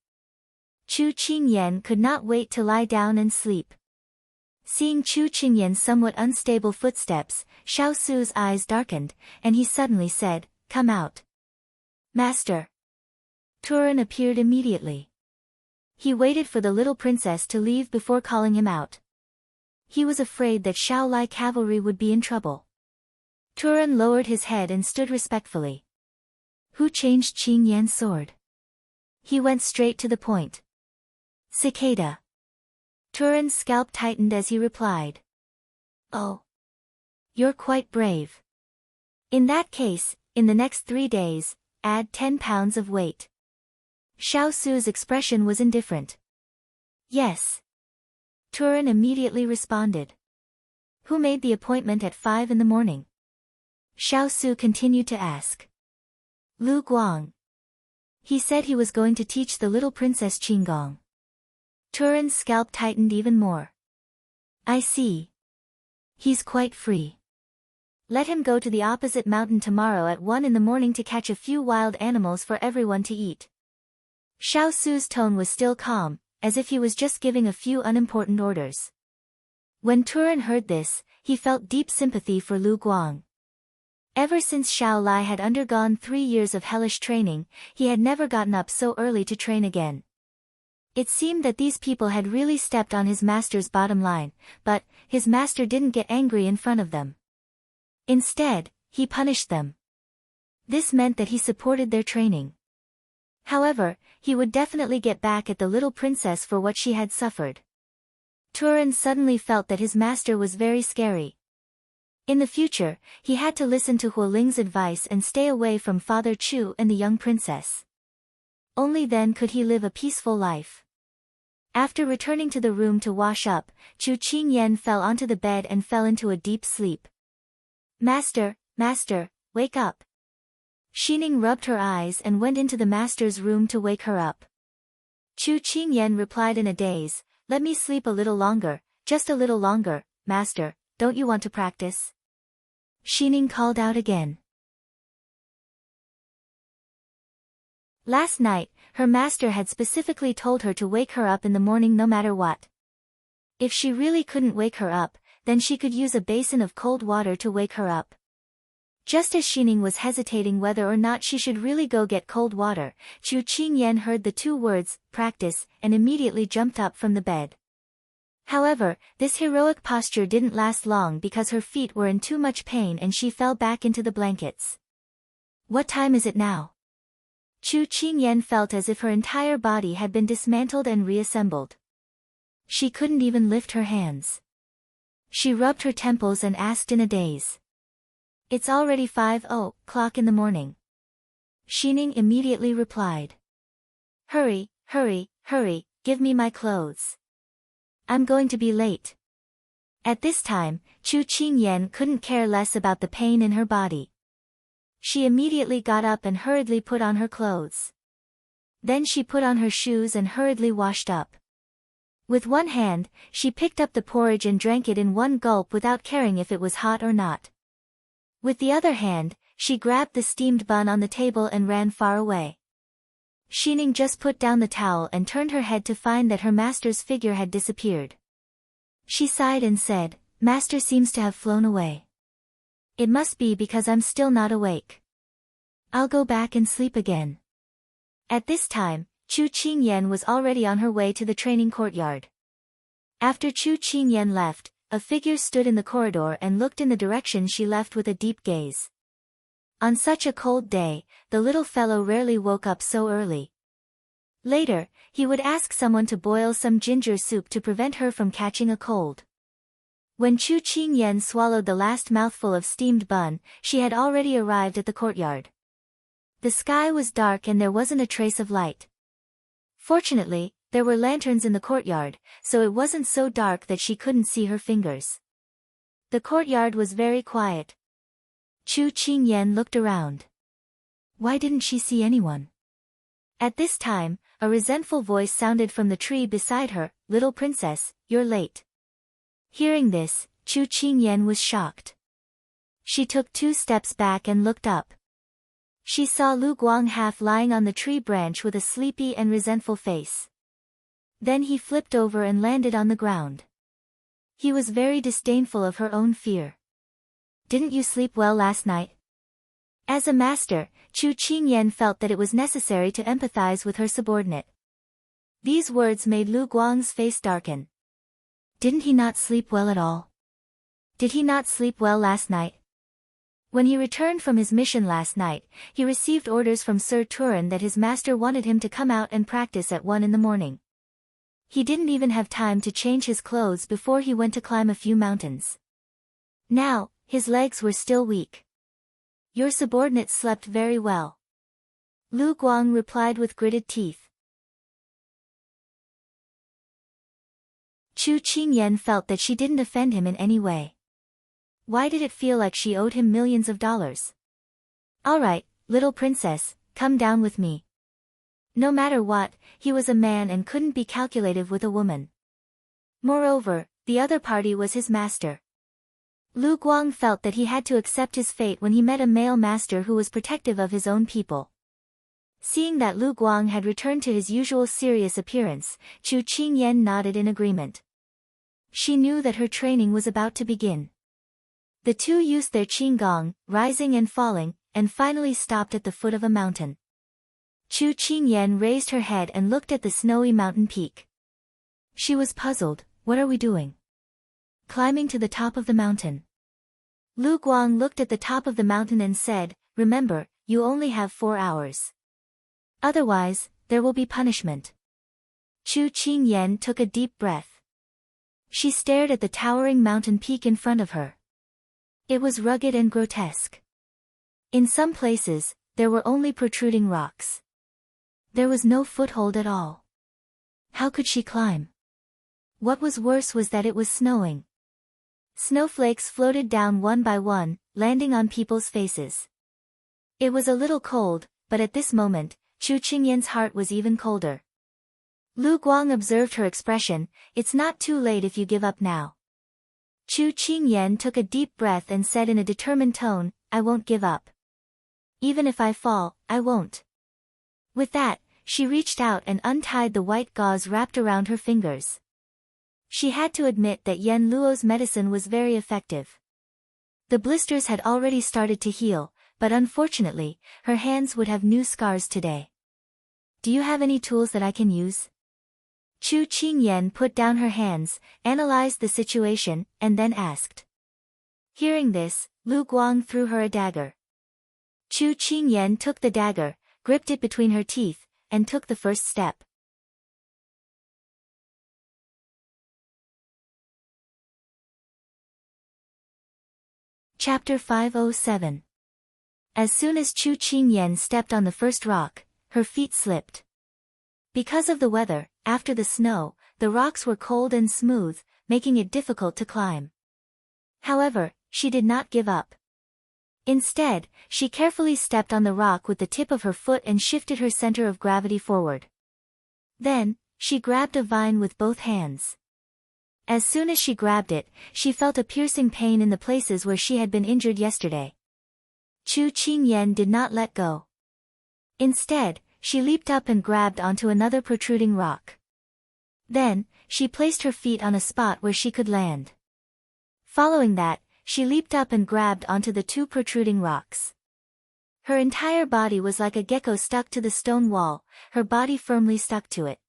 Chu Qingyan could not wait to lie down and sleep. Seeing Chu Qingyan's somewhat unstable footsteps, Xiao Su's eyes darkened, and he suddenly said, Come out. Master. Turan appeared immediately. He waited for the little princess to leave before calling him out. He was afraid that Shaolai cavalry would be in trouble. Turan lowered his head and stood respectfully. Who changed Qingyan's sword? He went straight to the point. Cicada. Turan's scalp tightened as he replied. Oh. You're quite brave. In that case, in the next 3 days, add 10 pounds of weight. Xiao Su's expression was indifferent. Yes. Turan immediately responded. Who made the appointment at 5 in the morning? Xiao Su continued to ask. Lu Guang. He said he was going to teach the little princess Qinggong. Turan's scalp tightened even more. I see. He's quite free. Let him go to the opposite mountain tomorrow at 1 in the morning to catch a few wild animals for everyone to eat. Xiao Su's tone was still calm, as if he was just giving a few unimportant orders. When Turan heard this, he felt deep sympathy for Lu Guang. Ever since Shaolai had undergone 3 years of hellish training, he had never gotten up so early to train again. It seemed that these people had really stepped on his master's bottom line, but his master didn't get angry in front of them. Instead, he punished them. This meant that he supported their training. However, he would definitely get back at the little princess for what she had suffered. Turan suddenly felt that his master was very scary. In the future, he had to listen to Huo Ling's advice and stay away from Father Chu and the young princess. Only then could he live a peaceful life. After returning to the room to wash up, Chu Qingyan fell onto the bed and fell into a deep sleep. Master, wake up. Xining rubbed her eyes and went into the master's room to wake her up. Chu Qingyan replied in a daze, Let me sleep a little longer, just a little longer, master, don't you want to practice? Xining called out again. Last night, her master had specifically told her to wake her up in the morning no matter what. If she really couldn't wake her up, then she could use a basin of cold water to wake her up. Just as Xining was hesitating whether or not she should really go get cold water, Chu Qingyan heard the 2 words, practice, and immediately jumped up from the bed. However, this heroic posture didn't last long because her feet were in too much pain and she fell back into the blankets. What time is it now? Chu Qingyan felt as if her entire body had been dismantled and reassembled. She couldn't even lift her hands. She rubbed her temples and asked in a daze. It's already 5:00 in the morning. Xining immediately replied. Hurry, give me my clothes. I'm going to be late. At this time, Chu Qingyan couldn't care less about the pain in her body. She immediately got up and hurriedly put on her clothes. Then she put on her shoes and hurriedly washed up. With one hand, she picked up the porridge and drank it in one gulp without caring if it was hot or not. With the other hand, she grabbed the steamed bun on the table and ran far away. Xining just put down the towel and turned her head to find that her master's figure had disappeared. She sighed and said, "Master seems to have flown away. It must be because I'm still not awake. I'll go back and sleep again." At this time, Chu Qingyan was already on her way to the training courtyard. After Chu Qingyan left, a figure stood in the corridor and looked in the direction she left with a deep gaze. On such a cold day, the little fellow rarely woke up so early. Later, he would ask someone to boil some ginger soup to prevent her from catching a cold. When Chu Qingyan swallowed the last mouthful of steamed bun, she had already arrived at the courtyard. The sky was dark and there wasn't a trace of light. Fortunately, there were lanterns in the courtyard, so it wasn't so dark that she couldn't see her fingers. The courtyard was very quiet. Chu Qingyan looked around. Why didn't she see anyone? At this time, a resentful voice sounded from the tree beside her, "Little princess, you're late." Hearing this, Chu Qingyan was shocked. She took 2 steps back and looked up. She saw Lu Guang half lying on the tree branch with a sleepy and resentful face. Then he flipped over and landed on the ground. He was very disdainful of her own fear. "Didn't you sleep well last night?" As a master, Chu Qingyan felt that it was necessary to empathize with her subordinate. These words made Lu Guang's face darken. Didn't he not sleep well at all? Did he not sleep well last night? When he returned from his mission last night, he received orders from Sir Turin that his master wanted him to come out and practice at 1 in the morning. He didn't even have time to change his clothes before he went to climb a few mountains. Now, his legs were still weak. Your subordinate slept very well. Lu Guang replied with gritted teeth. Chu Qingyan felt that she didn't offend him in any way. Why did it feel like she owed him millions of dollars? "All right, little princess, come down with me." No matter what, he was a man and couldn't be calculative with a woman. Moreover, the other party was his master. Lu Guang felt that he had to accept his fate when he met a male master who was protective of his own people. Seeing that Lu Guang had returned to his usual serious appearance, Chu Qingyan nodded in agreement. She knew that her training was about to begin. The two used their qinggong, rising and falling, and finally stopped at the foot of a mountain. Chu Qingyan raised her head and looked at the snowy mountain peak. She was puzzled. What are we doing? Climbing to the top of the mountain. Lu Guang looked at the top of the mountain and said, "Remember, you only have 4 hours. Otherwise, there will be punishment." Chu Qingyan took a deep breath. She stared at the towering mountain peak in front of her. It was rugged and grotesque. In some places, there were only protruding rocks. There was no foothold at all. How could she climb? What was worse was that it was snowing. Snowflakes floated down one by one, landing on people's faces. It was a little cold, but at this moment, Chu Qingyan's heart was even colder. Lu Guang observed her expression. "It's not too late if you give up now." Chu Qingyan took a deep breath and said in a determined tone, "I won't give up. Even if I fall, I won't." With that, she reached out and untied the white gauze wrapped around her fingers. She had to admit that Yen Luo's medicine was very effective. The blisters had already started to heal, but unfortunately, her hands would have new scars today. "Do you have any tools that I can use?" Chu Qingyan put down her hands, analyzed the situation, and then asked. Hearing this, Lu Guang threw her a dagger. Chu Qingyan took the dagger, gripped it between her teeth, and took the first step. Chapter 507. As soon as Chu Qingyan stepped on the first rock, her feet slipped. Because of the weather, after the snow, the rocks were cold and smooth, making it difficult to climb. However, she did not give up. Instead, she carefully stepped on the rock with the tip of her foot and shifted her center of gravity forward. Then, she grabbed a vine with both hands. As soon as she grabbed it, she felt a piercing pain in the places where she had been injured yesterday. Chu Qingyan did not let go. Instead, she leaped up and grabbed onto another protruding rock. Then, she placed her feet on a spot where she could land. Following that, she leaped up and grabbed onto the two protruding rocks. Her entire body was like a gecko stuck to the stone wall, her body firmly stuck to it.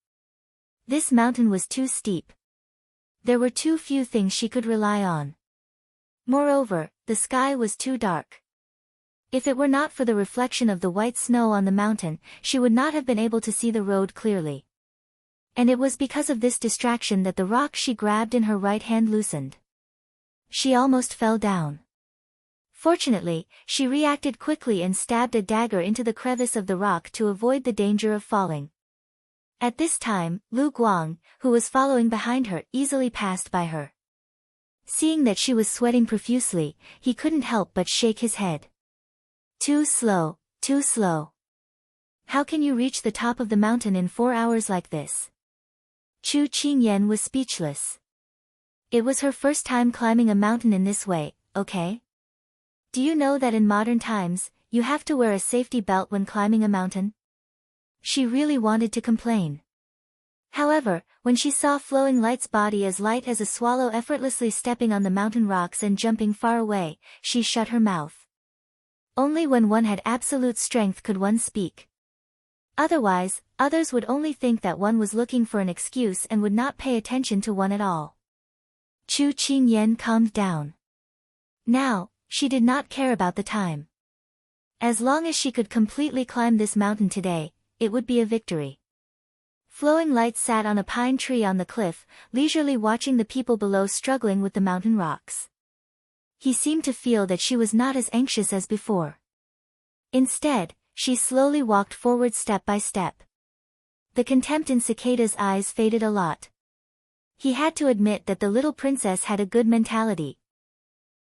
This mountain was too steep. There were too few things she could rely on. Moreover, the sky was too dark. If it were not for the reflection of the white snow on the mountain, she would not have been able to see the road clearly. And it was because of this distraction that the rock she grabbed in her right hand loosened. She almost fell down. Fortunately, she reacted quickly and stabbed a dagger into the crevice of the rock to avoid the danger of falling. At this time, Lu Guang, who was following behind her, easily passed by her. Seeing that she was sweating profusely, he couldn't help but shake his head. Too slow, too slow. How can you reach the top of the mountain in 4 hours like this? Chu Qingyan was speechless. It was her first time climbing a mountain in this way, okay? Do you know that in modern times, you have to wear a safety belt when climbing a mountain? She really wanted to complain. However, when she saw Flowing Light's body as light as a swallow effortlessly stepping on the mountain rocks and jumping far away, she shut her mouth. Only when one had absolute strength could one speak. Otherwise, others would only think that one was looking for an excuse and would not pay attention to one at all. Chu Qingyan calmed down. Now, she did not care about the time. As long as she could completely climb this mountain today, it would be a victory. Flowing Light sat on a pine tree on the cliff, leisurely watching the people below struggling with the mountain rocks. He seemed to feel that she was not as anxious as before. Instead, she slowly walked forward step by step. The contempt in Cicada's eyes faded a lot. He had to admit that the little princess had a good mentality.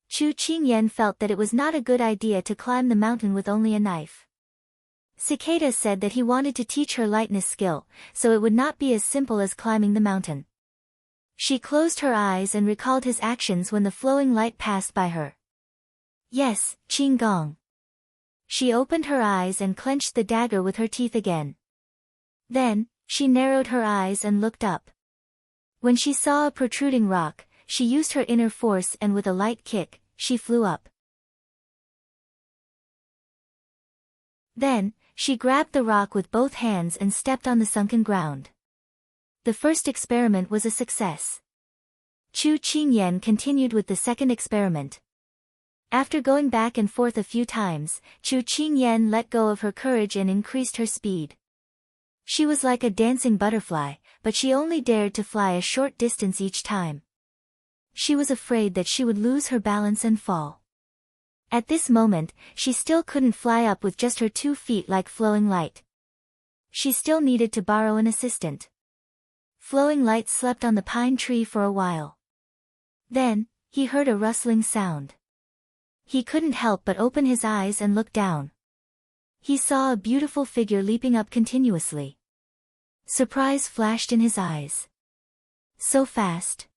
Chu Qingyan felt that it was not a good idea to climb the mountain with only a knife. Cicada said that he wanted to teach her lightness skill, so it would not be as simple as climbing the mountain. She closed her eyes and recalled his actions when the Flowing Light passed by her. Yes, Qinggong. She opened her eyes and clenched the dagger with her teeth again. Then, she narrowed her eyes and looked up. When she saw a protruding rock, she used her inner force and with a light kick, she flew up. Then, she grabbed the rock with both hands and stepped on the sunken ground. The first experiment was a success. Chu Qingyan continued with the second experiment. After going back and forth a few times, Chu Qingyan let go of her courage and increased her speed. She was like a dancing butterfly, but she only dared to fly a short distance each time. She was afraid that she would lose her balance and fall. At this moment, she still couldn't fly up with just her 2 feet like Flowing Light. She still needed to borrow an assistant. Flowing Light slept on the pine tree for a while. Then, he heard a rustling sound. He couldn't help but open his eyes and look down. He saw a beautiful figure leaping up continuously. Surprise flashed in his eyes. So fast.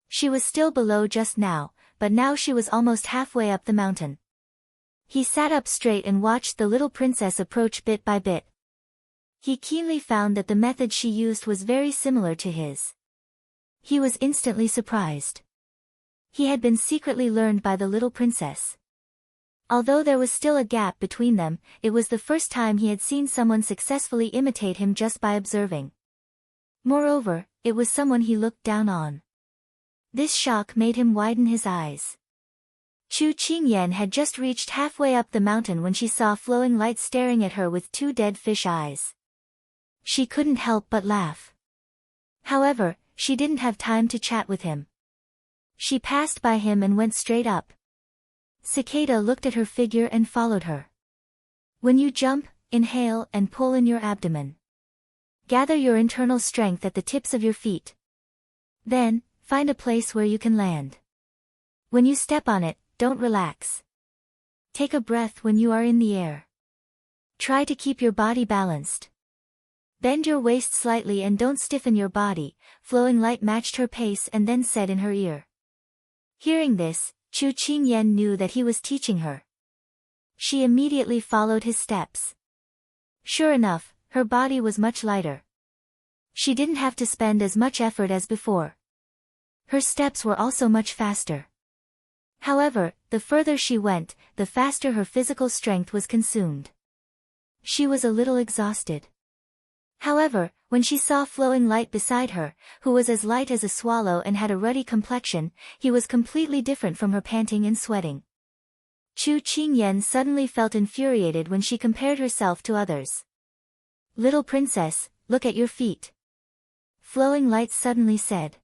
She was still below just now, but now she was almost halfway up the mountain. He sat up straight and watched the little princess approach bit by bit. He keenly found that the method she used was very similar to his. He was instantly surprised. He had been secretly learned by the little princess. Although there was still a gap between them, it was the first time he had seen someone successfully imitate him just by observing. Moreover, it was someone he looked down on. This shock made him widen his eyes. Chu Qingyan had just reached halfway up the mountain when she saw Flowing Light staring at her with 2 dead fish eyes. She couldn't help but laugh. However, she didn't have time to chat with him. She passed by him and went straight up. Cicada looked at her figure and followed her. When you jump, inhale and pull in your abdomen. Gather your internal strength at the tips of your feet. Then, find a place where you can land. When you step on it, don't relax. Take a breath when you are in the air. Try to keep your body balanced. Bend your waist slightly and don't stiffen your body. Flowing Light matched her pace and then said in her ear. Hearing this, Chu Qingyan knew that he was teaching her. She immediately followed his steps. Sure enough, her body was much lighter. She didn't have to spend as much effort as before. Her steps were also much faster. However, the further she went, the faster her physical strength was consumed. She was a little exhausted. However, when she saw Flowing Light beside her, who was as light as a swallow and had a ruddy complexion, he was completely different from her panting and sweating. Chu Qingyan suddenly felt infuriated when she compared herself to others. "Little princess, look at your feet," Flowing Light suddenly said.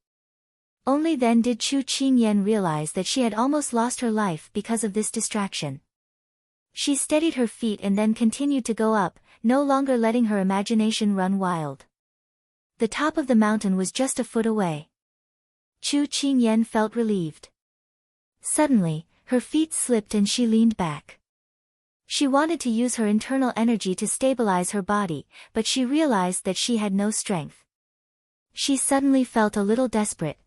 Only then did Chu Qingyan realize that she had almost lost her life because of this distraction. She steadied her feet and then continued to go up, no longer letting her imagination run wild. The top of the mountain was just a foot away. Chu Qingyan felt relieved. Suddenly, her feet slipped and she leaned back. She wanted to use her internal energy to stabilize her body, but she realized that she had no strength. She suddenly felt a little desperate.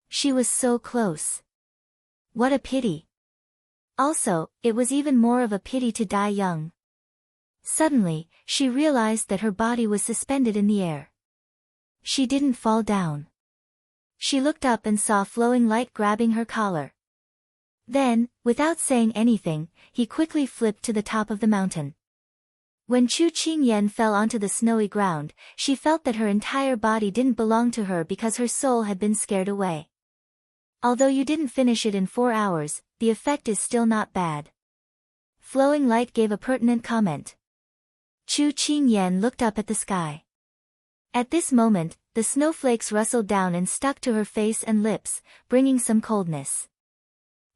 She was so close. What a pity. Also, it was even more of a pity to die young. Suddenly, she realized that her body was suspended in the air. She didn't fall down. She looked up and saw Flowing Light grabbing her collar. Then, without saying anything, he quickly flipped to the top of the mountain. When Chu Qingyan fell onto the snowy ground, she felt that her entire body didn't belong to her because her soul had been scared away. Although you didn't finish it in 4 hours, the effect is still not bad. Flowing Light gave a pertinent comment. Chu Qingyan looked up at the sky. At this moment, the snowflakes rustled down and stuck to her face and lips, bringing some coldness.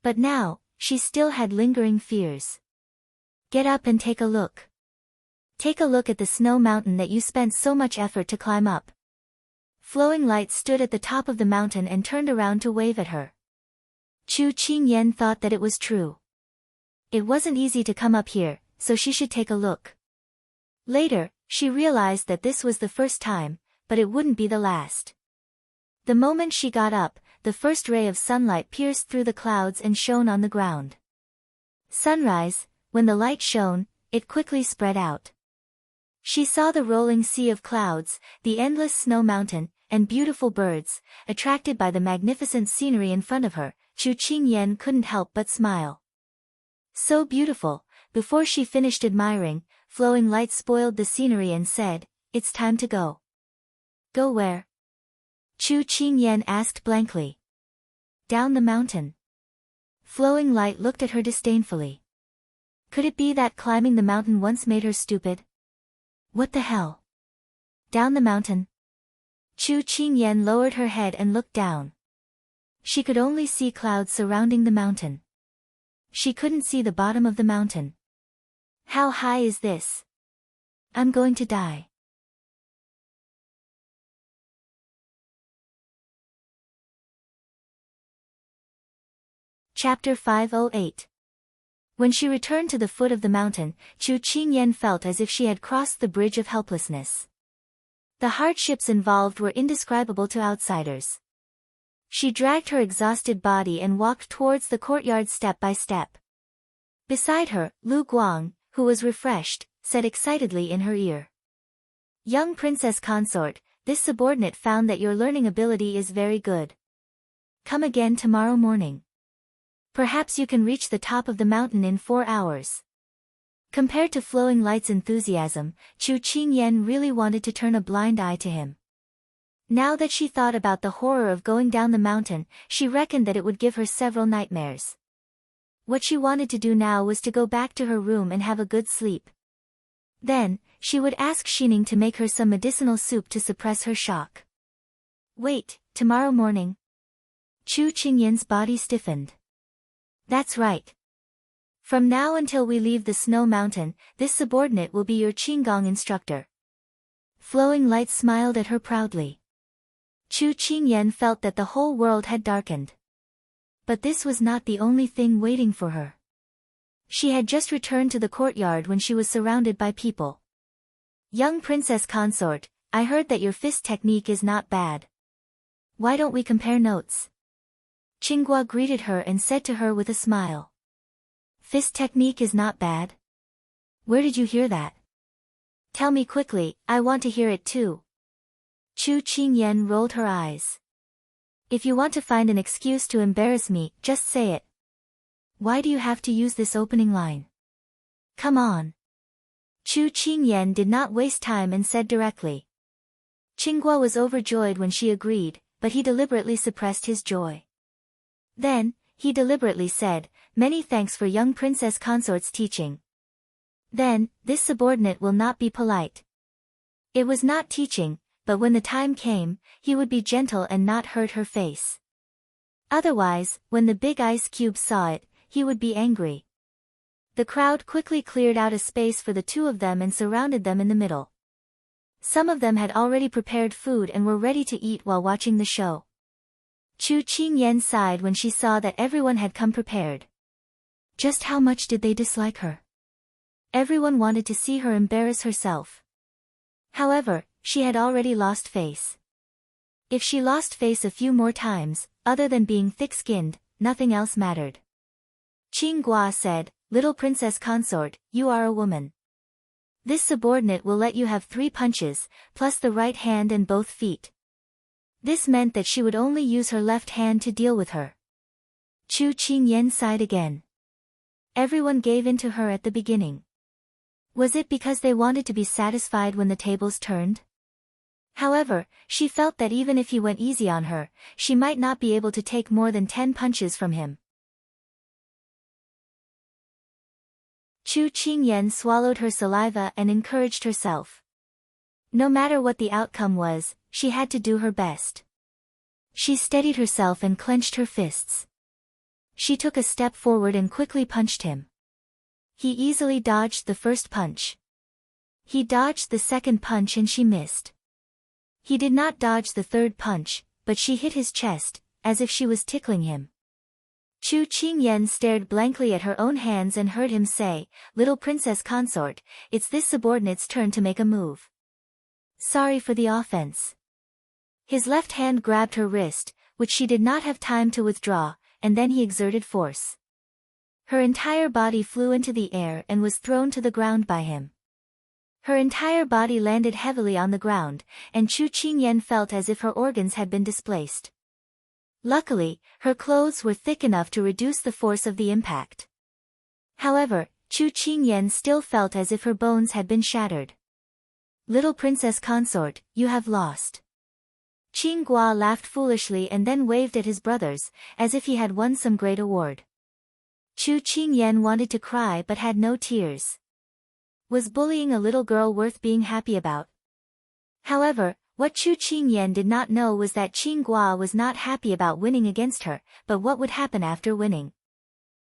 But now, she still had lingering fears. Get up and take a look. Take a look at the snow mountain that you spent so much effort to climb up. Flowing Light stood at the top of the mountain and turned around to wave at her. Chu Qingyan thought that it was true. It wasn't easy to come up here, so she should take a look. Later, she realized that this was the first time, but it wouldn't be the last. The moment she got up, the first ray of sunlight pierced through the clouds and shone on the ground. Sunrise, when the light shone, it quickly spread out. She saw the rolling sea of clouds, the endless snow mountain, and beautiful birds. Attracted by the magnificent scenery in front of her, Chu Qingyan couldn't help but smile. So beautiful. Before she finished admiring, Flowing Light spoiled the scenery and said, "It's time to go." "Go where?" Chu Qingyan asked blankly. "Down the mountain." Flowing Light looked at her disdainfully. Could it be that climbing the mountain once made her stupid? What the hell? Down the mountain? Chu Qingyan lowered her head and looked down. She could only see clouds surrounding the mountain. She couldn't see the bottom of the mountain. How high is this? I'm going to die. Chapter 508. When she returned to the foot of the mountain, Chu Qingyan felt as if she had crossed the bridge of helplessness. The hardships involved were indescribable to outsiders. She dragged her exhausted body and walked towards the courtyard step by step. Beside her, Lu Guang, who was refreshed, said excitedly in her ear. "Young Princess Consort, this subordinate found that your learning ability is very good. Come again tomorrow morning. Perhaps you can reach the top of the mountain in 4 hours." Compared to Flowing Light's enthusiasm, Chu Qingyan really wanted to turn a blind eye to him. Now that she thought about the horror of going down the mountain, she reckoned that it would give her several nightmares. What she wanted to do now was to go back to her room and have a good sleep. Then, she would ask Xining to make her some medicinal soup to suppress her shock. Wait, tomorrow morning? Chu Qingyan's body stiffened. That's right. From now until we leave the snow mountain, this subordinate will be your Qinggong instructor. Flowing Light smiled at her proudly. Chu Qingyan felt that the whole world had darkened. But this was not the only thing waiting for her. She had just returned to the courtyard when she was surrounded by people. "Young Princess Consort, I heard that your fist technique is not bad. Why don't we compare notes?" Qinghua greeted her and said to her with a smile. "Fist technique is not bad? Where did you hear that? Tell me quickly, I want to hear it too. Chu Qingyan rolled her eyes. If you want to find an excuse to embarrass me, just say it. Why do you have to use this opening line? Come on. Chu Qingyan did not waste time and said directly. Qinghua was overjoyed when she agreed, but he deliberately suppressed his joy. Then, he deliberately said, "Many thanks for young Princess Consort's teaching." Then, this subordinate will not be polite. It was not teaching, but when the time came, he would be gentle and not hurt her face. Otherwise, when the big ice cube saw it, he would be angry. The crowd quickly cleared out a space for the two of them and surrounded them in the middle. Some of them had already prepared food and were ready to eat while watching the show. Chu Qingyan sighed when she saw that everyone had come prepared. Just how much did they dislike her? Everyone wanted to see her embarrass herself. However, she had already lost face. If she lost face a few more times, other than being thick-skinned, nothing else mattered. Qinghua said, "Little Princess Consort, you are a woman. This subordinate will let you have 3 punches, plus the right hand and both feet." This meant that she would only use her left hand to deal with her. Chu Qingyan sighed again. Everyone gave in to her at the beginning. Was it because they wanted to be satisfied when the tables turned? However, she felt that even if he went easy on her, she might not be able to take more than 10 punches from him. Chu Qingyan swallowed her saliva and encouraged herself. No matter what the outcome was, she had to do her best. She steadied herself and clenched her fists. She took a step forward and quickly punched him. He easily dodged the first punch. He dodged the second punch and she missed. He did not dodge the third punch, but she hit his chest, as if she was tickling him. Chu Qingyan stared blankly at her own hands and heard him say, "Little Princess Consort, it's this subordinate's turn to make a move. Sorry for the offense." His left hand grabbed her wrist, which she did not have time to withdraw, and then he exerted force. Her entire body flew into the air and was thrown to the ground by him. Her entire body landed heavily on the ground, and Chu Qingyan felt as if her organs had been displaced. Luckily, her clothes were thick enough to reduce the force of the impact. However, Chu Qingyan still felt as if her bones had been shattered. "Little Princess Consort, you have lost." Qinghua laughed foolishly and then waved at his brothers, as if he had won some great award. Chu Qingyan wanted to cry but had no tears. Was bullying a little girl worth being happy about? However, what Chu Qingyan did not know was that Qinghua was not happy about winning against her, but what would happen after winning.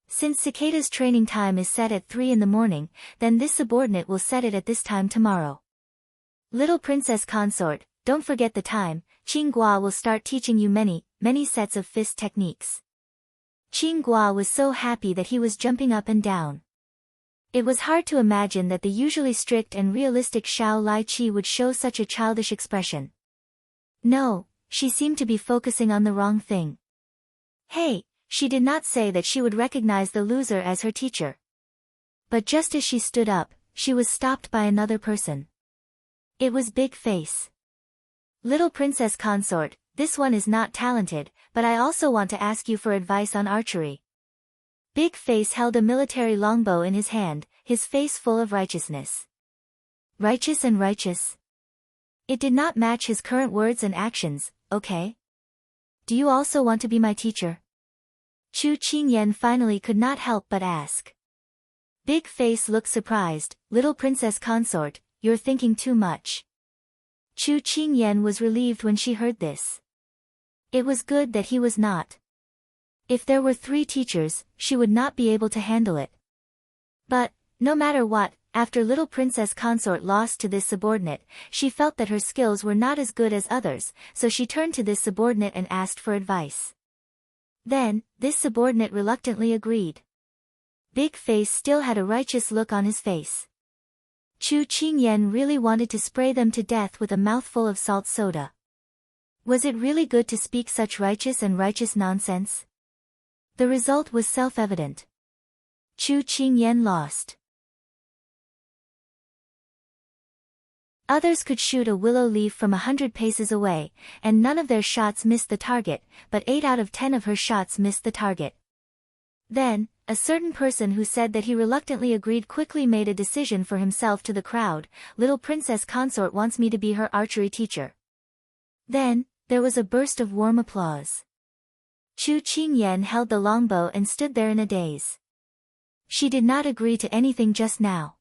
Since Cicada's training time is set at 3 in the morning, then this subordinate will set it at this time tomorrow. "Little Princess Consort, don't forget the time, Qinghua will start teaching you many sets of fist techniques." Qinghua was so happy that he was jumping up and down. It was hard to imagine that the usually strict and realistic Xiao Lai Qi would show such a childish expression. No, she seemed to be focusing on the wrong thing. Hey, she did not say that she would recognize the loser as her teacher. But just as she stood up, she was stopped by another person. It was Big Face. "Little Princess Consort, this one is not talented, but I also want to ask you for advice on archery." Big Face held a military longbow in his hand, his face full of righteousness. Righteous and righteous. It did not match his current words and actions, okay? "Do you also want to be my teacher?" Chu Qingyan finally could not help but ask. Big Face looked surprised. "Little Princess Consort, you're thinking too much." Chu Qingyan was relieved when she heard this. It was good that he was not. If there were 3 teachers, she would not be able to handle it. But, no matter what, after Little Princess Consort lost to this subordinate, she felt that her skills were not as good as others, so she turned to this subordinate and asked for advice. Then, this subordinate reluctantly agreed. Big Face still had a righteous look on his face. Chu Qingyan really wanted to spray them to death with a mouthful of salt soda. Was it really good to speak such righteous nonsense? The result was self-evident. Chu Qingyan lost. Others could shoot a willow leaf from 100 paces away, and none of their shots missed the target, but 8 out of 10 of her shots missed the target. Then, a certain person who said that he reluctantly agreed quickly made a decision for himself to the crowd. Little Princess Consort wants me to be her archery teacher. Then, there was a burst of warm applause. Chu Qingyan held the longbow and stood there in a daze. She did not agree to anything just now.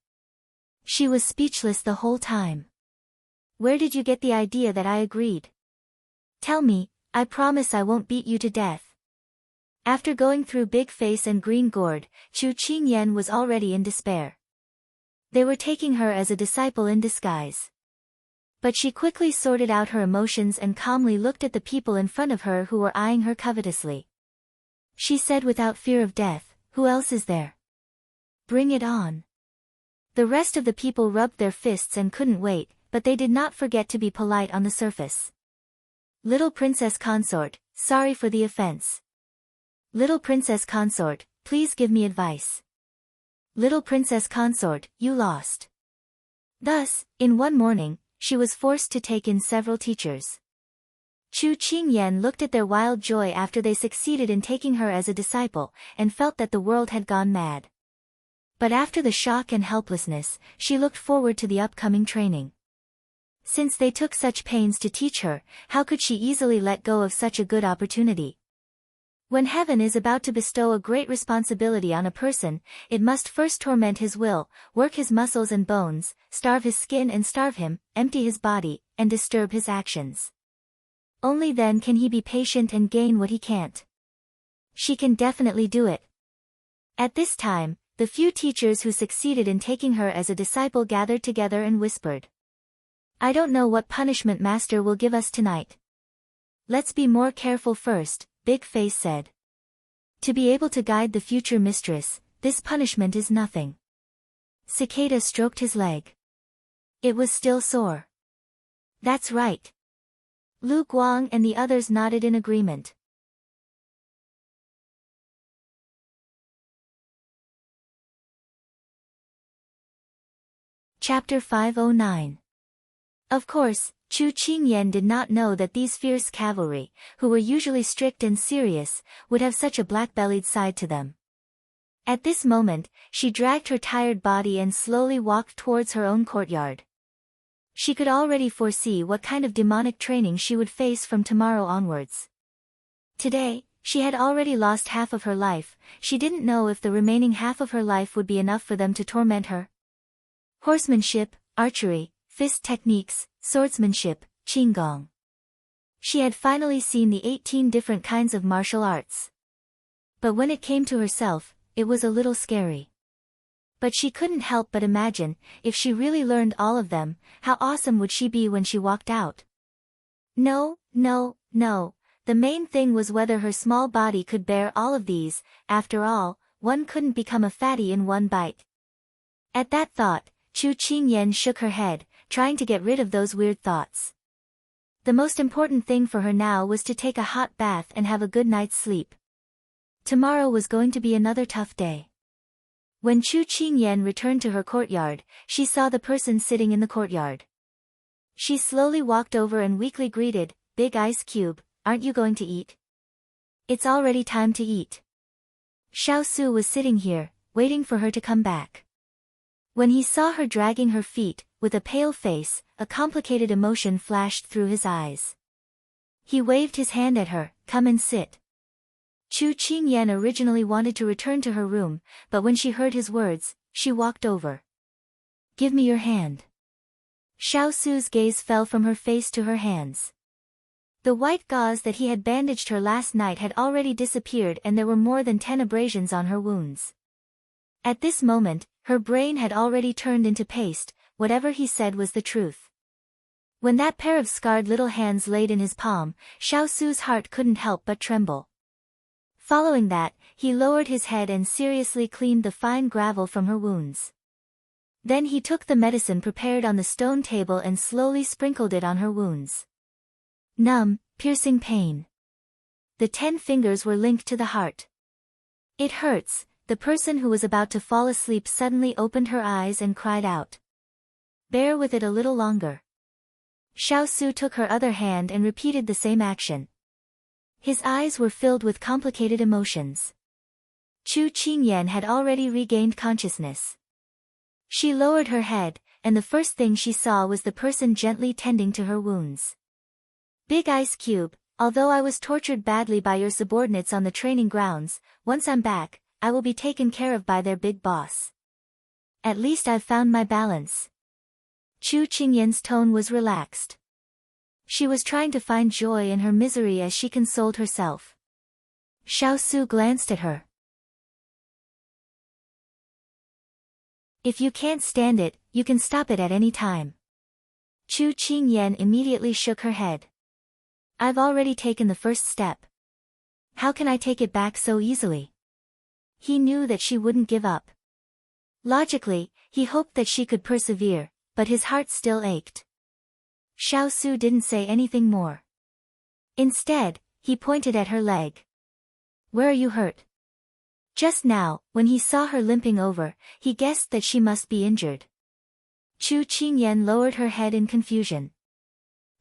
She was speechless the whole time. Where did you get the idea that I agreed? Tell me, I promise I won't beat you to death. After going through Big Face and Green Gourd, Chu Qingyan was already in despair. They were taking her as a disciple in disguise. But she quickly sorted out her emotions and calmly looked at the people in front of her who were eyeing her covetously. She said without fear of death, "Who else is there? Bring it on." The rest of the people rubbed their fists and couldn't wait, but they did not forget to be polite on the surface. Little Princess Consort, sorry for the offense. Little Princess Consort, please give me advice. Little Princess Consort, you lost. Thus, in one morning, she was forced to take in several teachers. Chu Qingyan looked at their wild joy after they succeeded in taking her as a disciple, and felt that the world had gone mad. But after the shock and helplessness, she looked forward to the upcoming training. Since they took such pains to teach her, how could she easily let go of such a good opportunity? When heaven is about to bestow a great responsibility on a person, it must first torment his will, work his muscles and bones, starve his skin and starve him, empty his body, and disturb his actions. Only then can he be patient and gain what he can't. She can definitely do it. At this time, the few teachers who succeeded in taking her as a disciple gathered together and whispered. I don't know what punishment Master will give us tonight. Let's be more careful first, Big Face said. To be able to guide the future mistress, this punishment is nothing. Cicada stroked his leg. It was still sore. That's right. Lu Guang and the others nodded in agreement. Chapter 509. Of course, Chu Qingyan did not know that these fierce cavalry, who were usually strict and serious, would have such a black-bellied side to them. At this moment, she dragged her tired body and slowly walked towards her own courtyard. She could already foresee what kind of demonic training she would face from tomorrow onwards. Today, she had already lost half of her life. She didn't know if the remaining half of her life would be enough for them to torment her. Horsemanship, archery, fist techniques, swordsmanship, qinggong. She had finally seen the 18 different kinds of martial arts. But when it came to herself, it was a little scary. But she couldn't help but imagine, if she really learned all of them, how awesome would she be when she walked out. No, the main thing was whether her small body could bear all of these. After all, one couldn't become a fatty in one bite. At that thought, Chu Qingyan shook her head, trying to get rid of those weird thoughts. The most important thing for her now was to take a hot bath and have a good night's sleep. Tomorrow was going to be another tough day. When Chu Qingyan returned to her courtyard, she saw the person sitting in the courtyard. She slowly walked over and weakly greeted, Big Ice Cube, aren't you going to eat? It's already time to eat. Xiao Su was sitting here, waiting for her to come back. When he saw her dragging her feet, with a pale face, a complicated emotion flashed through his eyes. He waved his hand at her, come and sit. Chu Qingyan originally wanted to return to her room, but when she heard his words, she walked over. Give me your hand. Xiao Su's gaze fell from her face to her hands. The white gauze that he had bandaged her last night had already disappeared and there were more than 10 abrasions on her wounds. At this moment, her brain had already turned into paste. Whatever he said was the truth. When that pair of scarred little hands laid in his palm, Xiao Su's heart couldn't help but tremble. Following that, he lowered his head and seriously cleaned the fine gravel from her wounds. Then he took the medicine prepared on the stone table and slowly sprinkled it on her wounds. Numb, piercing pain. The 10 fingers were linked to the heart. It hurts. The person who was about to fall asleep suddenly opened her eyes and cried out. Bear with it a little longer. Xiao Su took her other hand and repeated the same action. His eyes were filled with complicated emotions. Chu Qingyan had already regained consciousness. She lowered her head, and the first thing she saw was the person gently tending to her wounds. Big Ice Cube, although I was tortured badly by your subordinates on the training grounds, once I'm back, I will be taken care of by their big boss. At least I've found my balance. Chu Qingyan's tone was relaxed. She was trying to find joy in her misery as she consoled herself. Xiao Su glanced at her. If you can't stand it, you can stop it at any time. Chu Qingyan immediately shook her head. I've already taken the first step. How can I take it back so easily? He knew that she wouldn't give up. Logically, he hoped that she could persevere, but his heart still ached. Xiao Su didn't say anything more. Instead, he pointed at her leg. Where are you hurt? Just now, when he saw her limping over, he guessed that she must be injured. Chu Qingyan lowered her head in confusion.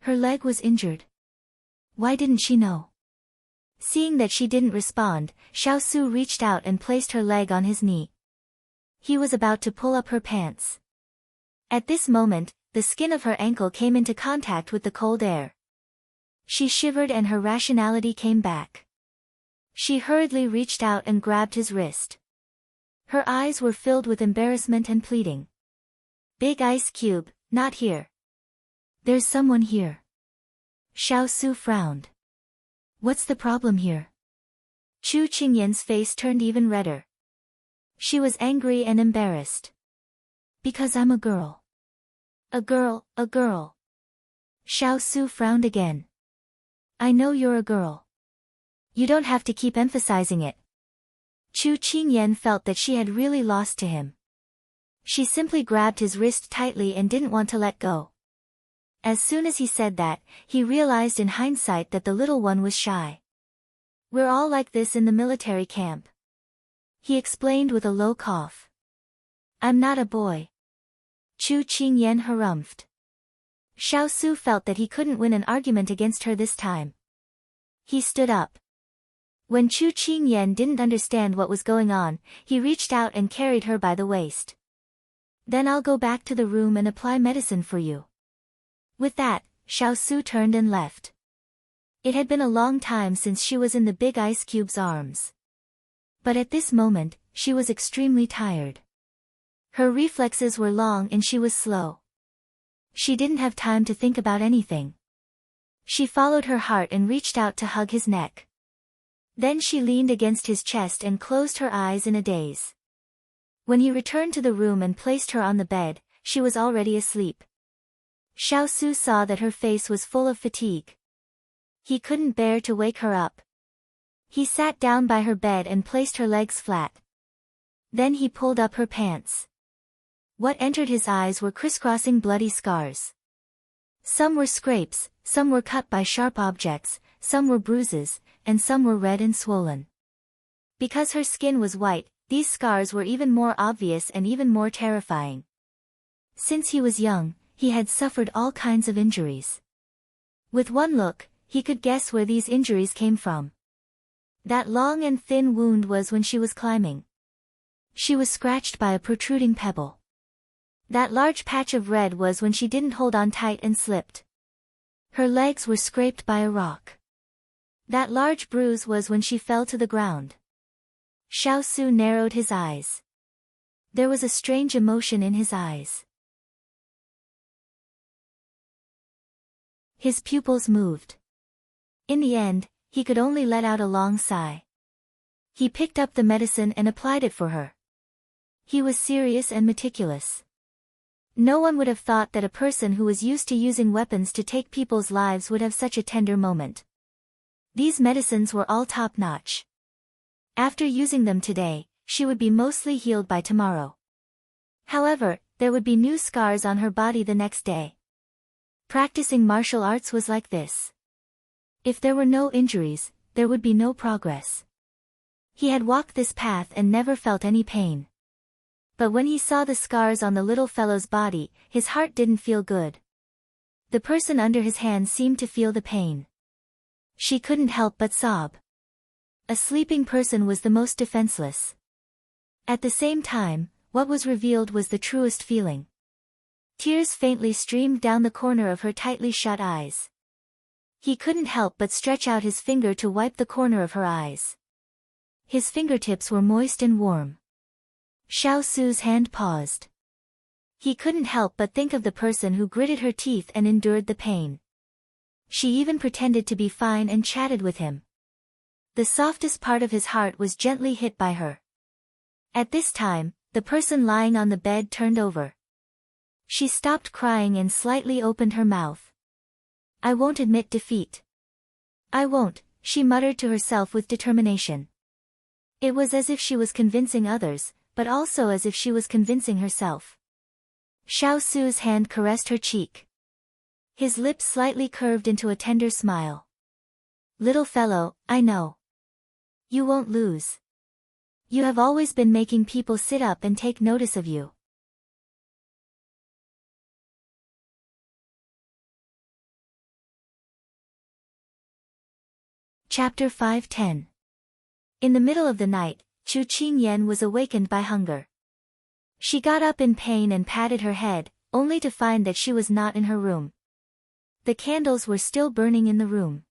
Her leg was injured. Why didn't she know? Seeing that she didn't respond, Xiao Su reached out and placed her leg on his knee. He was about to pull up her pants. At this moment, the skin of her ankle came into contact with the cold air. She shivered and her rationality came back. She hurriedly reached out and grabbed his wrist. Her eyes were filled with embarrassment and pleading. Big Ice Cube, not here. There's someone here. Xiao Su frowned. What's the problem here? Chu Qingyan's face turned even redder. She was angry and embarrassed. Because I'm a girl. A girl, a girl. Xiao Su frowned again. I know you're a girl. You don't have to keep emphasizing it. Chu Qingyan felt that she had really lost to him. She simply grabbed his wrist tightly and didn't want to let go. As soon as he said that, he realized in hindsight that the little one was shy. We're all like this in the military camp. He explained with a low cough. I'm not a boy. Chu Qingyan harumphed. Xiao Su felt that he couldn't win an argument against her this time. He stood up. When Chu Qingyan didn't understand what was going on, he reached out and carried her by the waist. Then I'll go back to the room and apply medicine for you. With that, Xiao Su turned and left. It had been a long time since she was in the Big Ice Cube's arms. But at this moment, she was extremely tired. Her reflexes were long and she was slow. She didn't have time to think about anything. She followed her heart and reached out to hug his neck. Then she leaned against his chest and closed her eyes in a daze. When he returned to the room and placed her on the bed, she was already asleep. Xiao Su saw that her face was full of fatigue. He couldn't bear to wake her up. He sat down by her bed and placed her legs flat. Then he pulled up her pants. What entered his eyes were crisscrossing bloody scars. Some were scrapes, some were cut by sharp objects, some were bruises, and some were red and swollen. Because her skin was white, these scars were even more obvious and even more terrifying. Since he was young, he had suffered all kinds of injuries. With one look, he could guess where these injuries came from. That long and thin wound was when she was climbing. She was scratched by a protruding pebble. That large patch of red was when she didn't hold on tight and slipped. Her legs were scraped by a rock. That large bruise was when she fell to the ground. Xiao Su narrowed his eyes. There was a strange emotion in his eyes. His pupils moved. In the end, he could only let out a long sigh. He picked up the medicine and applied it for her. He was serious and meticulous. No one would have thought that a person who was used to using weapons to take people's lives would have such a tender moment. These medicines were all top-notch. After using them today, she would be mostly healed by tomorrow. However, there would be new scars on her body the next day. Practicing martial arts was like this. If there were no injuries, there would be no progress. He had walked this path and never felt any pain. But when he saw the scars on the little fellow's body, his heart didn't feel good. The person under his hand seemed to feel the pain. She couldn't help but sob. A sleeping person was the most defenseless. At the same time, what was revealed was the truest feeling. Tears faintly streamed down the corner of her tightly shut eyes. He couldn't help but stretch out his finger to wipe the corner of her eyes. His fingertips were moist and warm. Xiao Su's hand paused. He couldn't help but think of the person who gritted her teeth and endured the pain. She even pretended to be fine and chatted with him. The softest part of his heart was gently hit by her. At this time, the person lying on the bed turned over. She stopped crying and slightly opened her mouth. "I won't admit defeat. I won't," she muttered to herself with determination. It was as if she was convincing others, but also as if she was convincing herself. Xiao Su's hand caressed her cheek. His lips slightly curved into a tender smile. "Little fellow, I know. You won't lose. You have always been making people sit up and take notice of you." Chapter 5:10. In the middle of the night, Chu Qingyan was awakened by hunger. She got up in pain and patted her head, only to find that she was not in her room. The candles were still burning in the room.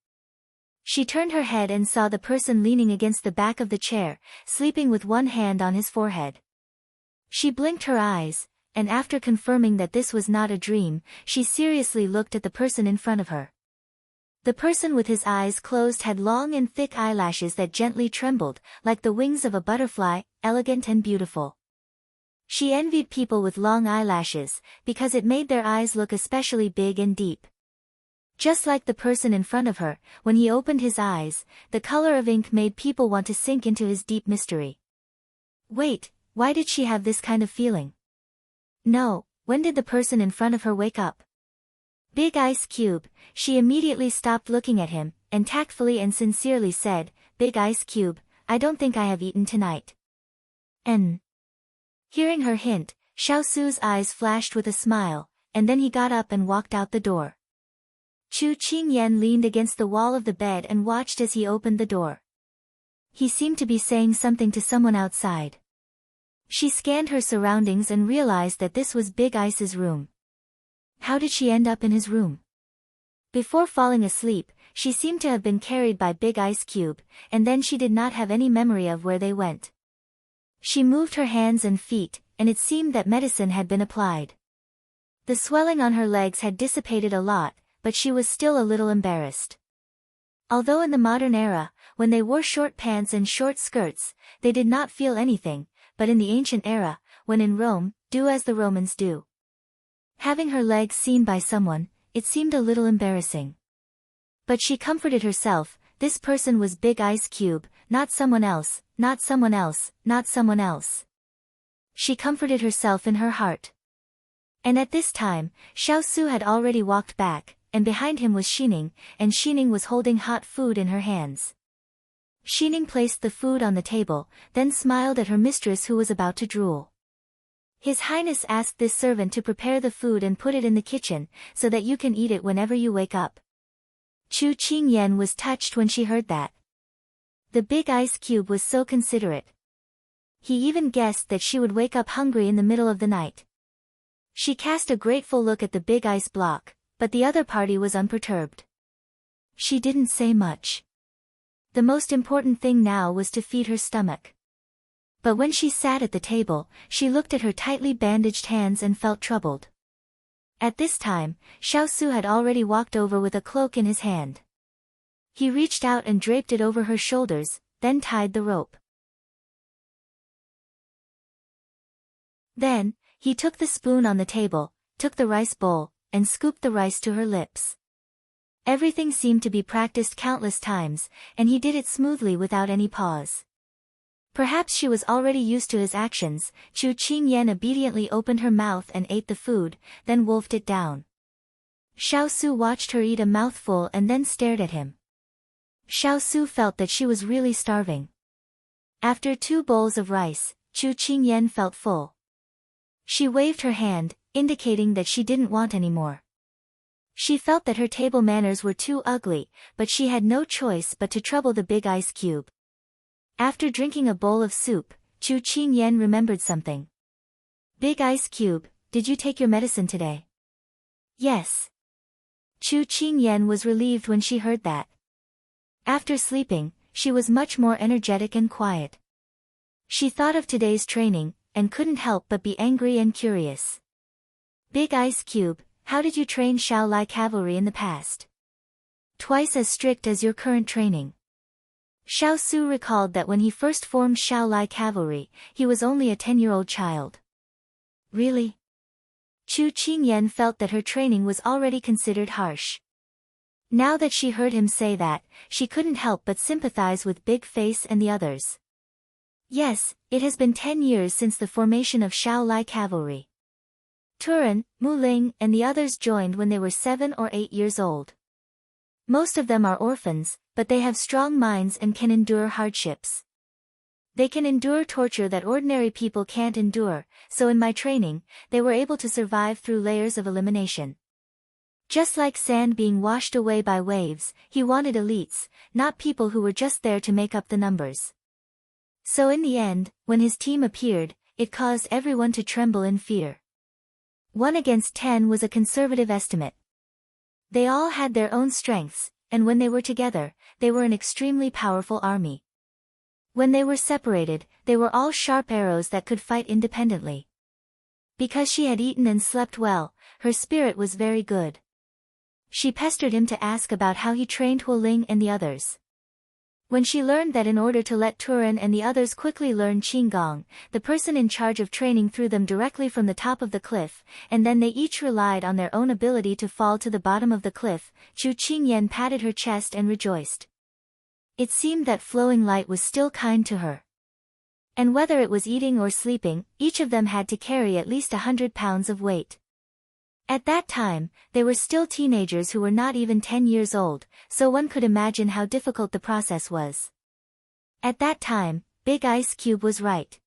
She turned her head and saw the person leaning against the back of the chair, sleeping with one hand on his forehead. She blinked her eyes, and after confirming that this was not a dream, she seriously looked at the person in front of her. The person with his eyes closed had long and thick eyelashes that gently trembled, like the wings of a butterfly, elegant and beautiful. She envied people with long eyelashes, because it made their eyes look especially big and deep. Just like the person in front of her, when he opened his eyes, the color of ink made people want to sink into his deep mystery. Wait, why did she have this kind of feeling? No, when did the person in front of her wake up? Big Ice Cube, she immediately stopped looking at him, and tactfully and sincerely said, "Big Ice Cube, I don't think I have eaten tonight." Hearing her hint, Xiao Su's eyes flashed with a smile, and then he got up and walked out the door. Chu Qingyan leaned against the wall of the bed and watched as he opened the door. He seemed to be saying something to someone outside. She scanned her surroundings and realized that this was Big Ice's room. How did she end up in his room? Before falling asleep, she seemed to have been carried by Big Ice Cube, and then she did not have any memory of where they went. She moved her hands and feet, and it seemed that medicine had been applied. The swelling on her legs had dissipated a lot, but she was still a little embarrassed. Although in the modern era, when they wore short pants and short skirts, they did not feel anything, but in the ancient era, when in Rome, do as the Romans do. Having her legs seen by someone, it seemed a little embarrassing. But she comforted herself, this person was Big Ice Cube, not someone else, not someone else, not someone else. She comforted herself in her heart. And at this time, Xiao Su had already walked back, and behind him was Xining, and Xining was holding hot food in her hands. Xining placed the food on the table, then smiled at her mistress who was about to drool. His Highness asked this servant to prepare the food and put it in the kitchen, so that you can eat it whenever you wake up. Chu Qingyan was touched when she heard that. The Big Ice Cube was so considerate. He even guessed that she would wake up hungry in the middle of the night. She cast a grateful look at the big ice block, but the other party was unperturbed. She didn't say much. The most important thing now was to feed her stomach. But when she sat at the table, she looked at her tightly bandaged hands and felt troubled. At this time, Xiao Su had already walked over with a cloak in his hand. He reached out and draped it over her shoulders, then tied the rope. Then, he took the spoon on the table, took the rice bowl, and scooped the rice to her lips. Everything seemed to be practiced countless times, and he did it smoothly without any pause. Perhaps she was already used to his actions. Chu Qingyan obediently opened her mouth and ate the food, then wolfed it down. Xiao Su watched her eat a mouthful and then stared at him. Xiao Su felt that she was really starving. After 2 bowls of rice, Chu Qingyan felt full. She waved her hand, indicating that she didn't want any more. She felt that her table manners were too ugly, but she had no choice but to trouble the big ice cube. After drinking a bowl of soup, Chu Qingyan remembered something. Big ice cube, did you take your medicine today? Yes. Chu Qingyan was relieved when she heard that. After sleeping, she was much more energetic and quiet. She thought of today's training, and couldn't help but be angry and curious. Big ice cube, how did you train Shaolai cavalry in the past? Twice as strict as your current training. Xiao Su recalled that when he first formed Shaolai cavalry, he was only a 10-year-old child. Really? Chu Qingyan felt that her training was already considered harsh. Now that she heard him say that, she couldn't help but sympathize with Big Face and the others. Yes, it has been 10 years since the formation of Shaolai cavalry. Turan, Mu Ling and the others joined when they were 7 or 8 years old. Most of them are orphans, but they have strong minds and can endure hardships. They can endure torture that ordinary people can't endure, so in my training, they were able to survive through layers of elimination. Just like sand being washed away by waves, he wanted elites, not people who were just there to make up the numbers. So in the end, when his team appeared, it caused everyone to tremble in fear. 1 against 10 was a conservative estimate. They all had their own strengths, and when they were together, they were an extremely powerful army. When they were separated, they were all sharp arrows that could fight independently. Because she had eaten and slept well, her spirit was very good. She pestered him to ask about how he trained Hu Ling and the others. When she learned that in order to let Turan and the others quickly learn Qinggong, the person in charge of training threw them directly from the top of the cliff, and then they each relied on their own ability to fall to the bottom of the cliff, Chu Qingyan patted her chest and rejoiced. It seemed that flowing light was still kind to her. And whether it was eating or sleeping, each of them had to carry at least 100 pounds of weight. At that time, they were still teenagers who were not even 10 years old, so one could imagine how difficult the process was. At that time, Big Ice Cube was right.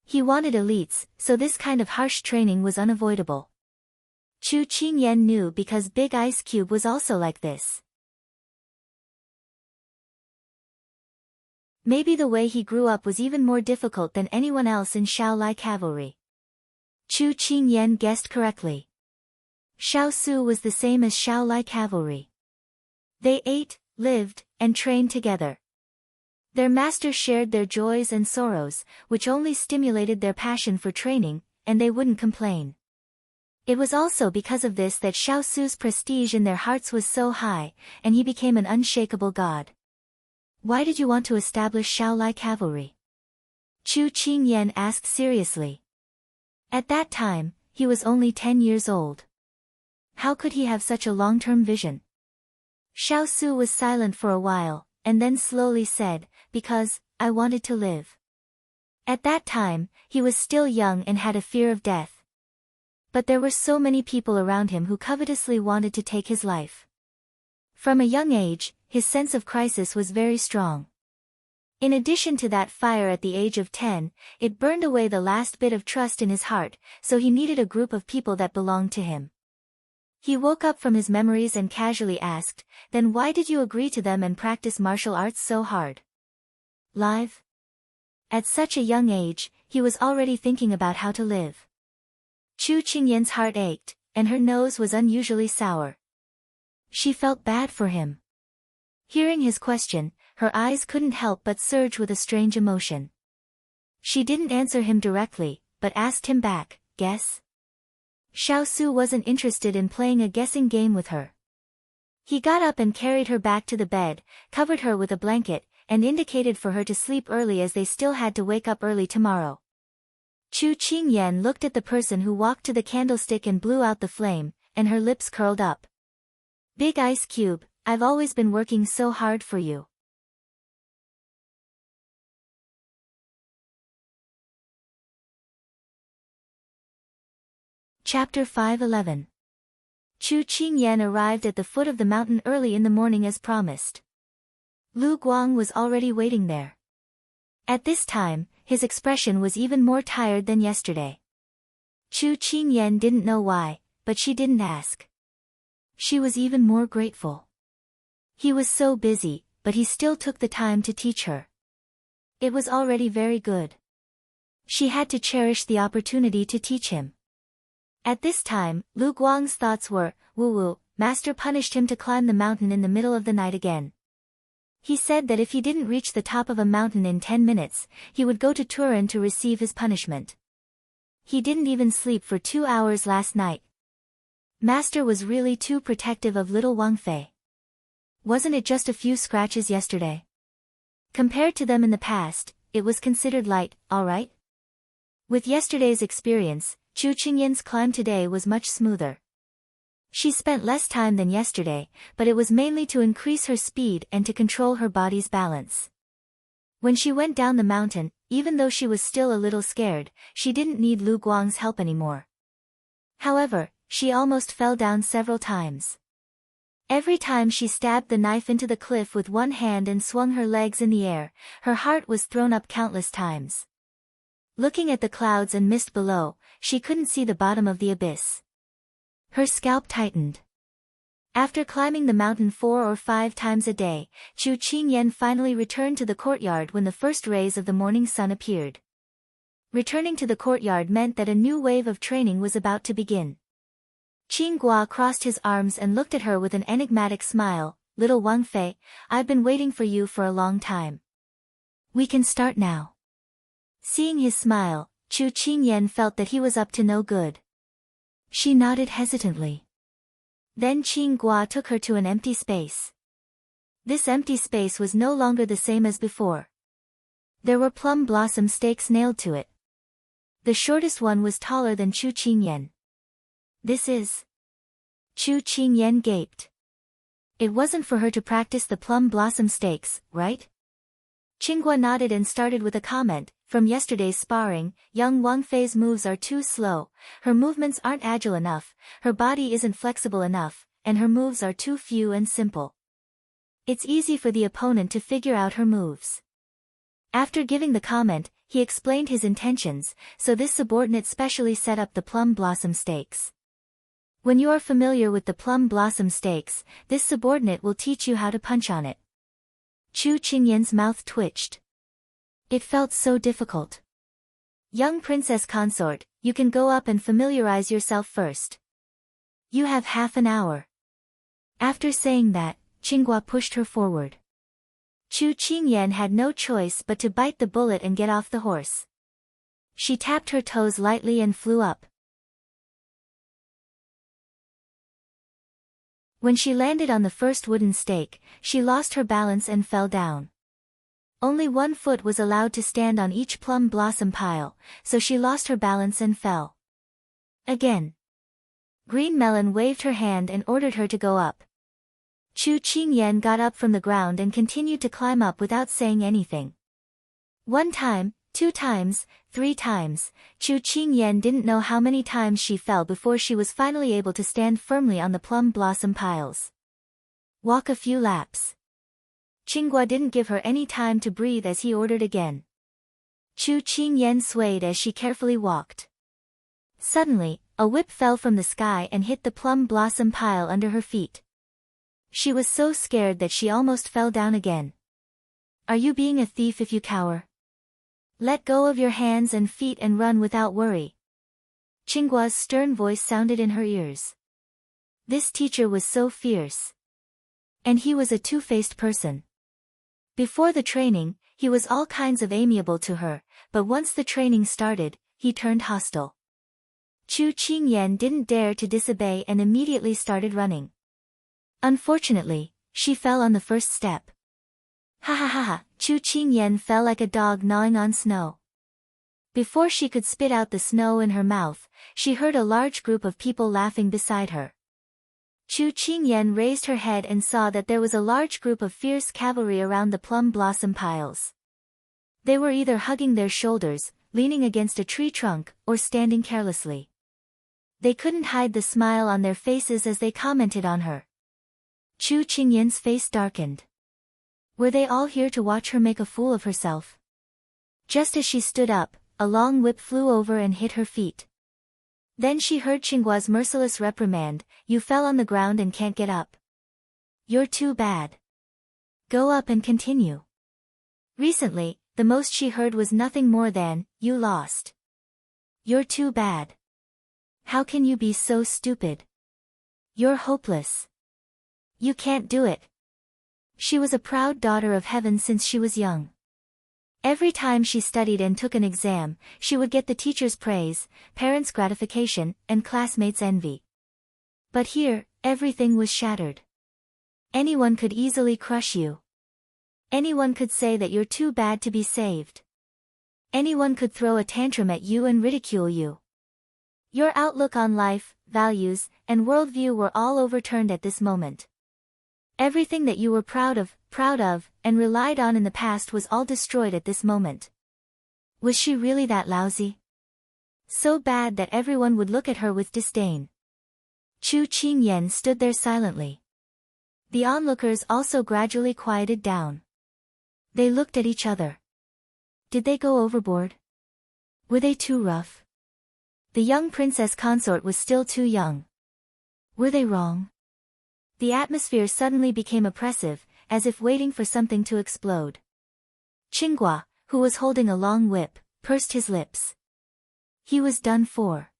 He wanted elites, so this kind of harsh training was unavoidable. Chu Qingyan knew because Big Ice Cube was also like this. Maybe the way he grew up was even more difficult than anyone else in Shaolai cavalry. Chu Qingyan guessed correctly. Xiao Su was the same as Shaolai cavalry. They ate, lived, and trained together. Their master shared their joys and sorrows, which only stimulated their passion for training, and they wouldn't complain. It was also because of this that Xiao Su's prestige in their hearts was so high, and he became an unshakable god. Why did you want to establish Shaolai cavalry? Chu Qingyan asked seriously. At that time, he was only 10 years old. How could he have such a long-term vision? Xiao Su was silent for a while, and then slowly said, because I wanted to live. At that time, he was still young and had a fear of death. But there were so many people around him who covetously wanted to take his life. From a young age, his sense of crisis was very strong. In addition to that fire at the age of 10, it burned away the last bit of trust in his heart, so he needed a group of people that belonged to him. He woke up from his memories and casually asked, then why did you agree to them and practice martial arts so hard? Live? At such a young age, he was already thinking about how to live. Chu Qingyan's heart ached, and her nose was unusually sour. She felt bad for him. Hearing his question, her eyes couldn't help but surge with a strange emotion. She didn't answer him directly, but asked him back, guess? Xiao Su wasn't interested in playing a guessing game with her. He got up and carried her back to the bed, covered her with a blanket, and indicated for her to sleep early as they still had to wake up early tomorrow. Chu Qingyan looked at the person who walked to the candlestick and blew out the flame, and her lips curled up. Big Ice Cube, I've always been working so hard for you. Chapter 5:11. Chu Qingyan arrived at the foot of the mountain early in the morning as promised. Lu Guang was already waiting there. At this time, his expression was even more tired than yesterday. Chu Qingyan didn't know why, but she didn't ask. She was even more grateful. He was so busy, but he still took the time to teach her. It was already very good. She had to cherish the opportunity to teach him. At this time, Lu Guang's thoughts were, woo-woo, master punished him to climb the mountain in the middle of the night again. He said that if he didn't reach the top of a mountain in 10 minutes, he would go to Turin to receive his punishment. He didn't even sleep for 2 hours last night. Master was really too protective of little Wang Fei. Wasn't it just a few scratches yesterday? Compared to them in the past, it was considered light, alright? With yesterday's experience, Chu Qingyan's climb today was much smoother. She spent less time than yesterday, but it was mainly to increase her speed and to control her body's balance. When she went down the mountain, even though she was still a little scared, she didn't need Lu Guang's help anymore. However, she almost fell down several times. Every time she stabbed the knife into the cliff with one hand and swung her legs in the air, her heart was thrown up countless times. Looking at the clouds and mist below, she couldn't see the bottom of the abyss. Her scalp tightened. After climbing the mountain 4 or 5 times a day, Chu Qingyan finally returned to the courtyard when the first rays of the morning sun appeared. Returning to the courtyard meant that a new wave of training was about to begin. Qinghua crossed his arms and looked at her with an enigmatic smile. Little Wang Fei, I've been waiting for you for a long time. We can start now. Seeing his smile, Chu Qingyan felt that he was up to no good. She nodded hesitantly. Then Qinghua took her to an empty space. This empty space was no longer the same as before. There were plum blossom stakes nailed to it. The shortest one was taller than Chu Qingyan. This is... Chu Qingyan gaped. It wasn't for her to practice the plum blossom stakes, right? Qinghua nodded and started with a comment. From yesterday's sparring, young Wang Fei's moves are too slow, her movements aren't agile enough, her body isn't flexible enough, and her moves are too few and simple. It's easy for the opponent to figure out her moves. After giving the comment, he explained his intentions, so this subordinate specially set up the plum blossom stakes. When you are familiar with the plum blossom stakes, this subordinate will teach you how to punch on it. Chu Qingyan's mouth twitched. It felt so difficult. Young Princess Consort, you can go up and familiarize yourself first. You have half an hour. After saying that, Qinghua pushed her forward. Chu Qingyan had no choice but to bite the bullet and get off the horse. She tapped her toes lightly and flew up. When she landed on the first wooden stake, she lost her balance and fell down. Only one foot was allowed to stand on each plum blossom pile, so she lost her balance and fell. Again. Green Melon waved her hand and ordered her to go up. Chu Qingyan got up from the ground and continued to climb up without saying anything. 1 time, 2 times, 3 times, Chu Qingyan didn't know how many times she fell before she was finally able to stand firmly on the plum blossom piles. Walk a few laps. Qinghua didn't give her any time to breathe as he ordered again. Chu Qingyan swayed as she carefully walked. Suddenly, a whip fell from the sky and hit the plum blossom pile under her feet. She was so scared that she almost fell down again. Are you being a thief if you cower? Let go of your hands and feet and run without worry. Qinghua's stern voice sounded in her ears. This teacher was so fierce. And he was a two-faced person. Before the training, he was all kinds of amiable to her, but once the training started, he turned hostile. Chu Qingyan didn't dare to disobey and immediately started running. Unfortunately, she fell on the first step. Ha ha ha ha, Chu Qingyan fell like a dog gnawing on snow. Before she could spit out the snow in her mouth, she heard a large group of people laughing beside her. Chu Qingyan raised her head and saw that there was a large group of fierce cavalry around the plum blossom piles. They were either hugging their shoulders, leaning against a tree trunk, or standing carelessly. They couldn't hide the smile on their faces as they commented on her. Chu Qingyan's face darkened. Were they all here to watch her make a fool of herself? Just as she stood up, a long whip flew over and hit her feet. Then she heard Qinggua's merciless reprimand, "You fell on the ground and can't get up. You're too bad. Go up and continue." Recently, the most she heard was nothing more than, "You lost. You're too bad. How can you be so stupid? You're hopeless. You can't do it." She was a proud daughter of heaven since she was young. Every time she studied and took an exam, she would get the teacher's praise, parents' gratification, and classmates' envy. But here, everything was shattered. Anyone could easily crush you. Anyone could say that you're too bad to be saved. Anyone could throw a tantrum at you and ridicule you. Your outlook on life, values, and worldview were all overturned at this moment. Everything that you were proud of, and relied on in the past was all destroyed at this moment. Was she really that lousy? So bad that everyone would look at her with disdain. Chu Qingyan stood there silently. The onlookers also gradually quieted down. They looked at each other. Did they go overboard? Were they too rough? The young Princess Consort was still too young. Were they wrong? The atmosphere suddenly became oppressive, as if waiting for something to explode. Qinghua, who was holding a long whip, pursed his lips. He was done for.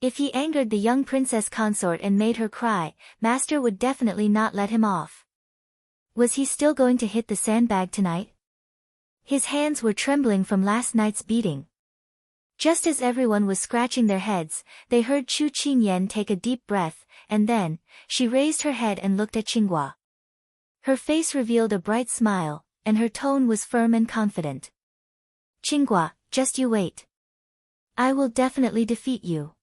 If he angered the young Princess Consort and made her cry, Master would definitely not let him off. Was he still going to hit the sandbag tonight? His hands were trembling from last night's beating. Just as everyone was scratching their heads, they heard Chu Qingyan take a deep breath, and then, she raised her head and looked at Qinghua. Her face revealed a bright smile, and her tone was firm and confident. "Qinghua, just you wait. I will definitely defeat you."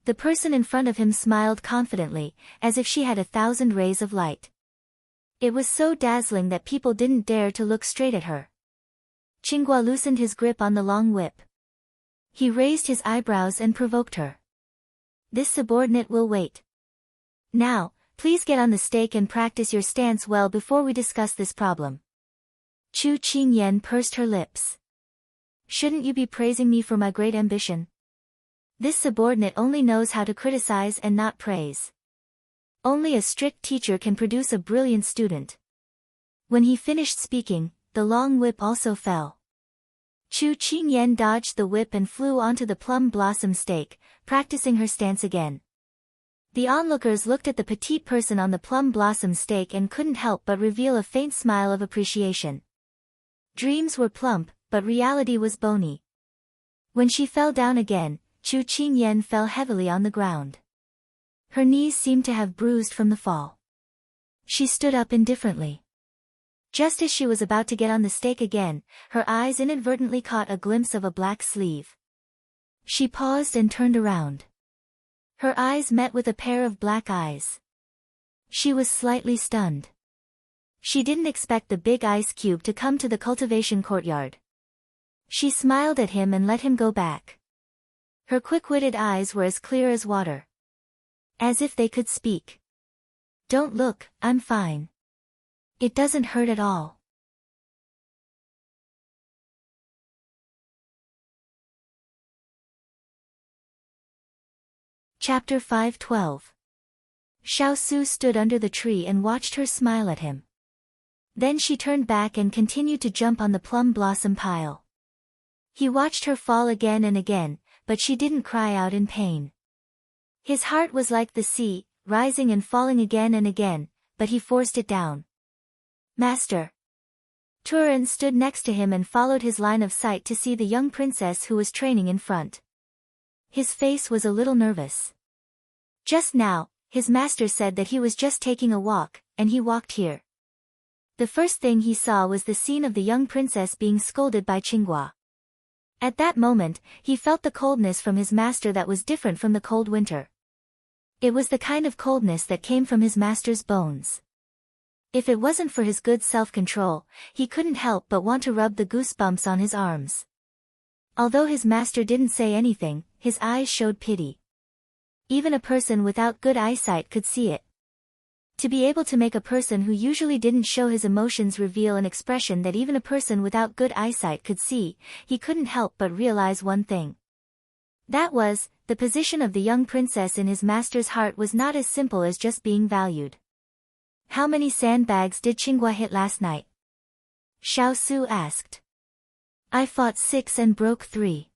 The person in front of him smiled confidently, as if she had 1,000 rays of light. It was so dazzling that people didn't dare to look straight at her. Qinghua loosened his grip on the long whip. He raised his eyebrows and provoked her. "This subordinate will wait. Now, please get on the stake and practice your stance well before we discuss this problem." Chu Qingyan pursed her lips. "Shouldn't you be praising me for my great ambition? This subordinate only knows how to criticize and not praise. Only a strict teacher can produce a brilliant student." When he finished speaking, the long whip also fell. Chu Qingyan dodged the whip and flew onto the plum blossom stake, practicing her stance again. The onlookers looked at the petite person on the plum blossom stake and couldn't help but reveal a faint smile of appreciation. Dreams were plump, but reality was bony. When she fell down again, Chu Qingyan fell heavily on the ground. Her knees seemed to have bruised from the fall. She stood up indifferently. Just as she was about to get on the stake again, her eyes inadvertently caught a glimpse of a black sleeve. She paused and turned around. Her eyes met with a pair of black eyes. She was slightly stunned. She didn't expect the big ice cube to come to the cultivation courtyard. She smiled at him and let him go back. Her quick-witted eyes were as clear as water. As if they could speak. "Don't look, I'm fine. It doesn't hurt at all." Chapter 5:12. Xiao Su stood under the tree and watched her smile at him. Then she turned back and continued to jump on the plum blossom pile. He watched her fall again and again, but she didn't cry out in pain. His heart was like the sea, rising and falling again and again, but he forced it down. "Master." Turan stood next to him and followed his line of sight to see the young princess who was training in front. His face was a little nervous. Just now, his master said that he was just taking a walk, and he walked here. The first thing he saw was the scene of the young princess being scolded by Qinghua. At that moment, he felt the coldness from his master that was different from the cold winter. It was the kind of coldness that came from his master's bones. If it wasn't for his good self-control, he couldn't help but want to rub the goosebumps on his arms. Although his master didn't say anything, his eyes showed pity. Even a person without good eyesight could see it. To be able to make a person who usually didn't show his emotions reveal an expression that even a person without good eyesight could see, he couldn't help but realize one thing. That was, the position of the young princess in his master's heart was not as simple as just being valued. How many sandbags did Qinghua hit last night? Xiao Su asked. I fought 6 and broke 3.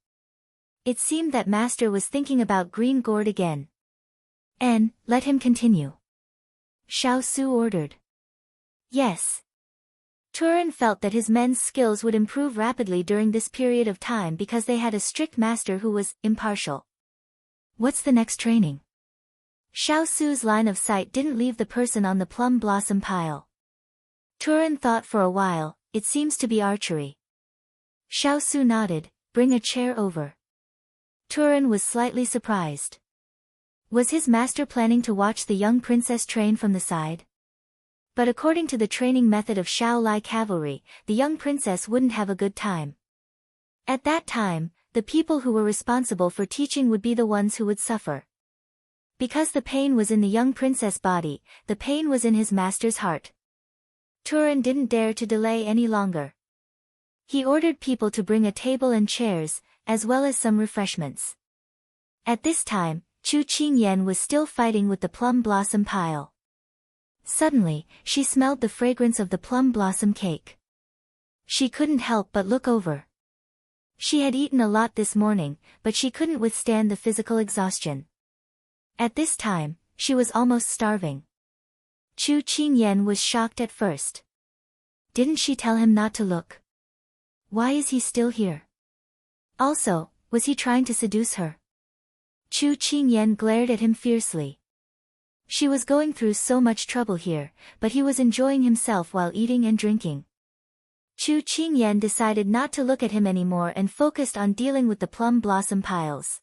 It seemed that master was thinking about green gourd again. Let him continue. Xiao Su ordered. Yes. Turan felt that his men's skills would improve rapidly during this period of time because they had a strict master who was impartial. What's the next training? Xiao Su's line of sight didn't leave the person on the plum blossom pile. Turan thought for a while. It seems to be archery. Xiao Su nodded. Bring a chair over. Turan was slightly surprised. Was his master planning to watch the young princess train from the side? But according to the training method of Shaolai cavalry, the young princess wouldn't have a good time. At that time, the people who were responsible for teaching would be the ones who would suffer. Because the pain was in the young princess' body, the pain was in his master's heart. Turan didn't dare to delay any longer. He ordered people to bring a table and chairs, as well as some refreshments. At this time, Chu Qingyan was still fighting with the plum blossom pile. Suddenly, she smelled the fragrance of the plum blossom cake. She couldn't help but look over. She had eaten a lot this morning, but she couldn't withstand the physical exhaustion. At this time, she was almost starving. Chu Qingyan was shocked at first. Didn't she tell him not to look? Why is he still here? Also, was he trying to seduce her? Chu Qingyan glared at him fiercely. She was going through so much trouble here, but he was enjoying himself while eating and drinking. Chu Qingyan decided not to look at him anymore and focused on dealing with the plum blossom piles.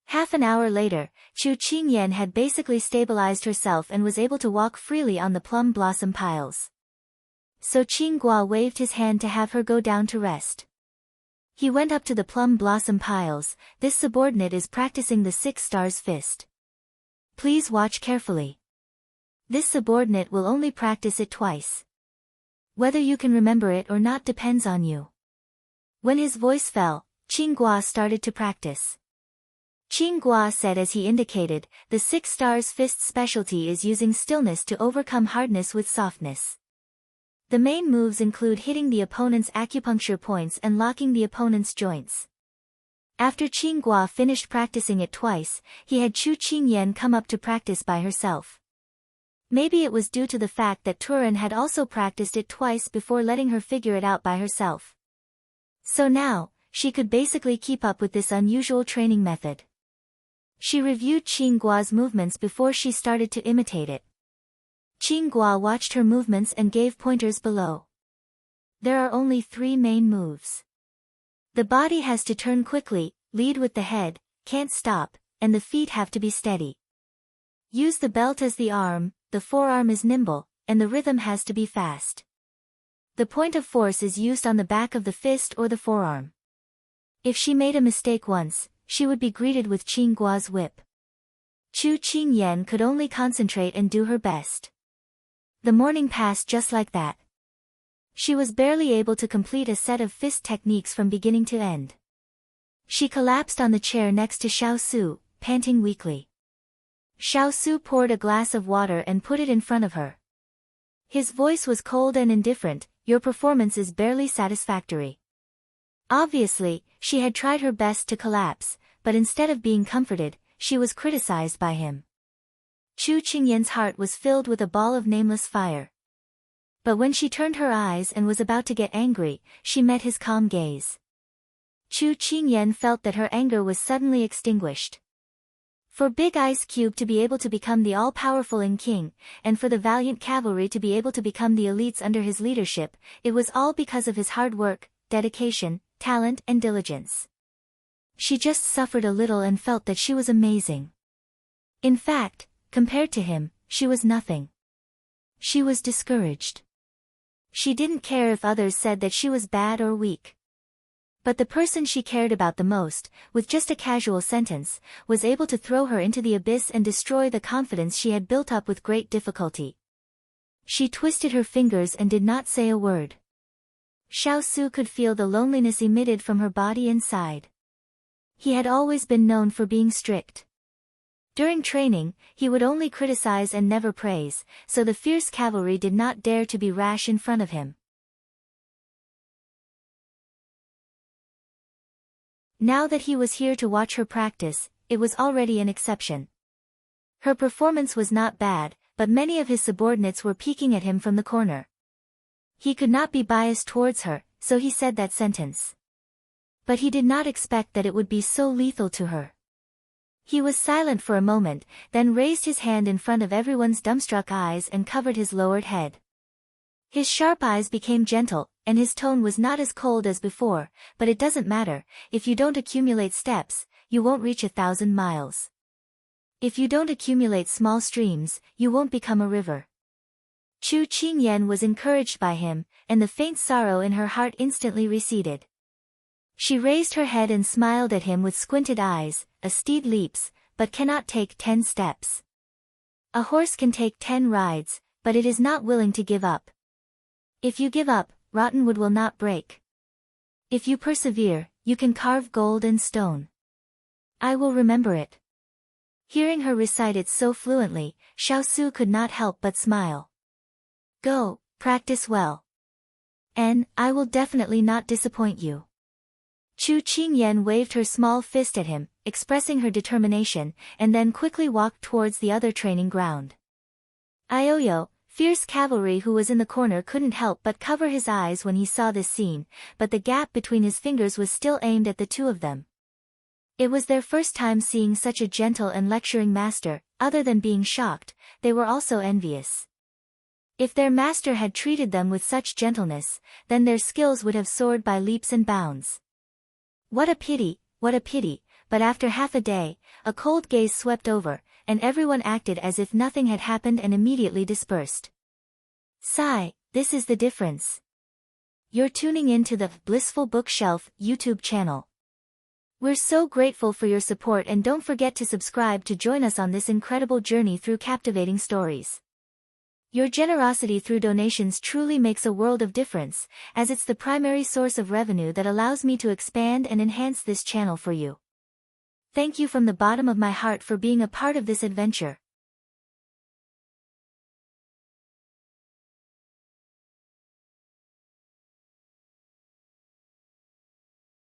Half an hour later, Chu Qingyan had basically stabilized herself and was able to walk freely on the plum blossom piles. So Qinghua waved his hand to have her go down to rest. He went up to the plum blossom piles. This subordinate is practicing the 6 stars fist. Please watch carefully. This subordinate will only practice it twice. Whether you can remember it or not depends on you. When his voice fell, Qinghua started to practice. Qinghua said as he indicated, the 6 stars fist specialty is using stillness to overcome hardness with softness. The main moves include hitting the opponent's acupuncture points and locking the opponent's joints. After Qinghua finished practicing it twice, he had Chu Qingyan come up to practice by herself. Maybe it was due to the fact that Turan had also practiced it twice before letting her figure it out by herself. So now, she could basically keep up with this unusual training method. She reviewed Qinggua's movements before she started to imitate it. Qinghua watched her movements and gave pointers below. There are only 3 main moves. The body has to turn quickly, lead with the head, can't stop, and the feet have to be steady. Use the belt as the arm, the forearm is nimble, and the rhythm has to be fast. The point of force is used on the back of the fist or the forearm. If she made a mistake once, she would be greeted with Qinggua's whip. Chu Qingyan could only concentrate and do her best. The morning passed just like that. She was barely able to complete a set of fist techniques from beginning to end. She collapsed on the chair next to Xiao Su, panting weakly. Xiao Su poured a glass of water and put it in front of her. His voice was cold and indifferent. Your performance is barely satisfactory. Obviously, she had tried her best to collapse, but instead of being comforted, she was criticized by him. Chu Qingyan's heart was filled with a ball of nameless fire. But when she turned her eyes and was about to get angry, she met his calm gaze. Chu Qingyan felt that her anger was suddenly extinguished. For Big Ice Cube to be able to become the all-powerful king, and for the valiant cavalry to be able to become the elites under his leadership, it was all because of his hard work, dedication, talent and diligence. She just suffered a little and felt that she was amazing. In fact, compared to him, she was nothing. She was discouraged. She didn't care if others said that she was bad or weak. But the person she cared about the most, with just a casual sentence, was able to throw her into the abyss and destroy the confidence she had built up with great difficulty. She twisted her fingers and did not say a word. Xiao Su could feel the loneliness emitted from her body and sighed. He had always been known for being strict. During training, he would only criticize and never praise, so the fierce cavalry did not dare to be rash in front of him. Now that he was here to watch her practice, it was already an exception. Her performance was not bad, but many of his subordinates were peeking at him from the corner. He could not be biased towards her, so he said that sentence. But he did not expect that it would be so lethal to her. He was silent for a moment, then raised his hand in front of everyone's dumbstruck eyes and covered his lowered head. His sharp eyes became gentle, and his tone was not as cold as before, but it doesn't matter, if you don't accumulate steps, you won't reach 1,000 miles. If you don't accumulate small streams, you won't become a river. Chu Qingyan was encouraged by him, and the faint sorrow in her heart instantly receded. She raised her head and smiled at him with squinted eyes. A steed leaps, but cannot take 10 steps. A horse can take 10 rides, but it is not willing to give up. If you give up, rotten wood will not break. If you persevere, you can carve gold and stone. I will remember it. Hearing her recite it so fluently, Xiao Su could not help but smile. Go, practice well. And I will definitely not disappoint you. Chu Qingyan waved her small fist at him, expressing her determination, and then quickly walked towards the other training ground. Ioyo, fierce cavalry who was in the corner, couldn't help but cover his eyes when he saw this scene, but the gap between his fingers was still aimed at the two of them. It was their first time seeing such a gentle and lecturing master. Other than being shocked, they were also envious. If their master had treated them with such gentleness, then their skills would have soared by leaps and bounds. What a pity, but after half a day, a cold gaze swept over, and everyone acted as if nothing had happened and immediately dispersed. Sigh, this is the difference. You're tuning in to the Blissful Bookshelf YouTube channel. We're so grateful for your support, and don't forget to subscribe to join us on this incredible journey through captivating stories. Your generosity through donations truly makes a world of difference, as it's the primary source of revenue that allows me to expand and enhance this channel for you. Thank you from the bottom of my heart for being a part of this adventure.